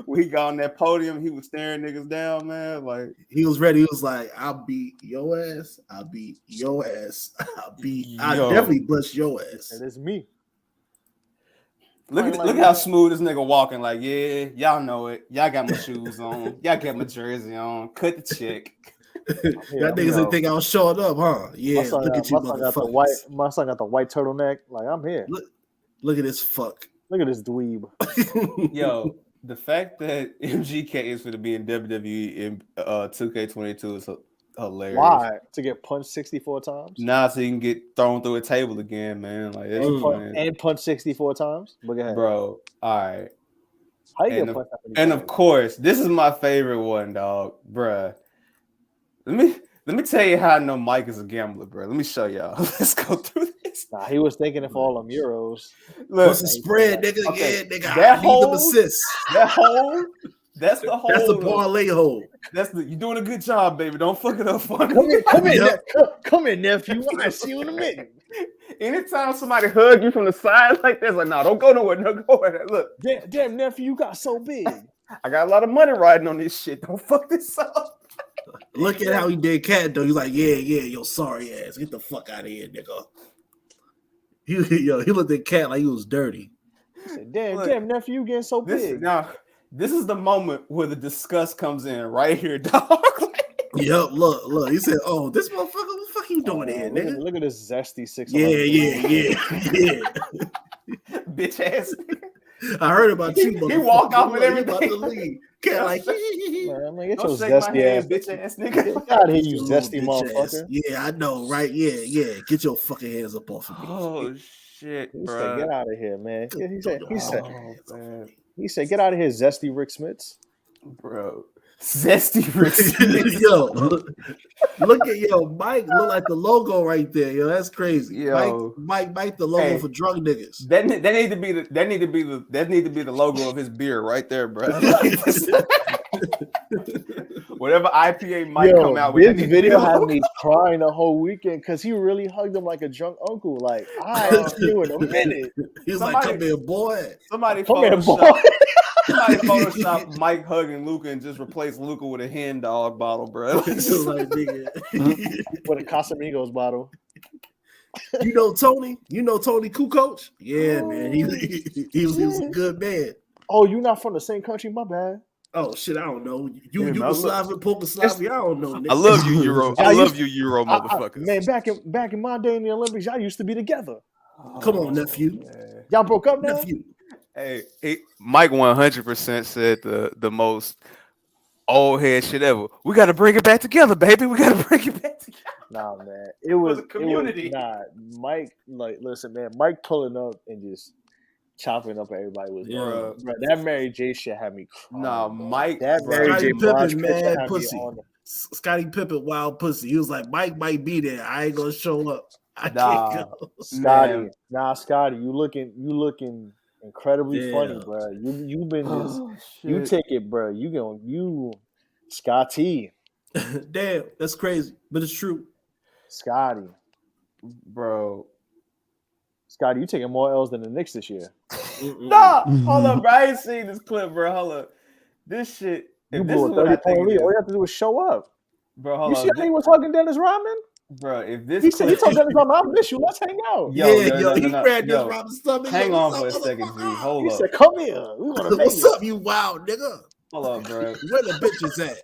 When he got on that podium, he was staring niggas down, man. Like he was ready. He was like, "I'll beat your ass. I'll beat your ass. I definitely bust your ass." That is me. Look how smooth this nigga walking. Like, yeah, y'all know it. Y'all got my shoes on. Y'all got my jersey on. Cut the check. Y'all niggas didn't think I was showing up, huh? Yeah. Look at you, motherfuckers. My son got the white turtleneck. Like, I'm here. Look at this fuck. Look at this dweeb. Yo. The fact that MGK is going to be in WWE in 2K22 is hilarious. Why? To get punched 64 times? Nah, so you can get thrown through a table again, man. Like and punched 64 times? Look ahead. Bro, all right. How you get punched? And of course, this is my favorite one, dog. Bruh. Let me tell you how I know Mike is a gambler, bro. Let me show y'all. Let's go through this. Nah, he was thinking of all them euros. Look, what's the spread, nigga? Okay, yeah, nigga. That I need them assists. That hole. That's the hole. That's the parlay hole. You're doing a good job, baby. Don't fuck it up for me. Come in, nephew. I see you in a minute. Anytime somebody hug you from the side like this, like, no, don't go nowhere. No, go nowhere. Look, damn, nephew, you got so big. I got a lot of money riding on this shit. Don't fuck this up. Look at how he did Cat though. He's like, yeah, yo, sorry ass, get the fuck out of here, nigga. He looked at Cat like he was dirty. He said, damn, nephew, you getting so big. Now, this is the moment where the disgust comes in right here, dog. Yep, look. He said, "Oh, this motherfucker, what the fuck you doing here, nigga? Look at this zesty 6. Yeah. Bitch ass. I heard about you. He walk off and everything. About to leave. Can't like, man, get your shake my zesty hand, ass, bitch ass nigga. Get out of here, you zesty motherfucker. Yeah, I know, right? Yeah. Get your fucking hands up off of me. Oh shit, bro. Said, get out of here, man. He said, get out of here, zesty Rick Smits. Bro. Zesty Rick Smits. Yo, look at Mike look like the logo right there. Yo, that's crazy. Yo, Mike the logo for drug niggas. That need to be the logo of his beer right there, bro. Whatever IPA might come out with. This video had me crying the whole weekend because he really hugged him like a drunk uncle. Like, I'll see you in a minute. He's like, come here, boy. Somebody Photoshop Mike hugging Luca and just replace Luca with a hen dog bottle, bro. With a Casamigos bottle. You know Tony Kukoc? Yeah, man. He was a good man. Oh, you not from the same country? My bad. Oh shit, I don't know. Yugoslavian, Pokoslavia, I don't know. Nigga. I love you, Euro. I love you, Euro motherfuckers. Man, back in my day in the Olympics, y'all used to be together. Come on, nephew. Man. Y'all broke up now? Nephew. Hey, Mike 100% said the most old head shit ever. We got to bring it back together, baby. We got to bring it back together. Nah, man. It was a community. Mike, like, listen, man. Mike pulling up and just chopping up everybody was bro. That Mary J shit had me crying. Nah, Mike. That Mary J Pippen, man, pussy. Scottie Pippen, wild pussy. He was like, Mike might be there. I ain't gonna show up. I can't go. Scotty, you looking incredibly funny, bro. You've been just you take it, bro. You Scotty. Damn, that's crazy, but it's true. Scotty, bro. Scotty, you taking more L's than the Knicks this year. Nah, hold up, bro. I ain't seen this clip, bro. Hold up. This shit. You blew a 30-point lead. All you have to do is show up. Bro, hold you see how he was hugging Dennis Rodman? Bro, if this he told Dennis Rodman, I'll miss you. Let's hang out. He grabbed Dennis Rodman's stomach. Hang on for a second, G. Hold up. He said, come here. We want to What's up, you wild nigga? Hold up, bro. Where the bitches at?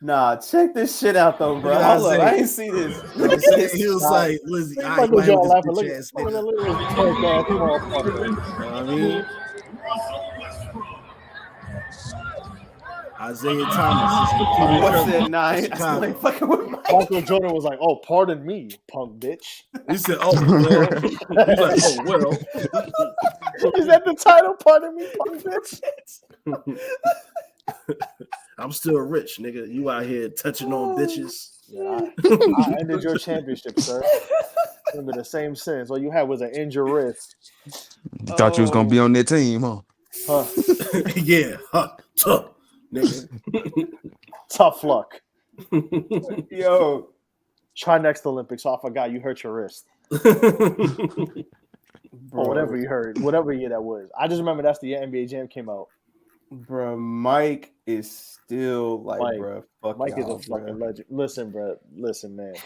Nah, check this shit out though, bro. Hold up, I ain't see this. He was like, "Lizzie, I ain't laughing. Look at this nigga." I mean, Isaiah Thomas is said, "Nah, I ain't fucking with Mike." Michael Jordan was like, "Oh, pardon me, punk bitch." He said, "Oh, well." He's like, "Oh, well." Is that the title? Pardon me, punk bitch. I'm still rich, nigga. You out here touching on bitches. Yeah, I ended your championship, sir. Remember the same sentence. All you had was an injured wrist. You thought you was gonna be on that team, huh? Yeah, tough, nigga. Tough luck. Yo, try next Olympics. Oh, I forgot you hurt your wrist. Or whatever you heard, whatever year that was. I just remember that's the year NBA Jam came out. Bro, Mike is still like, bro. Mike is a fucking legend. Listen, bro. Listen, man.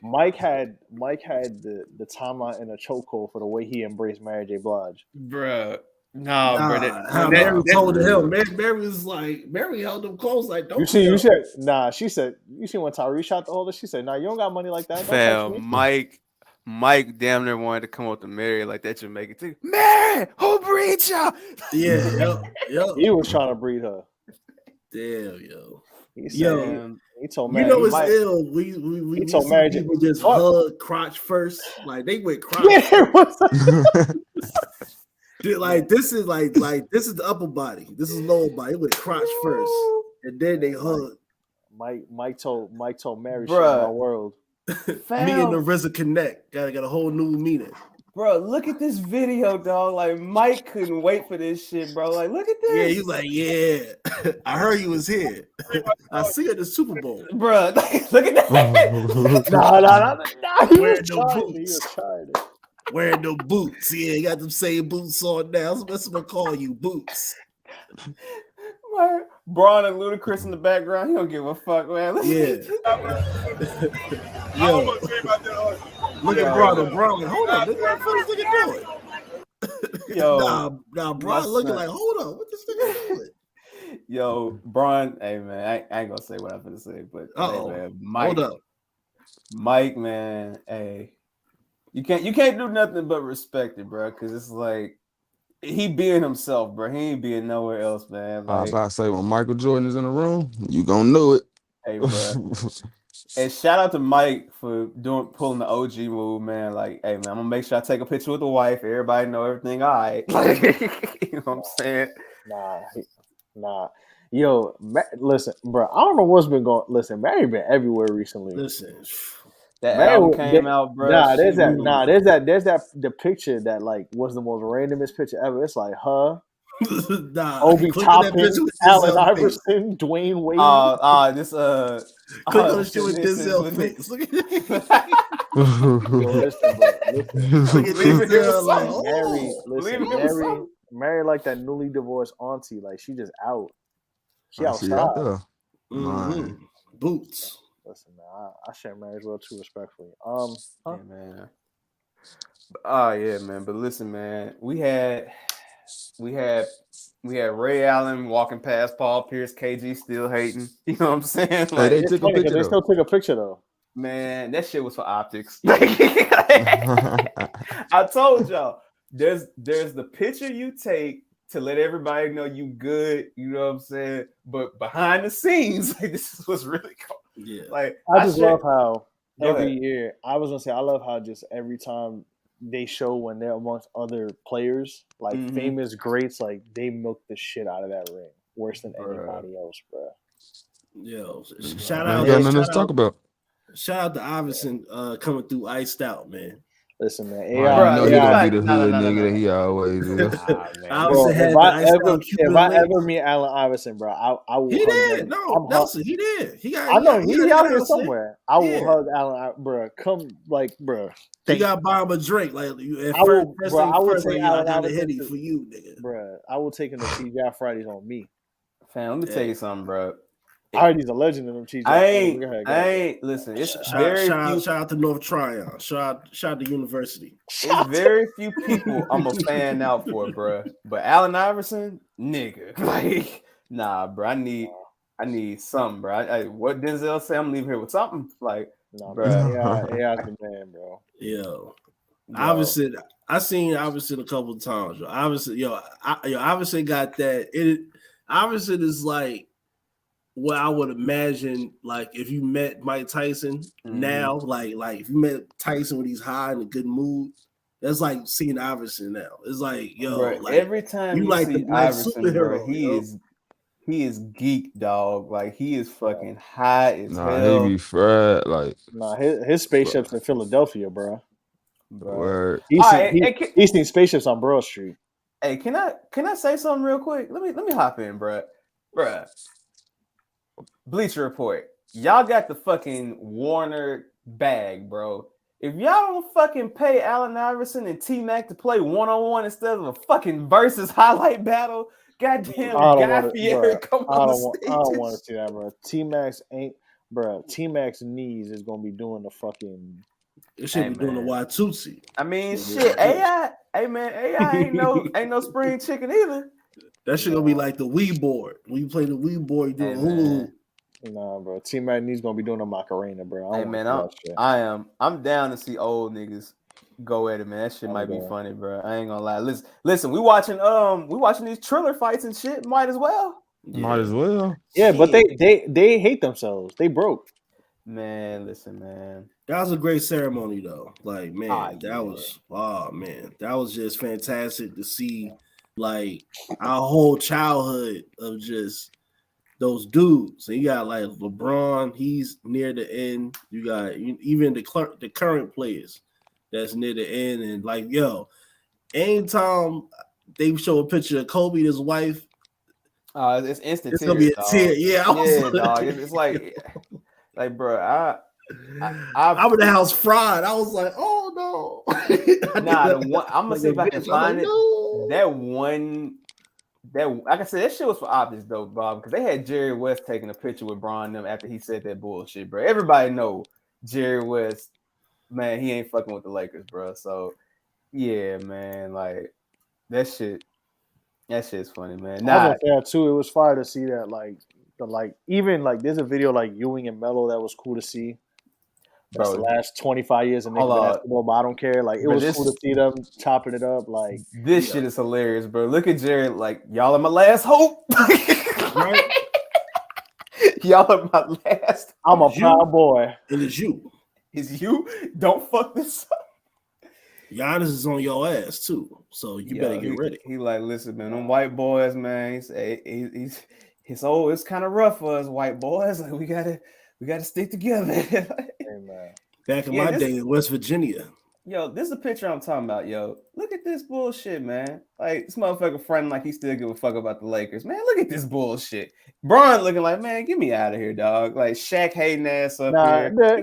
Mike had the timeline in a chokehold for the way he embraced Mary J. Blige. Bro, bro. Mary told him. Mary was like, Mary held him close. Like, don't. You said, nah. She said, you see when Tyrese shot the holder. She said, nah, you don't got money like that. Fam, Mike damn near wanted to come up to Mary like that Jamaican thing. Mary, who breeds you? Yeah, yo. He was trying to breed her. Damn, yo. He told Mary. You know it's ill. We told Mary people just hug crotch first. Like they went crotch. Yeah, like this is this is the upper body. This is lower body. It went crotch first, and then they hug. Mike told Mary, "Shut my world." Me and the RZA connect. Got a whole new meaning. Bro, look at this video, dog. Like Mike couldn't wait for this shit, bro. Like, look at this. Yeah, he's like, yeah. I heard you was here. I see you at the Super Bowl. Bro, look at that. Nah. Wearing no boots. Wearing no boots. Yeah, you got them same boots on now. That's what I call you, boots. Braun and Ludacris in the background. He don't give a fuck, man. Yeah. Yo. Look at Braun. Hold on. Look at what this nigga doing. Yo, nah, Braun looking like, hold on, what this nigga doing? Yo, Braun, hey man, I ain't gonna say what I'm gonna say, but hey, man, Mike, hold up. Mike, man, hey, you can't do nothing but respect it, bro, because it's like he being himself, bro. He ain't being nowhere else, man. Like, I was about to say, when Michael Jordan is in the room, you gonna know it. Hey, bro. And shout out to Mike for pulling the OG move, man. Like, hey, man, I'm gonna make sure I take a picture with the wife. Everybody know everything. All right, like, you know what I'm saying? Nah. Yo, listen, bro. I don't know what's been going. Listen, Mary been everywhere recently. Listen, that album came out, bro. There's that. The picture that like was the most randomest picture ever. It's like her. Obi Toppin, Allen Iverson, Dwayne Wade. Click on the shit with Denzel face. Look at Denzel. Mary like that newly divorced auntie. Like she just out. She outside. Out there. Mm-hmm. Boots. Listen, man, I share Mary's well too respectfully. Hey, man. Oh yeah, man. But listen, man, we had Ray Allen walking past Paul Pierce, KG still hating. You know what I'm saying? Like, they took a picture. They still took a picture though. Man, that shit was for optics. I told y'all, there's the picture you take to let everybody know you good. You know what I'm saying? But behind the scenes, like this is what's really cool. Yeah. Like I just love how every year. I was gonna say I love how just every time they show when they're amongst other players, like famous greats, like they milk the shit out of that ring worse than anybody else, bro. Yo, shout out to Iverson coming through iced out, man. Listen, man, AI, know he gonna be the hood nigga that he always is. If I ever meet Allen Iverson, bro, I will. He did. No, Nelson, he did. He out here somewhere. I will hug Allen, bro. Come, like, bro. You gotta buy him a drink, like I will take Allen Iverson for you, nigga. Bro, I will take him to TGI Fridays on me. Fam, let me tell you something, bro. I heard he's a legend in them TGI. I ain't. Listen, it's shout out to North Tryon. Shout out to University. It's very few people I'm a fan out for, bro. But Allen Iverson, nigga, like, nah, bro. I need something, bro. What Denzel say? I'm leaving here with something, like, nah, bro. Yeah, the man, bro. Yo. Iverson, I seen Iverson a couple of times. Yo. Iverson got that. Iverson is like what I would imagine, like if you met Mike Tyson now, like if you met Tyson when he's high in a good mood, that's like seeing Iverson now. It's like, yo, bro, like, every time you like see Iverson, bro, he is geek, dog. Like he is fucking high as hell. He be fried. Like, his spaceship's in Philadelphia, bro. Word. He's seen spaceships on Broad Street. Hey, can I say something real quick? Let me hop in, bro. Bleacher Report. Y'all got the fucking Warner bag, bro. If y'all don't fucking pay Allen Iverson and T-Mac to play one-on-one instead of a fucking versus highlight battle, goddamn Guy Fieri come on the stage. I don't want to see that, bro. T-Mac's knees is going to be doing the fucking... It should be doing the Watusi. I mean, shit, AI. Hey, man, AI ain't no spring chicken either. That shit gonna be like the Wii board. When you play the Wii board, you do hula. Nah, bro. T-Mac needs gonna be doing a Macarena, bro. I'm down to see old niggas go at it, man. That shit might be funny, bro. I ain't gonna lie. Listen, we watching these Triller fights and shit. Might as well. Yeah, but they hate themselves. They broke. Man, listen, man. That was a great ceremony, though. Like, man, that was just fantastic to see. Like our whole childhood of just those dudes. And you got like LeBron, he's near the end. You got even the current players that's near the end. And like, yo, anytime they show a picture of Kobe and his wife, it's instant. It's gonna be a tear. Yeah, dog. It's like, bro, I was in the house fried. I was like, oh no. I'm gonna see if I can find it. No. That one. Like I said, that shit was for optics though, Bob, because they had Jerry West taking a picture with Bron and them after he said that bullshit, bro. Everybody know Jerry West, man, he ain't fucking with the Lakers, bro. So yeah, man, like that shit's funny, man. I was there too. It was fire to see that, even there's a video like Ewing and Melo that was cool to see. That's the last 25 years of basketball, but I don't care. Like, it was cool to see them chopping it up. Like, this shit is hilarious, bro. Look at Jared. Like, y'all are my last hope. Right? Y'all are my last. I'm a proud boy. It is you. It's you. Don't fuck this up. Giannis is on your ass too, so you better get ready. He like, listen, man, them white boys, man. It's kind of rough for us white boys. Like, we gotta stick together. Amen. Back in my day in West Virginia. Yo, this is a picture I'm talking about, yo. Look at this bullshit, man. Like, this motherfucker fronting like he still give a fuck about the Lakers. Man, look at this bullshit. Bron looking like, man, get me out of here, dog. Like, Shaq hating ass up here.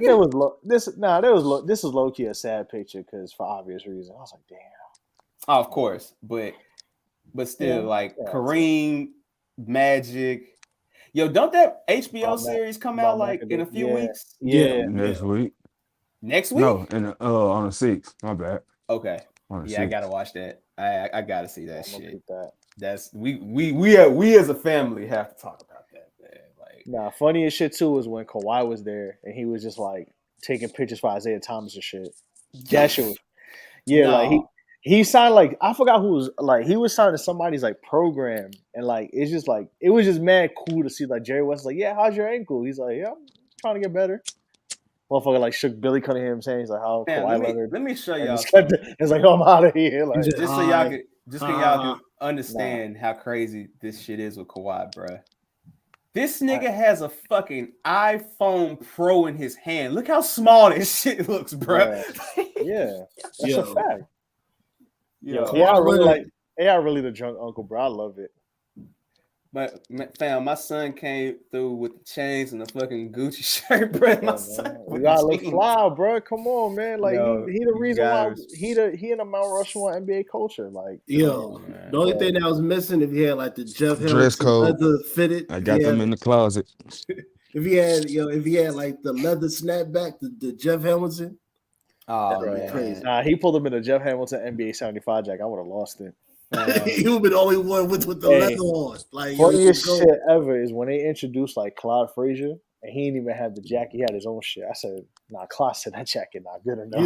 This was low-key a sad picture because for obvious reasons. I was like, damn. Oh, of course. But still, Kareem, Magic. Yo, don't that HBO series come out like in a few weeks? Yeah, next week. Next week? No, on the 6th. My bad. Okay. Yeah, I gotta watch that. I gotta see that shit. That's we as a family have to talk about that, man. Like, funny as shit too was when Kawhi was there and he was just like taking pictures for Isaiah Thomas and shit. That shit was, like he signed like I forgot who was like he was signed to somebody's like program and like it's just like it was just mad cool to see like Jerry West like, yeah, how's your ankle? He's like, yeah, I'm trying to get better. Motherfucker like shook Billy Cunningham saying he's like, how Kawhi let me show y'all. It's like, oh, I'm out of here. Like, just so y'all can understand how crazy this shit is with Kawhi, bro. This nigga has a fucking iPhone Pro in his hand. Look how small this shit looks, bro. Yeah, that's a fact. Yo, AI really the drunk uncle, bro. I love it. But fam, my son came through with the chains and the fucking Gucci shirt, bro. My son, we gotta look fly, bro. Come on, man. Like he the reason why he in the Mount Rushmore NBA culture. Like, the only thing that was missing if he had like the Jeff dress code leather fitted. I got them in the closet. If he had like the leather snapback, the Jeff Hamilton. Oh man, crazy. Nah, he pulled him in a Jeff Hamilton NBA 75 jacket. I would have lost it. He would be the only one with the leather on. Like, funniest shit ever is when they introduced like Clyde Frazier and he didn't even have the jacket. He had his own shit. I said, nah, Clyde said that jacket not good enough.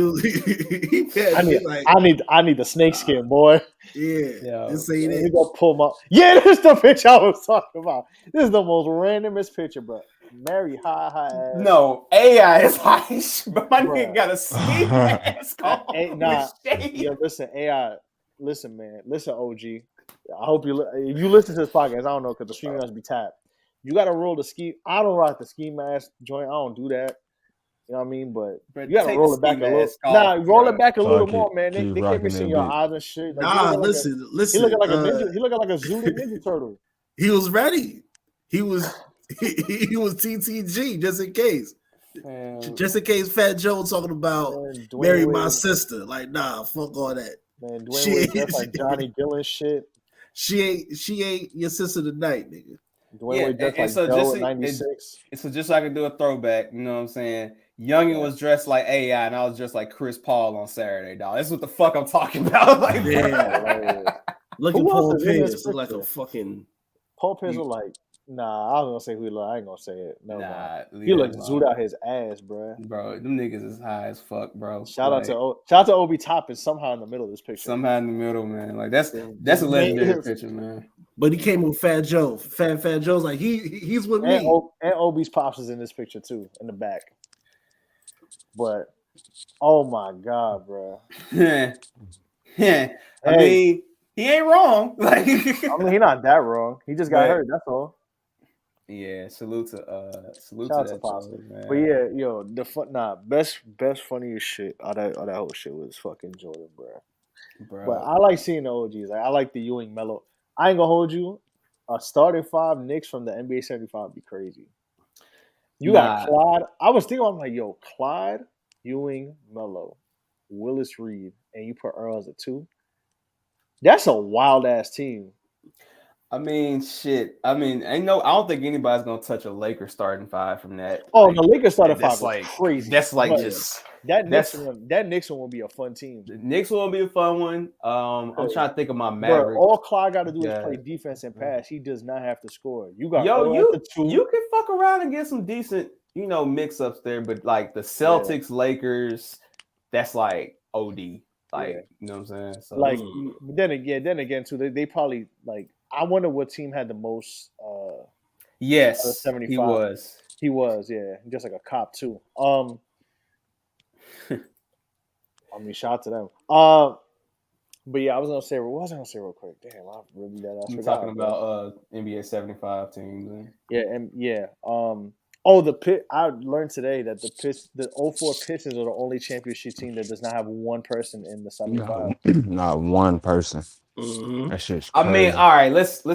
I need the snakeskin, boy. Yeah. He gonna pull my this is the picture I was talking about. This is the most randomest picture, bro. Mary high ass. No, AI is high, but my nigga got a ski mask on. Yo, listen, AI. Listen, man. Listen, OG. I hope if you listen to this podcast, I don't know because the stream must be tapped. You got to roll the ski. I don't rock the ski mask joint. I don't do that. You know what I mean? But you got to roll it back a little. Roll it back a little more, man. They can't be seeing your eyes and shit. Like, listen. He looking like a ninja. He looking like a Zulu Ninja Turtle. He was ready. He was TTG just in case. Just in case Fat Joe talking about marry my sister. Like, nah, fuck all that. Man, Dwayne Wade like Johnny Gillen shit. She ain't your sister tonight, nigga. Dwayne Wade dressed like so Joe at 96. So just so I can do a throwback, you know what I'm saying? Youngin was dressed like AI, and I was dressed like Chris Paul on Saturday, dog. That's what the fuck I'm talking about. Like, look at Paul Pierce. Look like a fucking Paul Pierce look like. Nah, I was gonna say who he look. I ain't gonna say it. No, he look zoot out his ass, bro. Bro, them niggas is high as fuck, bro. Shout out to Obi Toppin somehow in the middle of this picture. Somehow in the middle, man. Like that's a legendary picture, man. But he came with Fat Joe. Fat Joe's like he's with me. And Obi's pops is in this picture too, in the back. But oh my god, bro. I mean, he ain't wrong. Like, I mean, he not that wrong. He just got hurt. That's all. Yeah, salute to Shout out to that Pops. Jordan, man. But yeah, yo, best funniest shit out of that whole shit was fucking Jordan, bro. But I like seeing the OGs. Like, I like the Ewing Melo. I ain't gonna hold you. A starting 5 Knicks from the NBA 75 would be crazy. You got Clyde. I was thinking, I'm like, yo, Clyde, Ewing, Melo, Willis Reed, and you put Earl as a 2. That's a wild ass team. I mean, shit. I mean, I don't think anybody's gonna touch a Lakers starting 5 from that. Oh, the Lakers starting 5 is like crazy. That's like just that Knicks one will be a fun team. The Knicks will be a fun one. I'm trying to think of my Mavericks. All Clyde got to do is play defense and pass. He does not have to score. You got you can fuck around and get some decent, mix-ups there, but like the Celtics, Lakers, that's like OD. Like, you know what I'm saying? So like, then again too, they probably like. I wonder what team had the most. Yes, 75. He was, yeah, just like a cop too. I mean, shout out to them. But yeah, what was I gonna say real quick? Damn, I really that. You're talking about NBA 75 teams. The Pit. I learned today that the 04 Pistons are the only championship team that does not have one person in the 75. Not one person. Mm-hmm. That shit's crazy. I mean, all right, let's be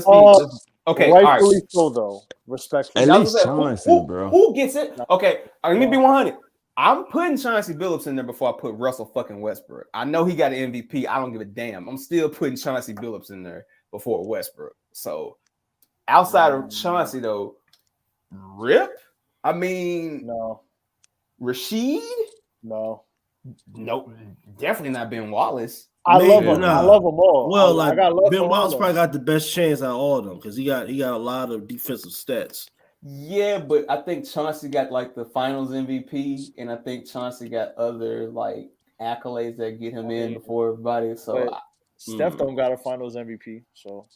okay. Rightfully so, though. Respectfully, at least Chauncey, bro. Who gets it? Okay, let me be 100. I'm putting Chauncey Billups in there before I put Russell fucking Westbrook. I know he got an MVP. I don't give a damn. I'm still putting Chauncey Billups in there before Westbrook. So outside of Chauncey, though, Rip. I mean, no. Rashid, no, definitely not Ben Wallace. I love them all. Well, Ben Wallace probably got the best chance out of all of them because he got a lot of defensive stats. Yeah, but I think Chauncey got like the Finals MVP, and I think Chauncey got other like accolades that get him in before everybody. So Steph don't got a Finals MVP. So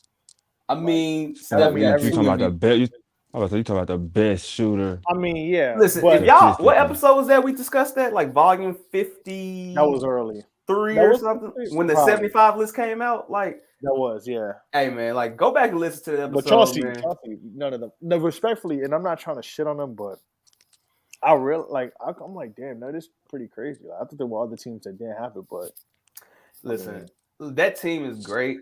I mean, Steph got you talking about the best. I was you talking about the best shooter. I mean, yeah. Listen, if y'all, what episode was that we discussed that? Like volume 50. That was early. 3 or something when the 75 list came out. Like that was, yeah. Hey man, like go back and listen to the episode. But Chauncey, none of them. No, respectfully, and I'm not trying to shit on them, but I really like. I'm like, damn, that is pretty crazy. Like, I thought there were other teams that didn't have it, but listen, that team is great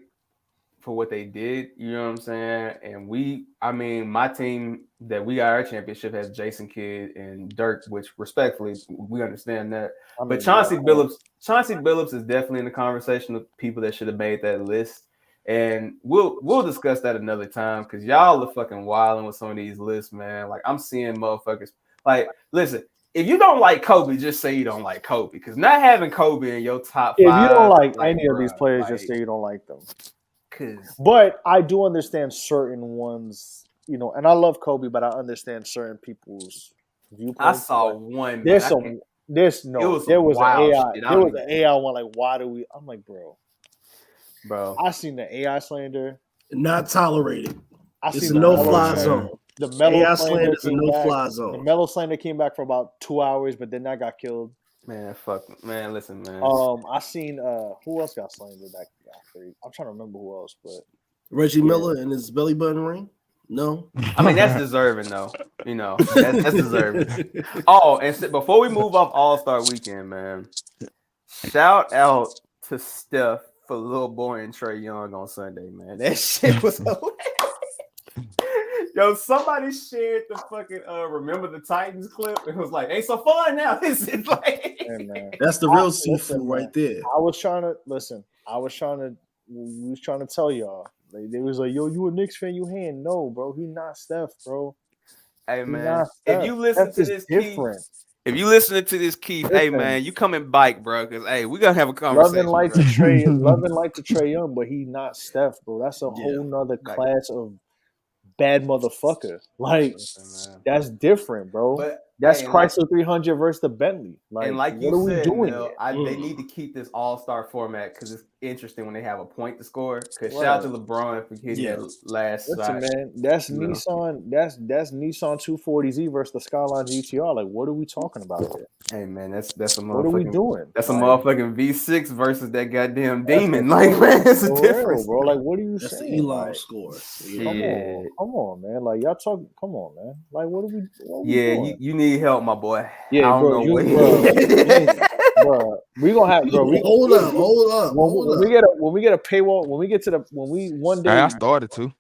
for what they did. You know what I'm saying? And my team that we got our championship has Jason Kidd and Dirk, which respectfully we understand that. But Chauncey Billups is definitely in the conversation of people that should have made that list. And we'll discuss that another time because y'all are fucking wilding with some of these lists, man. Like I'm seeing motherfuckers like listen. If you don't like Kobe, just say you don't like Kobe because not having Kobe in your top 5. If you don't like any of these players, just say you don't like them. But I do understand certain ones, and I love Kobe, but I understand certain people's viewpoints. I saw one. There was an AI one. Like, why do we? I'm like, bro. I seen the AI slander. Not tolerated. It's a no-fly zone. The Melo AI slander is a no-fly zone. The Melo slander came back for about 2 hours, but then that got killed. Man, fuck, man. Listen, man. I seen who else got slandered that got free. I'm trying to remember who else, but Reggie Miller and his belly button ring. No, I mean that's deserving though. That's deserving. Oh, and before we move off All-Star Weekend, man, shout out to Steph for Lil Boy and Trae Young on Sunday, man. That shit was hilarious. Yo, somebody shared the fucking Remember the Titans clip. It was like, ain't so fun now. This is like hey, man. That's the real seafood right there. We was trying to tell y'all. Like, they was like, yo, you a Knicks fan, you hand. No, bro, he not Steph, bro. Hey man, if you listen to this different. If you listening to this, Keith, hey man, you come and bike, bro, because hey, we gonna have a conversation. Love and light to Trae Young, but he not Steph, bro. That's a whole nother class of bad motherfucker. Like that's different, bro. But that's Chrysler 300 versus the Bentley. Like what you are we said, doing? They need to keep this all-star format because it's interesting when they have a point to score. Because shout out to LeBron for hitting that last shot. Man, that's Nissan. That's Nissan 240Z versus the Skyline GTR. Like, what are we talking about here? Hey man, that's a motherfucking. What are we doing? That's a motherfucking V6 versus that goddamn demon. Like, man, it's a difference, bro. Like, what are you That's saying? the Elon like, score. Come on, man. Like, y'all talk. Come on, man. Like, what are we doing? You need help, my boy. Yeah, I don't know bro. We gonna have, bro. Hold up. When we get a paywall, when we one day, I started to.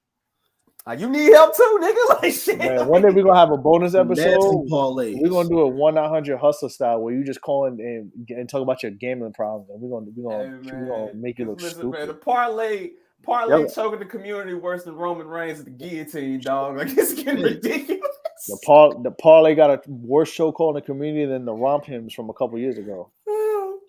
You need help too, nigga. Like shit. Man, one day we're gonna have a bonus episode. We're gonna do a 1-900 hustler style where you just call in and talk about your gambling problems, and we're gonna make you look stupid. Man, the parlay choking the community worse than Roman Reigns at the guillotine, dog. Like it's getting ridiculous. The parlay got a worse show call in the community than the romp hymns from a couple years ago.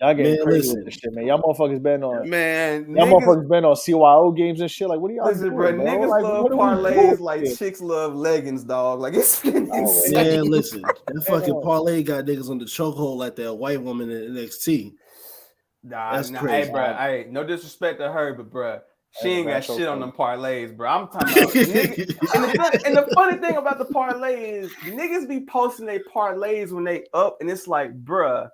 Y'all getting crazy with this shit, man. Y'all motherfuckers betting on motherfuckers betting on CYO games and shit. Like, what are y'all doing, bro? Niggas like, love parlays like chicks love leggings, dog. Like it's insane. Man, listen, that fucking parlay got niggas on the chokehold like that white woman in NXT. That's crazy. Hey, bro. Hey, no disrespect to her, but bro, she ain't got shit on them parlays, bro. I'm talking about niggas. And the funny thing about the parlay is niggas be posting their parlays when they up, and it's like, bruh.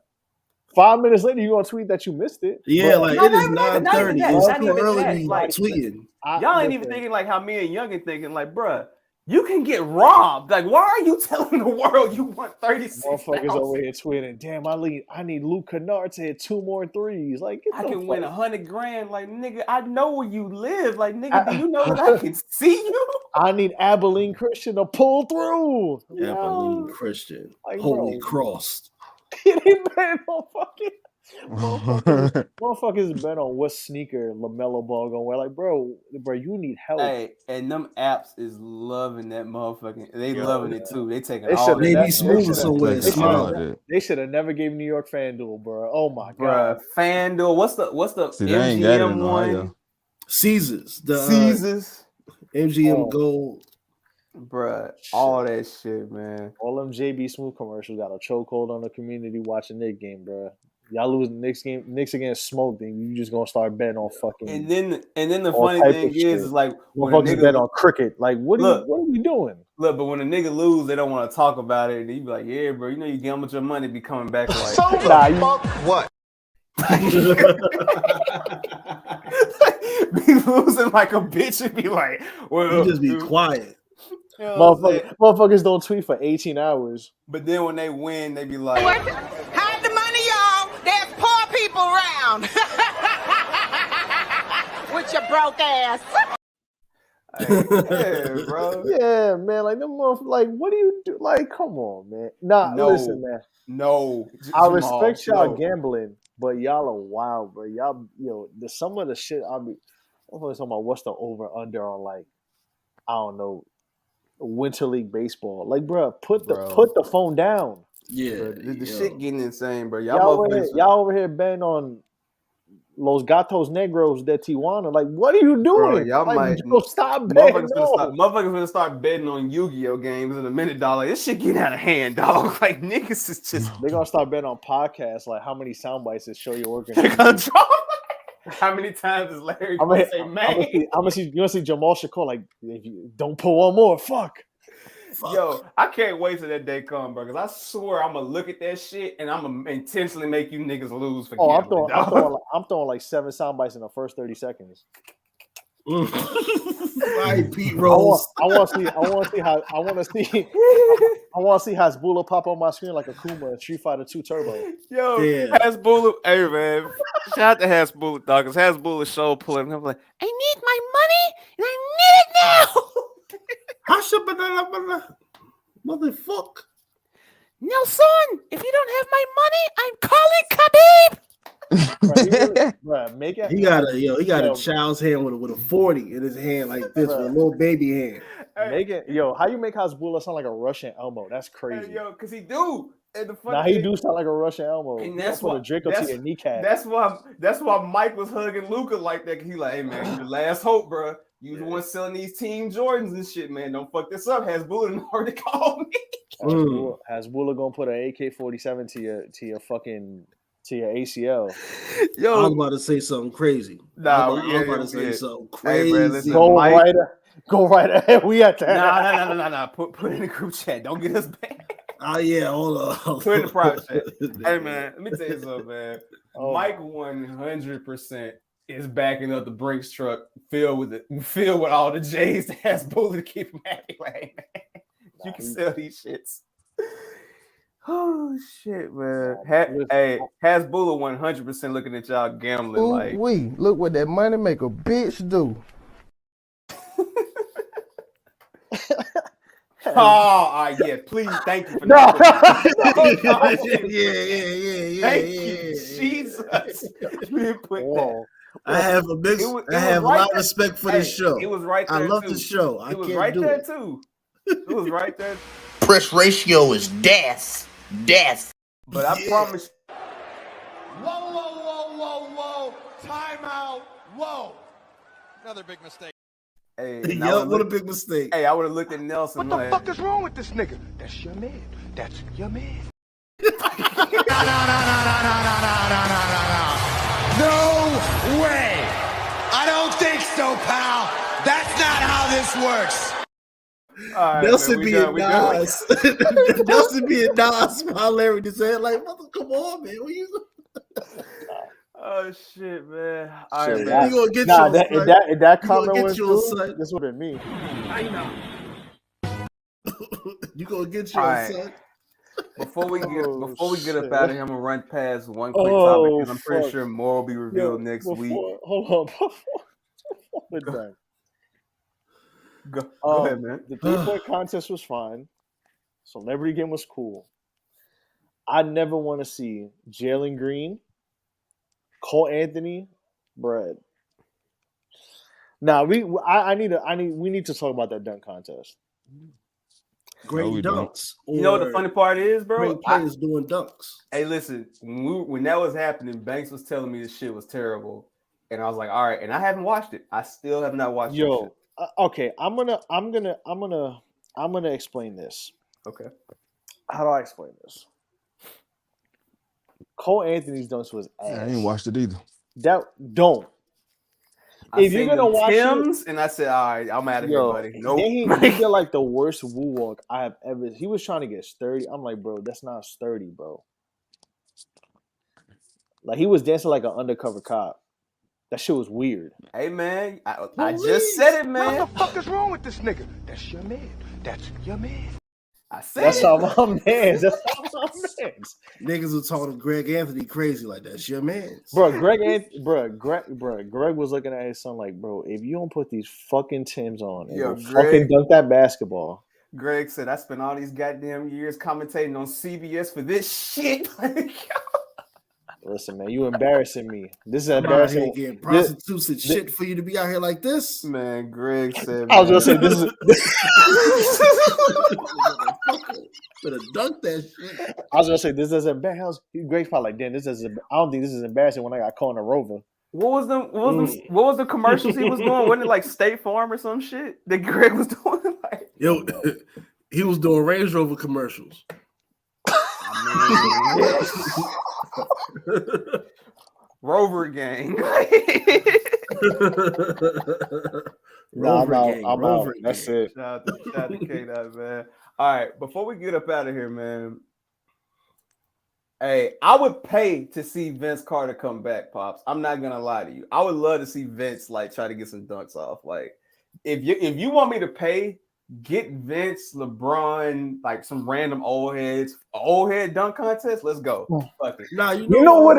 5 minutes later, you gonna tweet that you missed it. Yeah, like it is 9:30. It's too early to be tweeting. Y'all ain't even thinking like how me and Youngin thinking. Like, bruh, you can get robbed. Like, why are you telling the world you want 36? Motherfuckers over here tweeting. Damn, I need Luke Kennard to hit 2 more threes. Like, I can win $100,000. Like, nigga, I know where you live. Like, nigga, do you know that I can see you? I need Abilene Christian to pull through. Abilene Christian, like, holy cross. It ain't been on motherfuckers bet on what sneaker LaMelo Ball gonna wear. Like, bro, you need help. Hey, and them apps is loving that motherfucking. They loving it too. They taking all. They be smooth somewhere. They should have never gave New York FanDuel, bro. Oh my god, FanDuel. What's the MGM one? Caesars. Caesars. MGM Gold. Bruh, all that shit, man. All them JB Smooth commercials got a chokehold on the community watching Knicks game, bruh. Y'all lose the Knicks against smoked, and you just gonna start betting on fucking. And then the funny thing is like when niggas bet on cricket. Like, what are we doing? Look, but when a nigga lose, they don't want to talk about it. You be like, yeah, bro, you know you gambled your money, be coming back like, what? Be losing like a bitch and be like, well, you just be quiet. You know motherfuckers don't tweet for 18 hours. But then when they win, they be like, hide the money, y'all. There's poor people around. With your broke ass. Yeah, bro. Yeah, man. Like, them like, what do you do? Like, come on, man. Listen, man. No. I respect y'all gambling, but y'all are wild, bro. Y'all, some of the shit I'm talking about what's the over-under on, like, I don't know, Winter League baseball. Like, bro, put the phone down. Yeah, bro, the shit getting insane, bro. Y'all over here betting on Los Gatos Negros de Tijuana. Like, what are you doing? Bro, y'all might stop betting. Motherfuckers gonna start betting on Yu-Gi-Oh games in a minute, dog. Like, this shit getting out of hand, dog. Like, niggas is just they're gonna start betting on podcasts. Like, how many sound bites is show your working? How many times is Larry gonna say, man? You gonna see Jamal Shakur, like, if you don't pull one more, fuck. Yo, I can't wait till that day come, bro. Because I swear I'm gonna look at that shit and I'm gonna intentionally make you niggas lose for gambling. I'm throwing like 7 sound bites in the first 30 seconds. Right, Pete Rose. I want to see Hasbulla pop on my screen like a Kuma in Street Fighter 2 Turbo. Yo, Hasbulla, hey man, shout out to Hasbulla, dog. Cause Hasbulla show pulling. I'm like, I need my money and I need it now. Motherfucker. Nelson, if you don't have my money, I'm calling Khabib. He got a child's hand with a 40 in his hand like this, with a little baby hand. How you make Hasbulla sound like a Russian Elmo? That's crazy. Hey, cause he do. He do sound like a Russian Elmo. And that's what a Draco to your kneecap. That's why Mike was hugging Luka like that. He like, hey man, you the last hope, bro. You the one selling these Team Jordans and shit, man. Don't fuck this up. Hasbulla already called me. Hasbulla gonna put an AK-47 to your ACL. Yo, I was about to say something crazy. Nah, I was about to say something crazy. Hey, listen, go right ahead. We at that. Nah. Put in the group chat. Don't get us back. Oh yeah, hold on. Put in the private chat. Hey man, let me tell you something, man. Oh. Mike 100% is backing up the Brinks truck filled with all the J's that has Bully to keep him happy. Like, man, you can sell these shits. Oh shit, man. Has Bully 100% looking at y'all gambling like look what that money make a bitch do. Yeah, please, thank you for that. Yeah. Thank you, Jesus. You didn't put that. I have a lot of respect for this show. It was right there. I love the show. It was right there too. It was right there. Press ratio is death. But I promise. Whoa. Time out. Whoa. Another big mistake. Hey, what a big mistake. Hey, I would have looked at Nelson. What the fuck is wrong with this nigga? That's your man. No way. I don't think so, pal. That's not how this works. Right, Nelson being Nas. Nelson being Nas. My Larry just said, like, come on, man. What you? Oh shit, man! All right, man. You gonna get that comment was true, this would have been me. I know. You gonna get your son? Before we get up out of here, I'm gonna run past one quick topic because I'm pretty sure more will be revealed next week. Hold on, before we're done. Go ahead, man. The 3-point contest was fine. Celebrity game was cool. I never want to see Jalen Green, Cole Anthony, Brad. Now we need to talk about that dunk contest. Great dunks. You know what the funny part is, bro? Great players doing dunks. Hey, listen, when that was happening, Banks was telling me this shit was terrible, and I was like, all right, and I haven't watched it. I still have not watched it. Okay, I'm gonna explain this. Okay. How do I explain this? Cole Anthony's dunks was ass. I ain't watched it either. If you're gonna watch Tim's, and I said, all right, I'm out of here, buddy. Nope. He did like the worst woo walk I have ever. He was trying to get sturdy. I'm like, bro, that's not sturdy, bro. Like he was dancing like an undercover cop. That shit was weird. Hey man, I just said it, man. What the fuck is wrong with this nigga? That's your man. I said that's all my mans. That's all my mans. Niggas were talking Greg Anthony crazy like that's your man. Greg was looking at his son like, bro, if you don't put these fucking Timbs on and fucking dunk that basketball. Greg said, I spent all these goddamn years commentating on CBS for this shit. Listen, man, you embarrassing me. This is embarrassing. Getting prostitutes and shit for you to be out here like this. Man, Greg said, I was gonna say this is better dunk that shit. I was gonna say this is embarrassing. Greg's probably like, damn, I don't think this is embarrassing when I got caught in a Rover. What was the commercials he was doing? Wasn't it like State Farm or some shit that Greg was doing? Like, yo, he was doing Range Rover commercials. Rover gang. I'm out. That's it. Shout out to K-Dot, man. All right, before we get up out of here, man. Hey, I would pay to see Vince Carter come back, Pops. I'm not gonna lie to you. I would love to see Vince like try to get some dunks off. Like, if you want me to pay, get Vince, LeBron, like some random old head dunk contest. Let's go. Fuck it. Nah, you know what?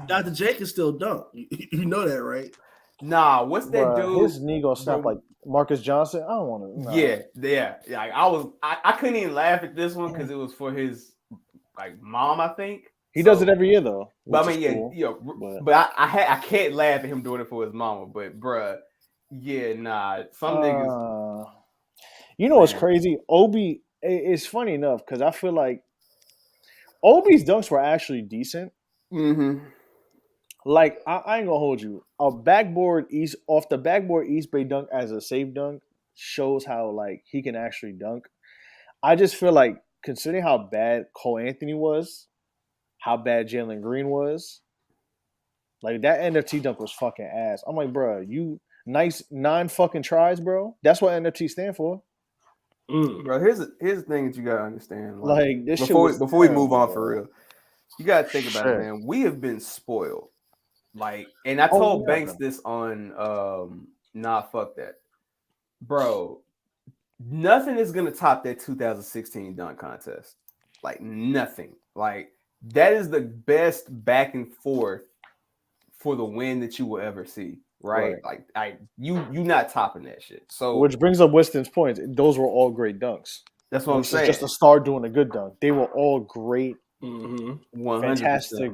Dr. J can still dunk. You know that, right? Nah, what's that dude? His knee gonna snap like Marcus Johnson. I don't want to. Nah. Yeah. I couldn't even laugh at this one because it was for his like mom, I think. He does it every year though. But I mean, but I can't laugh at him doing it for his mama. But bruh. Yeah, nah. Some niggas. You know what's crazy? Obi, it's funny enough because I feel like Obi's dunks were actually decent. Mm-hmm. Like I ain't gonna hold you. Off the backboard East Bay dunk as a safe dunk shows how like he can actually dunk. I just feel like considering how bad Cole Anthony was, how bad Jalen Green was, like that NFT dunk was fucking ass. I'm like, bro, you. Nice 9 fucking tries, bro. That's what NFT stand for. Bro, here's the thing that you gotta understand. Like this before we terrible, move on bro. for real, you gotta think about it, man. We have been spoiled. Like, and I told Banks this on Nah Fuck That. Bro, nothing is gonna top that 2016 dunk contest. Like nothing. Like that is the best back and forth for the win that you will ever see. Right? Like you not topping that shit. So which brings up Winston's point. Those were all great dunks. That's what I'm saying. Just a star doing a good dunk. They were all great, 100%. fantastic,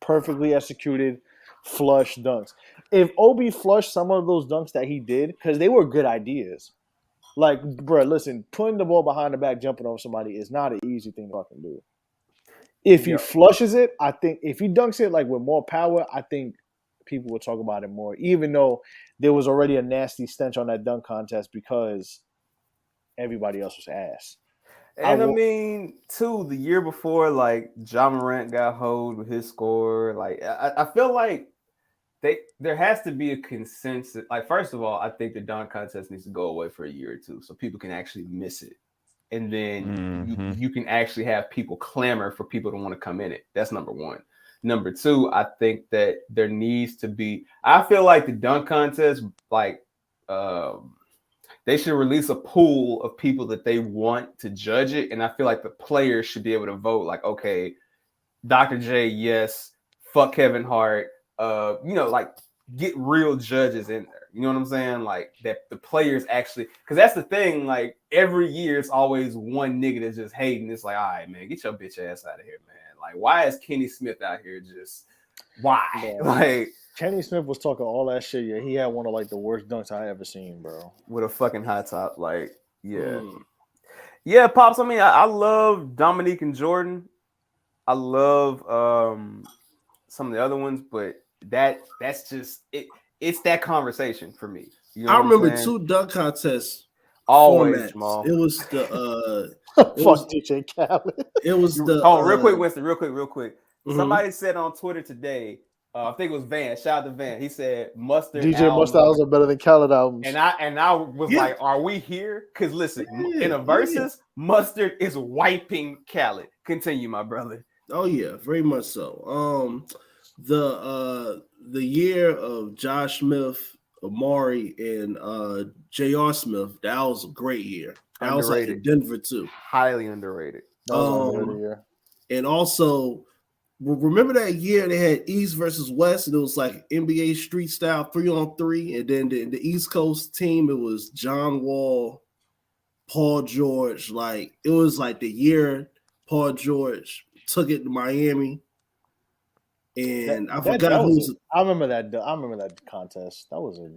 perfectly executed, flush dunks. If Obi flushed some of those dunks that he did, because they were good ideas. Like, bro, listen, putting the ball behind the back, jumping over somebody is not an easy thing to fucking do. If he flushes it, I think if he dunks it like with more power, I think people will talk about it more, even though there was already a nasty stench on that dunk contest because everybody else was ass. And I mean, too, the year before, like Ja Morant got hold with his score. Like, I feel like there has to be a consensus. Like, first of all, I think the dunk contest needs to go away for a year or two so people can actually miss it, and then you can actually have people clamor for people to want to come in it. That's number one. Number two, I think that there needs to be. I feel like the dunk contest, like, they should release a pool of people that they want to judge it, and I feel like the players should be able to vote. Like, okay, Dr. J, yes. Fuck Kevin Hart. Like get real judges in there. You know what I'm saying? Like that the players actually, because that's the thing. Like every year, it's always one nigga that's just hating. It's like, all right, man, get your bitch ass out of here, man. Like, why is Kenny Smith out here? Just why? Yeah. Like Kenny Smith was talking all that shit. Yeah, he had one of like the worst dunks I ever seen, bro. With a fucking high top. Like, yeah, Pops. I mean, I love Dominique and Jordan. I love some of the other ones, but that's just it. It's that conversation for me. You know I remember 2 dunk contests. Always, formats. Jamal. It was the fuck DJ Khaled. It was the real quick, Winston, real quick. Somebody said on Twitter today, I think it was Van. Shout out to Van. He said Mustard DJ albums Mustard albums are better than Khaled albums. And I was like, are we here? Because listen, in a versus, Mustard is wiping Khaled. Continue, my brother. Oh yeah, very much so. The year of Josh Smith, Amari, and J.R. Smith, that was a great year. That was like in Denver too. Highly underrated. That was an underrated year. And also, remember that year they had East versus West, and it was like NBA street style 3-on-3, and then the East Coast team, it was John Wall, Paul George. Like it was like the year Paul George took it to Miami. And I forgot who's. I remember that. I remember that contest. That was a.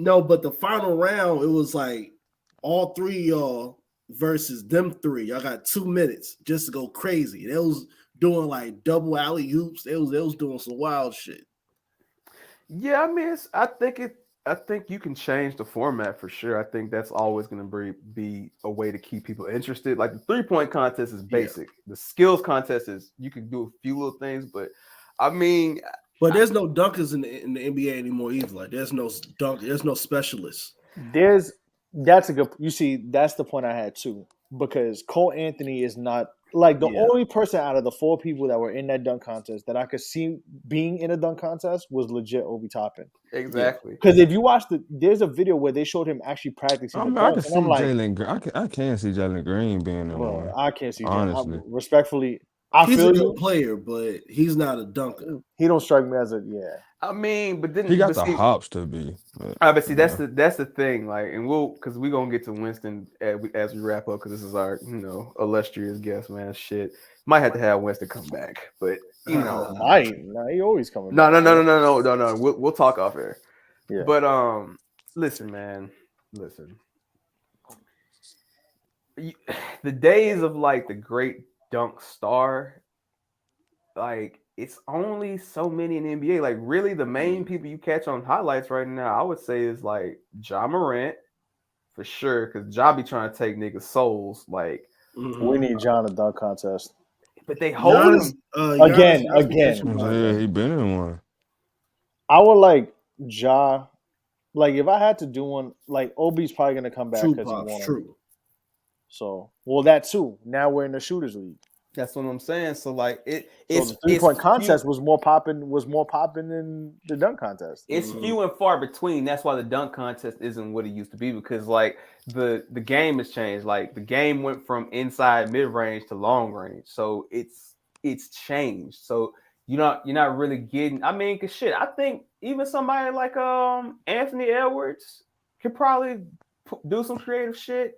But the final round, it was like all 3 of y'all versus them 3. Y'all got 2 minutes just to go crazy. They was doing like double alley hoops. They was doing some wild shit. Yeah, I mean, I think you can change the format for sure. I think that's always going to be a way to keep people interested. Like the 3-point contest is basic. Yeah. The skills contest is you can do a few little things, but I mean, there's no dunkers in the NBA anymore either. Like there's no specialists. That's a good. You see, that's the point I had too, because Cole Anthony is not. Like the only person out of the 4 people that were in that dunk contest that I could see being in a dunk contest was legit Obi Toppin. Exactly. Because if you watch there's a video where they showed him actually practicing. I can see Jalen Green. I can't see Jalen Green being in one. I can't see. Honestly, respectfully, he's a good player, but he's not a dunker. He don't strike me as a I mean, but then he got the hops to be. But see, that's the thing. Like, and we're gonna get to Winston as we wrap up because this is our illustrious guest, man. Shit, might have to have Winston come back, but he always coming. No. We'll talk off air. Yeah. But listen, man, the days of like the great dunk star, like. It's only so many in the NBA. Like, really, the main people you catch on highlights right now, I would say, is like Ja Morant for sure, because Ja be trying to take niggas' souls. Like, we need Ja in a dunk contest, but they hold him again. Yeah, he been in one. I would like Ja Like if I had to do one, like Obi's probably gonna come back because he won. True. So that too. Now we're in the shooters league. That's what I'm saying. So like it's the 3-point contest was more popping than the dunk contest. It's few and far between. That's why the dunk contest isn't what it used to be, because like the game has changed. Like the game went from inside mid range to long range. So it's changed. So you're not really getting. I mean, cause shit, I think even somebody like Anthony Edwards could probably do some creative shit.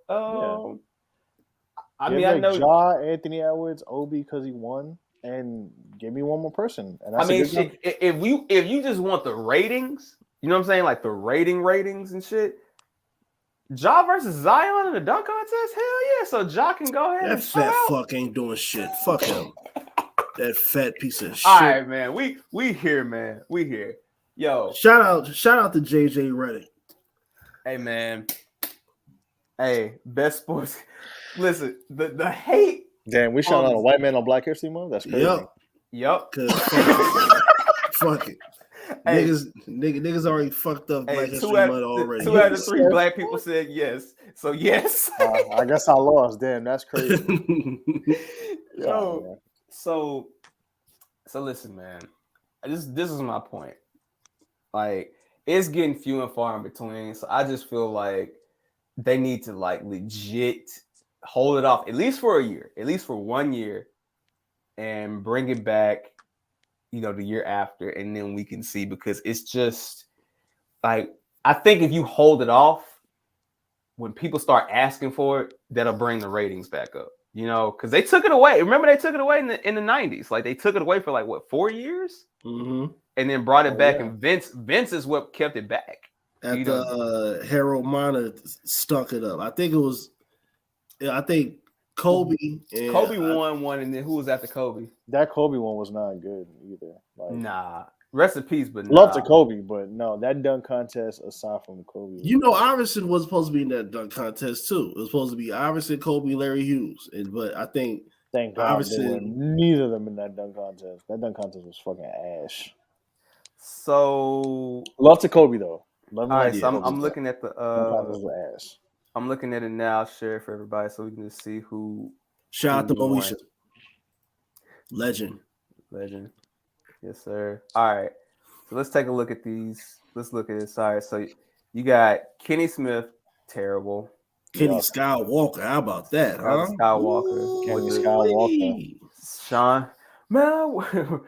I mean, I know Ja, Anthony Edwards, Obi because he won, and give me one more person. And I mean, shit, if you just want the ratings, you know what I'm saying, like the ratings and shit. Ja versus Zion in the dunk contest, hell yeah! So Ja can go ahead. That fat fuck ain't doing shit. Fuck him. That fat piece of shit. All right, man. We here, man. We here. Yo, shout out to JJ Redick. Hey, man. Hey, best sports. Listen, the hate. Damn, we shot out a white man on Black History Month. That's crazy. Yep. Fuck it. Hey, niggas already fucked up Black History Month already. 2 out of 3 black people said yes. So yes. I guess I lost. Damn, that's crazy. Yo, so listen, man. This is my point. Like, it's getting few and far in between. So I just feel like they need to like legit hold it off at least for a year, at least for 1 year, and bring it back, the year after, and then we can see, because it's just like, I think if you hold it off, when people start asking for it, that'll bring the ratings back up, because they took it away. Remember, they took it away in the 90s. Like, they took it away for like, what, 4 years? Mm-hmm. And then brought it back, and Vince is what kept it back. After Harold Miner stunk it up. I think Kobe won one, and then who was after Kobe? That Kobe one was not good either. Like, nah, rest in peace, but love to Kobe, but no, that dunk contest aside from Kobe. Iverson was supposed to be in that dunk contest too. It was supposed to be Iverson, Kobe, Larry Hughes, but I think thank God neither of them in that dunk contest. That dunk contest was fucking ash. So love to Kobe though. All right, so I'm looking at the ass. I'm looking at it now, share for everybody, so we can just see who. Shout out to Moesha. Legend. Yes, sir. All right. So let's take a look at these. Let's look at this. All right. So you got Kenny Smith, terrible. Kenny Skywalker. How about that, huh? Skywalker. Kenny Skywalker. Sean. Man,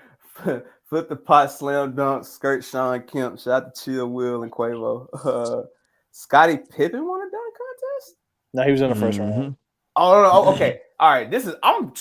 flip the pot, slam dunk, skirt Sean Kemp. Shout out to Chill Will and Quavo. Scottie Pippen won a dunk contest? No, he was in the first round. Oh no, okay. All right. This is I'm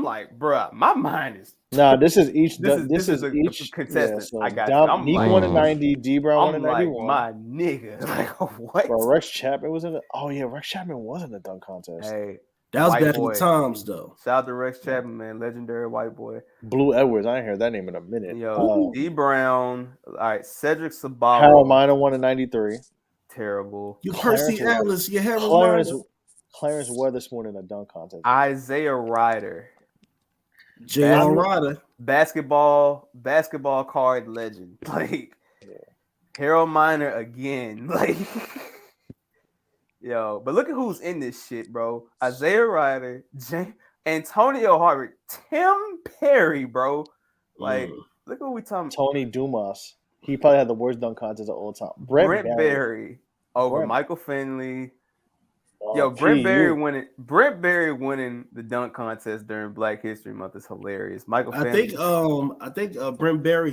like, bruh, my mind is. No, this is each. This is each contestant. Yeah, so I got you. He won in 90. D Brown won in 91. My nigga, like what? Bro, Rex Chapman was in the. Oh yeah, Rex Chapman was in the dunk contest. Hey, that was back in the times though. Shout out to Rex Chapman, man, legendary white boy. Blue Edwards, I ain't heard that name in a minute. Yo, D Brown. All right, Cedric Sabalo. Harold Miner won in 93. Terrible. You Percy Ellis. You have Clarence Weatherspoon in a dunk contest. Isaiah Ryder. J.R. Ryder. Basketball card legend. Like, Harold Miner again. Like, yo, but look at who's in this shit, bro. Isaiah Ryder, Antonio Harvard, Tim Perry, bro. Like, look at what we talking about. Tony Dumas. He probably had the worst dunk contest of all time. Brent Berry over Michael Finley. Yo, Brent Berry winning the dunk contest during Black History Month is hilarious. Michael Finley. I think Brent Berry,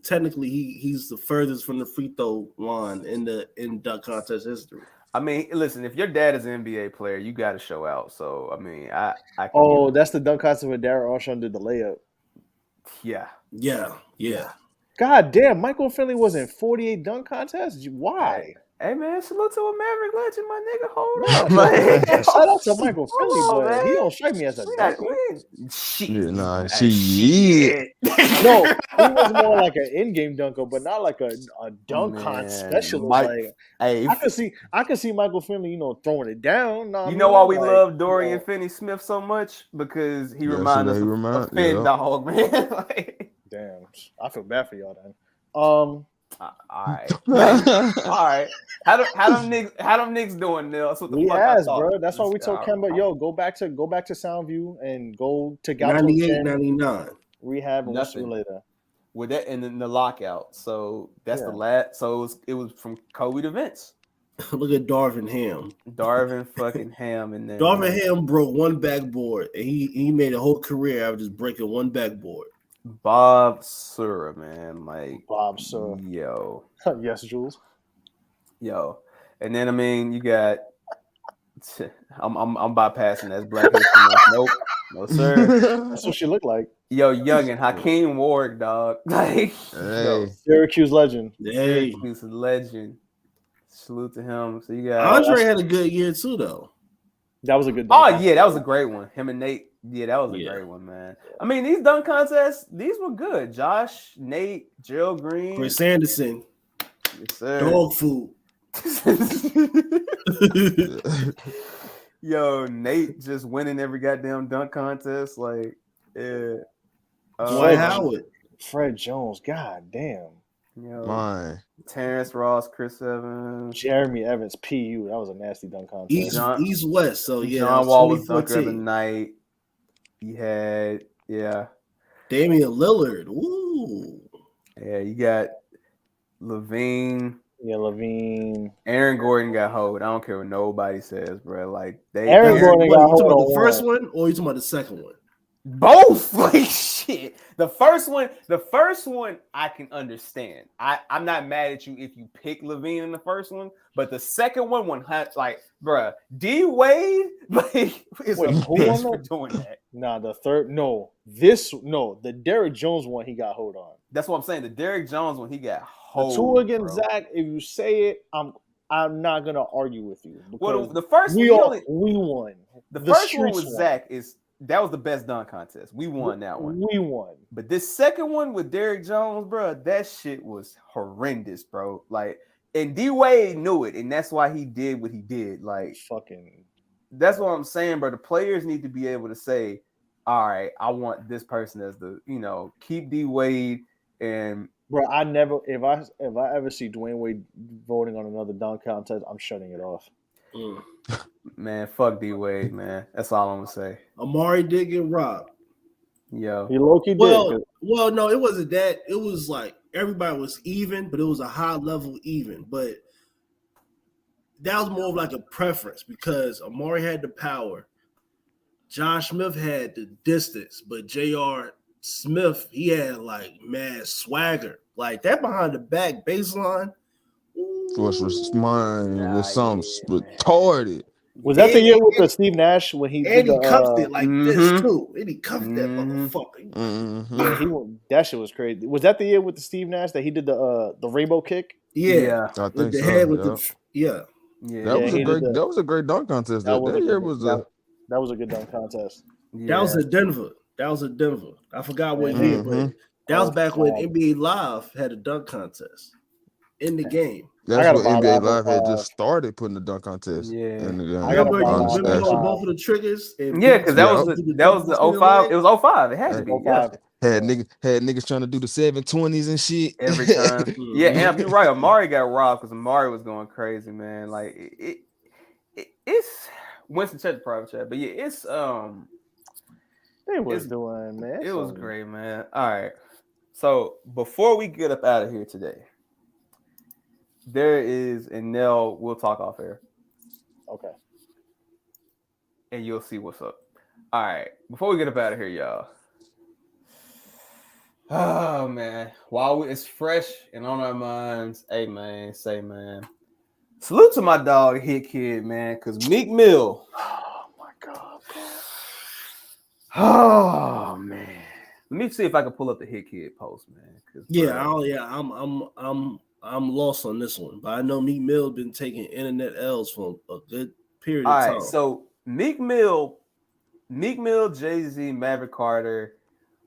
technically he's the furthest from the free throw line in dunk contest history. I mean, listen, if your dad is an NBA player, you got to show out. So I mean, I that's the dunk contest where Darryl Armstrong did the layup. Yeah. God damn, Michael Finley was in 48 dunk contests. Why? Hey man, salute to a Maverick legend, my nigga. Hold up, like, shout out to Michael Finley, but he don't strike me as a dunker. Shit. No, he was more like an in-game dunker, but not like a dunk con specialist. I can see Michael Finley, throwing it down. Why we love Dorian Finney-Smith so much? Because he reminds us of Finn Dog, man. Damn, I feel bad for y'all then. All right. All right. How them niggas doing, Neil? That's what the We fuck I asked, thought. bro. That's why we told Kemba, yo, go back to Soundview and go to Galto 98, 99. rehab, and we'll see Nothing. you later. With that and then the lockout. So that's the Yeah. last. So it was from COVID to Vince. Look at Darvin Ham. Darvin fucking Ham in there. Darvin Ham broke one backboard, and he made a whole career out of just breaking one backboard. Bob Sura, man. Like Bob Sura. Yo. Yes, Jules. Yo. And then I mean you got I'm bypassing that. Black History Month. Nope. No, sir. That's what she looked like. Yo, Youngin, Hakeem Ward, dog. Like yo, Syracuse legend. Hey. Syracuse legend. Salute to him. So you got Andre had a good year too, though. That was a good. Oh yeah, that was a great one. Him and Nate. Yeah, that was a great one, man. I mean, these dunk contests, these were good. Josh, Nate, Gerald Green, Chris Anderson. Yes, sir. Dog food. Yo, Nate just winning every goddamn dunk contest. Like, yeah. Dwight Howard. Fred Jones. God damn. Yo, Mine. Terrence Ross, Chris Evans, Jeremy Evans, PU. That was a nasty dunk contest. East West. So yeah, John Wall was dunker of the night. He had Damian Lillard. Ooh. Yeah, you got Levine. Yeah, Levine. Aaron Gordon got hold. I don't care what nobody says, bro. Like Aaron Gordon got hold. You talking about the first one, or you talking about the second one? Both. Like shit. The first one I can understand. I'm not mad at you if you pick Levine in the first one, but the second one like, bruh, D Wade like is a bitch for doing that. Nah, the Derrick Jones one he got hold on. That's what I'm saying. The Derrick Jones one he got hold. The two against Zach, if you say it, I'm not gonna argue with you. Well, the first we one we won. The first one with Zach that was the best dunk contest. We won that one. We won. But this second one with Derrick Jones, bro, that shit was horrendous, bro. Like, and D Wade knew it, and that's why he did what he did. Like, fucking. That's what I'm saying, bro. The players need to be able to say, "All right, I want this person as the, keep D Wade." And bro, I never, if I ever see Dwayne Wade voting on another dunk contest, I'm shutting it off. Man, fuck D Wade, man. That's all I'm gonna say. Amari did get robbed. Yo, he low-key did. Well, no, it wasn't that. It was like everybody was even, but it was a high level even. But that was more of like a preference because Amari had the power. Josh Smith had the distance, but J.R. Smith, he had like mad swagger. Like that behind the back baseline. Was mine was something retarded. Was that the year with the Steve Nash when he cuffed it like this too? And he cuffed that motherfucker. Yeah, that shit was crazy. Was that the year with the Steve Nash that he did the rainbow kick? Yeah, I think the so. head with That was a great dunk contest. That was a good dunk contest. Yeah. That was in Denver. I forgot what year, but that was back when NBA Live had a dunk contest in the game. That's when NBA Live had just started putting the dunk contest in the game. Remember both of the triggers? Because that was the 05. It was 05. It had to be. Had niggas trying to do the 720s and shit every time. And you're right. Amari got robbed because Amari was going crazy, man. Like it's Winston checked the private chat, but it's They was doing, man. It was great, man. All right. So before we get up out of here today, there is, and Nell, we'll talk off air. Okay. And you'll see what's up. All right. Before we get up out of here, y'all. Oh, man. While it's fresh and on our minds, hey, man, salute to my dog, Hit Kid, man, because Meek Mill. Oh, my God, man. Oh, man. Let me see if I can pull up the Hit Kid post, man. I'm lost on this one, but I know Meek Mill been taking internet L's for a good period of time. All right, so Meek Mill, Jay-Z, Maverick Carter.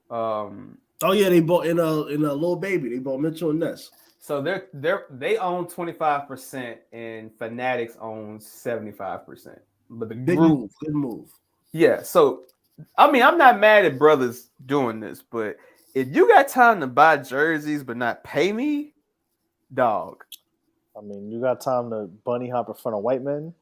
They bought in a Lil Baby. They bought Mitchell and Ness. So they own 25% and Fanatics owns 75%. But the good move. Yeah. So I mean, I'm not mad at brothers doing this, but if you got time to buy jerseys but not pay me, dog. I mean, you got time to bunny hop in front of white men?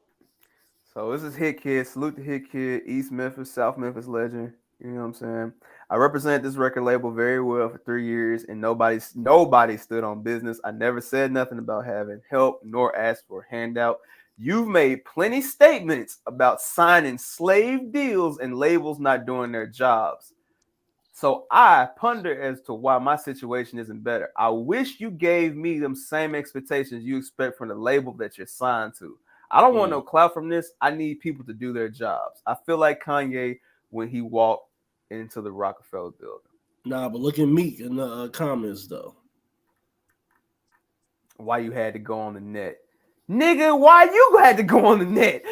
So this is Hit Kid. Salute to Hit Kid, East Memphis, South Memphis legend. You know what I'm saying? I represent this record label very well for 3 years, and nobody stood on business. I never said nothing about having help nor asked for a handout. You've made plenty statements about signing slave deals and labels not doing their jobs. So I ponder as to why my situation isn't better. I wish you gave me them same expectations you expect from the label that you're signed to. I don't want no clout from this. I need people to do their jobs. I feel like Kanye when he walked into the Rockefeller building. Nah, but look at Meek in the comments though. Why you had to go on the net, nigga? Why you had to go on the net?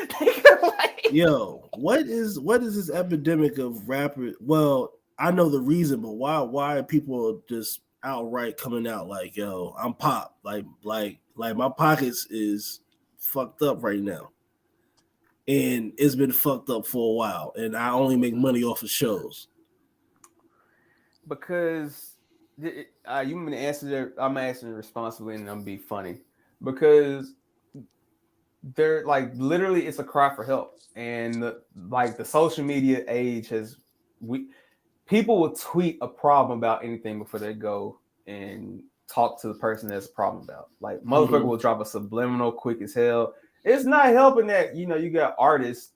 Yo, what is this epidemic of rappers? Well, I know the reason, but why are people just outright coming out like, yo, I'm pop, like my pockets is fucked up right now, and it's been fucked up for a while, and I only make money off of shows. Because you gonna answer that? I'm answering responsibly, and I'm gonna be funny because they're like literally it's a cry for help, and the social media age has people will tweet a problem about anything before they go and talk to the person that's a problem about. Like motherfucker will drop a subliminal quick as hell. It's not helping that you got artists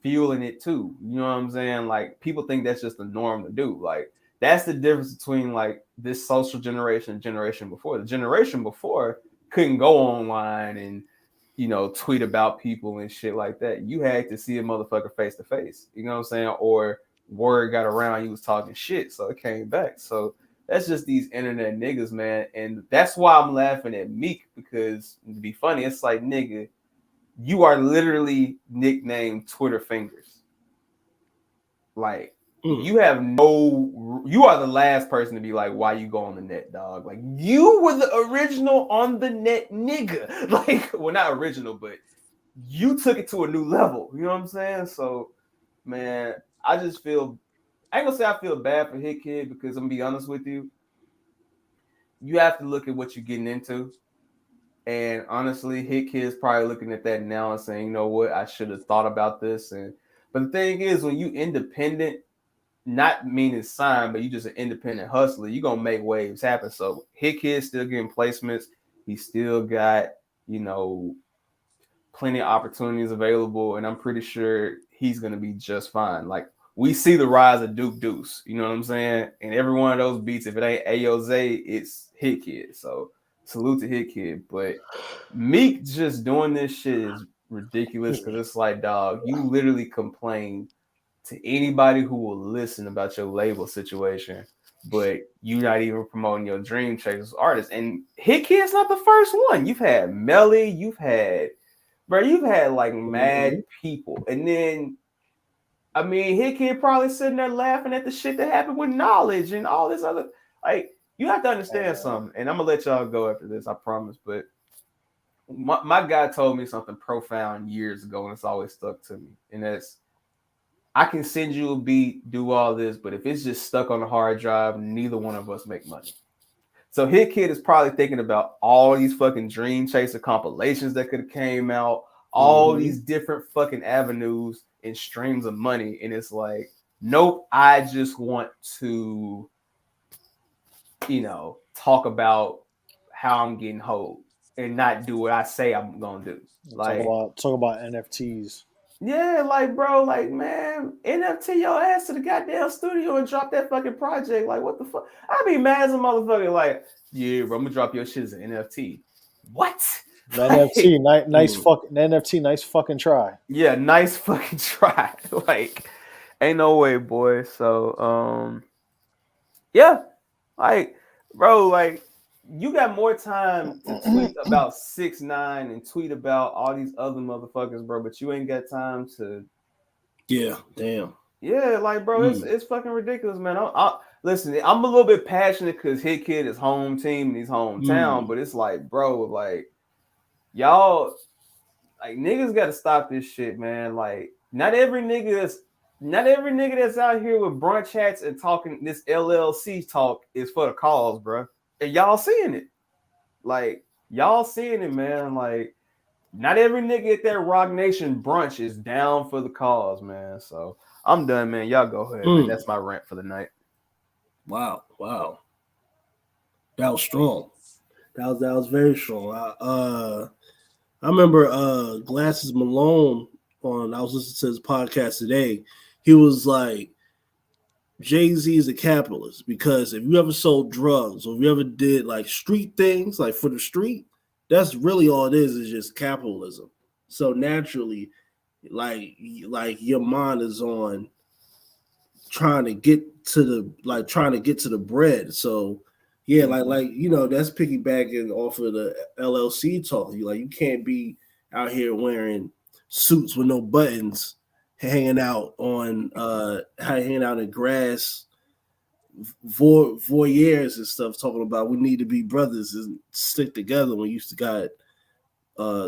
fueling it too. You know what I'm saying? Like people think that's just the norm to do. Like that's the difference between like this social generation and generation before. The generation before couldn't go online and tweet about people and shit like that. You had to see a motherfucker face to face. You know what I'm saying? Or word got around, you was talking shit, so it came back. So that's just these internet niggas, man. And that's why I'm laughing at Meek, because to be funny, it's like, nigga, you are literally nicknamed Twitter Fingers. Like, you are the last person to be like, why you go on the net, dog? Like, you were the original on the net nigga. Like, well, not original, but you took it to a new level. You know what I'm saying? So, man, I just feel, I ain't gonna say I feel bad for Hit Kid, because I'm gonna be honest with you, you have to look at what you're getting into. And honestly, Hit Kid's probably looking at that now and saying, you know what, I should have thought about this. But the thing is, when you independent, not meaning signed, but you just an independent hustler, you're gonna make waves happen. So Hit Kid's still getting placements. He still got, plenty of opportunities available, and I'm pretty sure he's gonna be just fine. Like, we see the rise of Duke Deuce, you know what I'm saying? And every one of those beats, if it ain't Ayoze, it's Hit Kid. So salute to Hit Kid. But Meek just doing this shit is ridiculous, because it's like, dog, you literally complain to anybody who will listen about your label situation, but you're not even promoting your Dream Chasers artists. And Hit Kid's not the first one. You've had Melly, you've had like mad people. And then, I mean, Hit Kid probably sitting there laughing at the shit that happened with Knowledge and all this other, like, you have to understand something. And I'm gonna let y'all go after this, I promise. But my guy told me something profound years ago, and it's always stuck to me. And that's, I can send you a beat, do all this, but if it's just stuck on the hard drive, neither one of us make money. So Hit Kid is probably thinking about all these fucking Dream Chaser compilations that could have came out, all these different fucking avenues and streams of money. And it's like, nope, I just want to, talk about how I'm getting hold and not do what I say I'm going to do. Like, talk about NFTs. Yeah, like, bro, like, man, NFT your ass to the goddamn studio and drop that fucking project. Like, what the fuck? I'd be mad as a motherfucker. Like, yeah, bro, I'm gonna drop your shit as an NFT. What? NFT, nice fucking try. Yeah, nice fucking try. Like, ain't no way, boy. So, yeah, like, bro, like, you got more time to tweet about 6ix9ine and tweet about all these other motherfuckers, bro, but you ain't got time to. Yeah, damn. Yeah, like, bro, it's fucking ridiculous, man. Listen, I'm a little bit passionate because Hit Kid is home team and he's hometown, but it's like, bro, like, y'all, like, niggas got to stop this shit, man. Like, not every nigga that's out here with brunch hats and talking this LLC talk is for the cause, bro. And y'all seeing it. Like, y'all seeing it, man. Like, not every nigga at that Rock Nation brunch is down for the cause, man. So I'm done, man. Y'all go ahead, man. That's my rant for the night. Wow. That was strong. That was very strong. I remember Glasses Malone I was listening to his podcast today. He was like, Jay-Z is a capitalist because if you ever sold drugs or if you ever did like street things, like for the street, that's really all it is just capitalism. So naturally, like your mind is on trying to get to the bread. So yeah, like you know, that's piggybacking off of the LLC talk. You can't be out here wearing suits with no buttons, hanging out in grass, voyeurs and stuff, talking about we need to be brothers and stick together when you used to got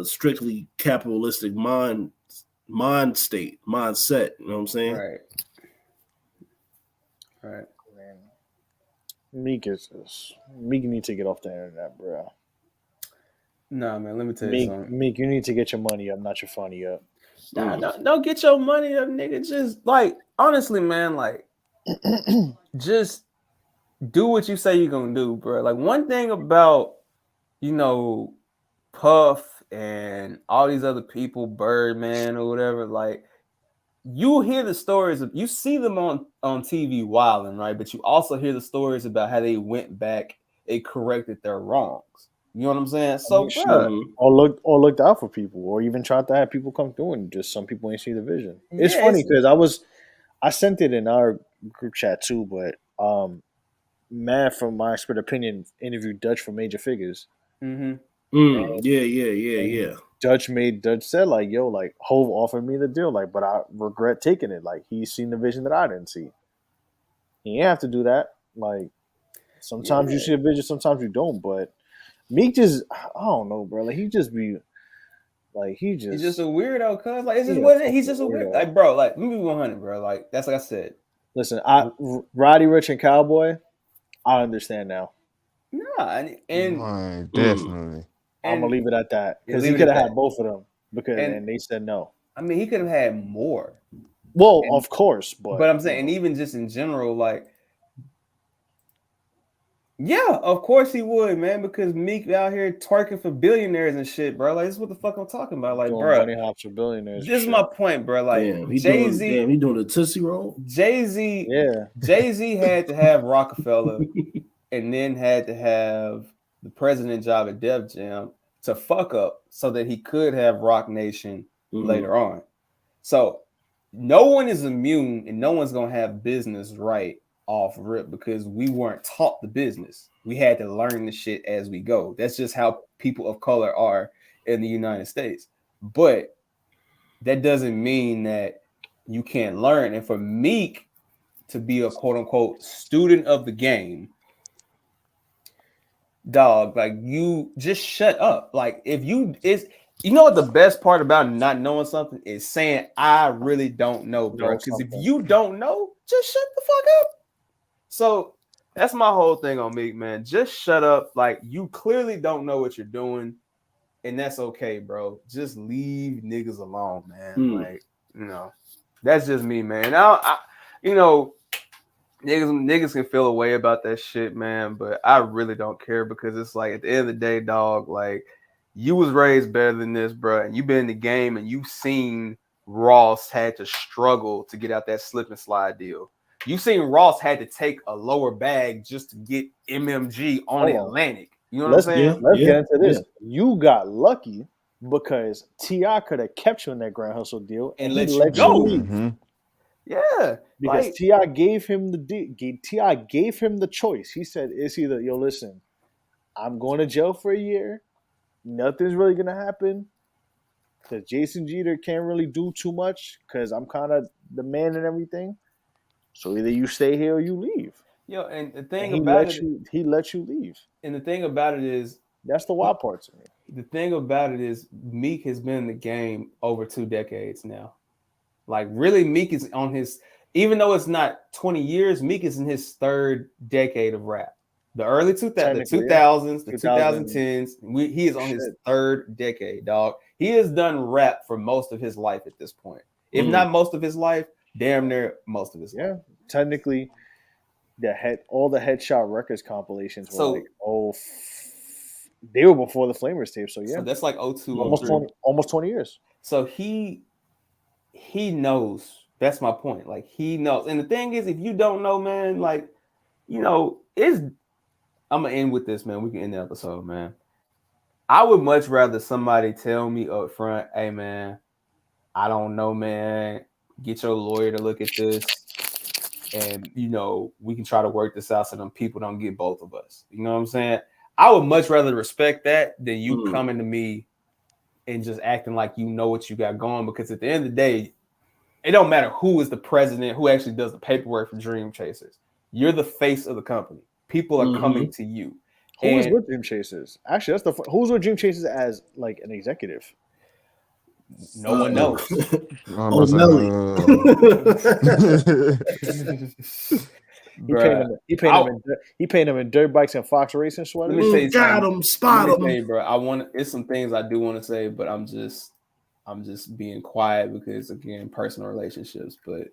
strictly capitalistic mindset. You know what I'm saying? Right. Man. Meek need to get off the internet, bro. Nah, man, let me tell you something. Meek, you need to get your money up, not your funny up. Nah, don't get your money up, nigga. Just like, honestly, man, like, just do what you say you're gonna do, bro. Like, one thing about, you know, Puff and all these other people, Birdman or whatever, like, you hear the stories of, you see them on TV wilding, right? But you also hear the stories about how they went back and corrected their wrongs. You know what I'm saying? So, bro, or looked out for people, or even tried to have people come through, and just some people ain't see the vision. It's funny because I sent it in our group chat too, but Matt from My Expert Opinion interviewed Dutch from Major Figures. Mm-hmm. Yeah. Dutch said like, yo, like Hove offered me the deal, like, but I regret taking it. Like, he's seen the vision that I didn't see. He ain't have to do that. Like, sometimes you see a vision, sometimes you don't. But Meek just, I don't know, bro. Like, he's just a weirdo, cuz like it's just what it is. He's just a weirdo. Like, bro, like, let me be 100, bro. Like, that's like I said. Listen, Roddy Ricch and Cowboy, I understand now. Nah, and definitely. I'm gonna leave it at that because he could have had both of them and they said no. I mean, he could have had more. Well, of course, but I'm saying, and even just in general, like, yeah, of course he would, man, because Meek out here twerking for billionaires and shit, bro. Like, this is what the fuck I'm talking about. Like, bro, money hops for billionaires. This is my point, bro. Like, Jay-Z, he doing the Tootsie Roll. Jay-Z had to have Rockefeller and then had to have the president job at Def Jam to fuck up so that he could have Rock Nation later on. So no one is immune and no one's gonna have business right off rip because we weren't taught the business. We had to learn the shit as we go. That's just how people of color are in the United States. But that doesn't mean that you can't learn. And for Meek to be a quote unquote student of the game, dog, like, you just shut up. Like, if you know what the best part about not knowing something is saying I really don't know, bro. Because if you don't know, just shut the fuck up. So that's my whole thing on Meek, man. Just shut up. Like, you clearly don't know what you're doing, and that's okay, bro. Just leave niggas alone, man. Like, you know, that's just me, man. I you know, niggas can feel a way about that shit, man, but I really don't care because it's like, at the end of the day, dog, like, you was raised better than this, bro, and you've been in the game and you've seen Ross had to struggle to get out that slip and slide deal. You've seen Ross had to take a lower bag just to get MMG on Atlantic. You know what I'm saying? Let's get into this. You got lucky because T.I. could have kept you in that Grand Hustle deal and let you go. Mm-hmm. Yeah, because T.I. gave him the choice. He said, it's either, yo, listen, I'm going to jail for a year. Nothing's really going to happen because Jason Jeter can't really do too much because I'm kind of the man and everything. So either you stay here or you leave. Yo, and the thing about it, he let you leave. And the thing about it is, that's the wild part to me. The thing about it is, Meek has been in the game over 2 decades now. Like, really, Meek is on his, even though it's not 20 years, Meek is in his 3rd decade of rap. The early 2000s, the 2000s, the 2010s. He is on his third decade, dog. He has done rap for most of his life at this point. If not most of his life, damn near most of his life. Yeah, technically, all the Headshot Records compilations were they were before the Flamers tape. So yeah, so that's like 02, almost 20 years. So he knows. That's my point. Like he knows. And the thing is, if you don't know, man, like I'm gonna end with this, man. We can end the episode, man. I would much rather somebody tell me up front, hey man, I don't know, man. Get your lawyer to look at this. And we can try to work this out so them people don't get both of us. You know what I'm saying? I would much rather respect that than you coming to me and just acting like you know what you got going, because at the end of the day, it don't matter who is the president, who actually does the paperwork for Dream Chasers. You're the face of the company. People are coming to you. Who is with Dream Chasers? Actually, who's with Dream Chasers as like an executive? No one knows. Melly. He painted him in dirt bikes and Fox Racing sweaters. Let me say got him, spot him, bro. It's some things I do want to say, but I'm just being quiet because again, personal relationships. But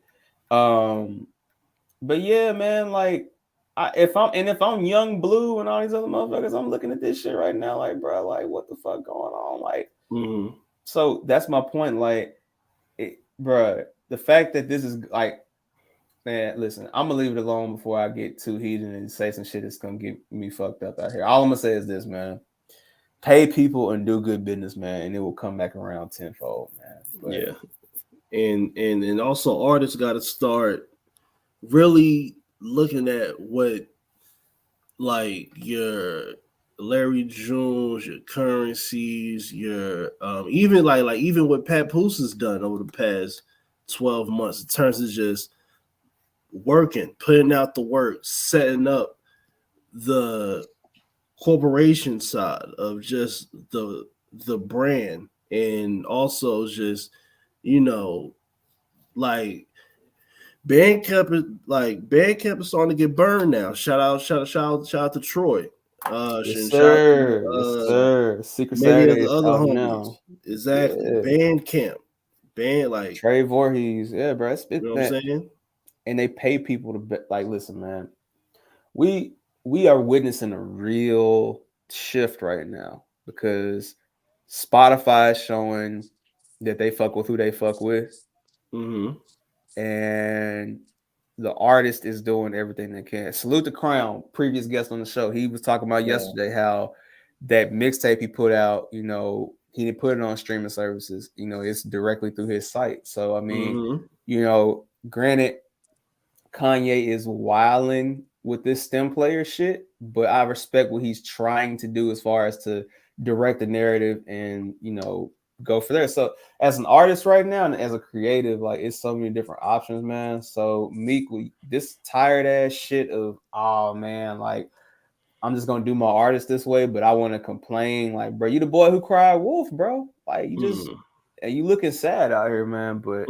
yeah, man, like. If I'm Young Blue and all these other motherfuckers, I'm looking at this shit right now, like, bro, like, what the fuck going on? Like, so that's my point. Like, bro, the fact that this is like, man, listen, I'm gonna leave it alone before I get too heated and say some shit that's gonna get me fucked up out here. All I'm gonna say is this, man: pay people and do good business, man, and it will come back around tenfold, man. But, yeah, and also artists got to start really looking at what, like, your Larry Jones, your Currencies, your even even what Pat Poose has done over the past 12 months in terms of just working, putting out the work, setting up the corporation side of just the brand, and also just like Bandcamp is starting to get burned now. Shout out to Troy. Yes, sir. Secret Saturday other homies. Now. Exactly. Yeah. Bandcamp. Like Trey Voorhees. Yeah, bro. You know what I'm saying? And they pay people to like, listen, man. We are witnessing a real shift right now because Spotify is showing that they fuck with who they fuck with. And the artist is doing everything they can. Salute the Crown, previous guest on the show. He was talking about yesterday how that mixtape he put out, he didn't put it on streaming services. It's directly through his site. So, I mean, granted, Kanye is wilding with this STEM player shit, but I respect what he's trying to do as far as to direct the narrative and, go for there. So as an artist right now and as a creative, like, it's so many different options, man. So Meek, this tired ass shit of, oh man, like, I'm just gonna do my artist this way, but I want to complain, like, bro, you the boy who cried wolf, bro. Like, you just you looking sad out here, man. But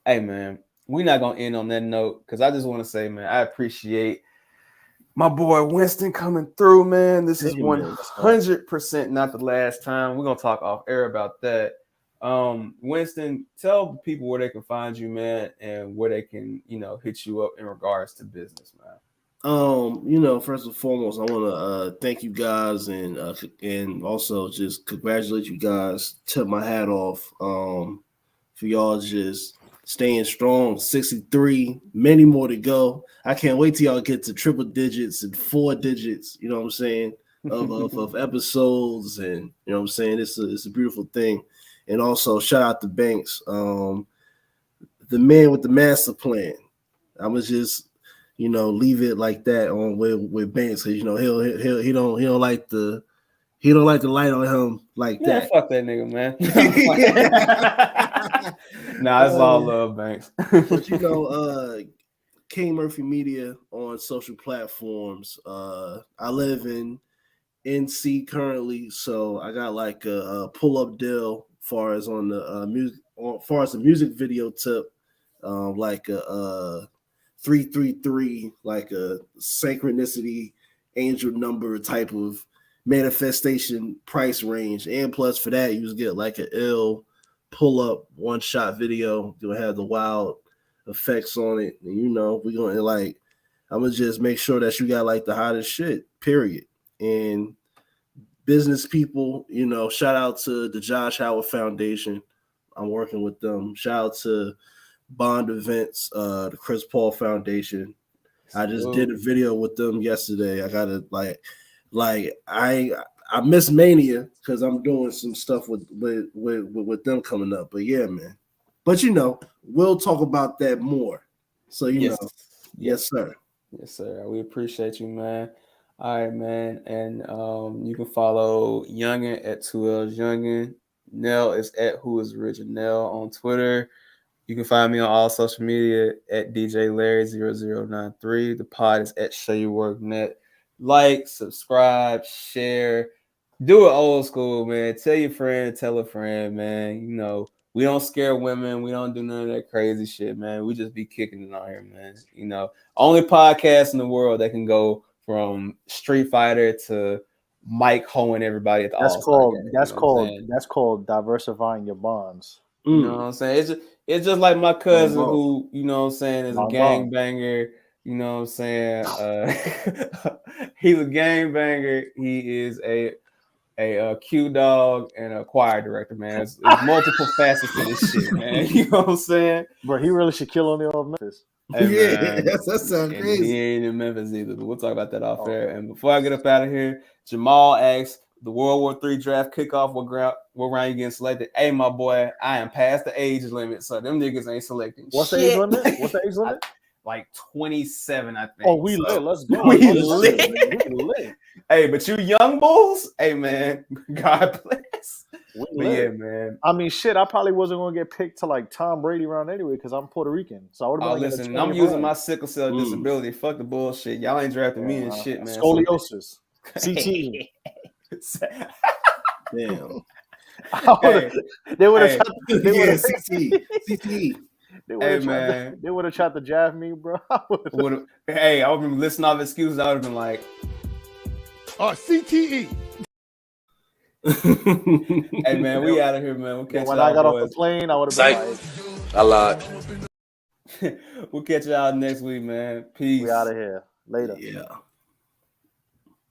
hey, man, we're not gonna end on that note because I just want to say, man, I appreciate my boy Winston coming through, man. This is 100% not the last time. We're gonna talk off air about that. Winston, tell people where they can find you, man, and where they can, hit you up in regards to business, man. First and foremost, I want to thank you guys and also just congratulate you guys. Tip my hat off for y'all just staying strong. 63, many more to go. I can't wait till y'all get to triple digits and 4 digits. You know what I'm saying? Of episodes, and you know what I'm saying. It's a beautiful thing. And also shout out to Banks, the man with the master plan. I was just leave it like that on with Banks, because he don't like the light on him like that. Fuck that nigga, man. Nah, it's all love, Banks. But King Murphy Media on social platforms. I live in NC currently, so I got like a pull-up deal far as on the music, far as the music video tip, like a 333, like a synchronicity angel number type of manifestation price range. And plus for that, you just get like an ill pull-up one-shot video. You'll have the wild effects on it. And, you know, we're going to like, I'm going to just make sure that you got like the hottest shit, period. And business people, you know, shout out to the Josh Howard Foundation. I'm working with them. Shout out to Bond Events, the Chris Paul Foundation. I just did a video with them yesterday. I gotta I miss Mania because I'm doing some stuff with them coming up. But yeah, man. But you know, we'll talk about that more. So you know, yes, sir. Yes, sir. We appreciate you, man. All right, man. And you can follow Youngin at 2L's Youngin. Nell is at Who Is Rich Nell on Twitter. You can find me on all social media at DJ Larry0093. The pod is at ShowYourWorkNet. Like, subscribe, share. Do it old school, man. Tell your friend, tell a friend, man. You know, we don't scare women. We don't do none of that crazy shit, man. We just be kicking it on here, man. You know, only podcast in the world that can go from Street Fighter to Mike hoeing everybody at the All-Star game. That's called diversifying your bonds. You know what I'm saying? It's just like my cousin who, you know what I'm saying, is a gangbanger. You know what I'm saying? He's a gangbanger. He is a Q dog and a choir director, man. It's multiple facets to this shit, man. You know what I'm saying? Bro, he really should kill O'Neal of Memphis. Hey, yeah, that sounds crazy. He ain't in Memphis either, but we'll talk about that off air. And before I get up out of here, Jamal asks, the World War III draft kickoff, what round you getting selected? Hey, my boy, I am past the age limit, so them niggas ain't selecting. What's the age limit? Like 27, I think. Oh, we lit. Let's go. We lit. Hey, but you young bulls, hey man, God bless. But yeah, man. I mean, shit, I probably wasn't gonna get picked to like Tom Brady round anyway because I'm Puerto Rican. So I would have been like, listen, I'm using my sickle cell disability. Fuck the bullshit. Y'all ain't drafting me and shit, man. Scoliosis. CTE. Damn. They would have CTE. They would have tried to draft me, bro. I would have been listening off excuses. I would have been like, CTE. Hey man, we out of here, man. We'll catch when y'all I got boys. off the plane, I would have been like, I lied. We'll catch y'all next week, man. Peace. We out of here. Later. Yeah.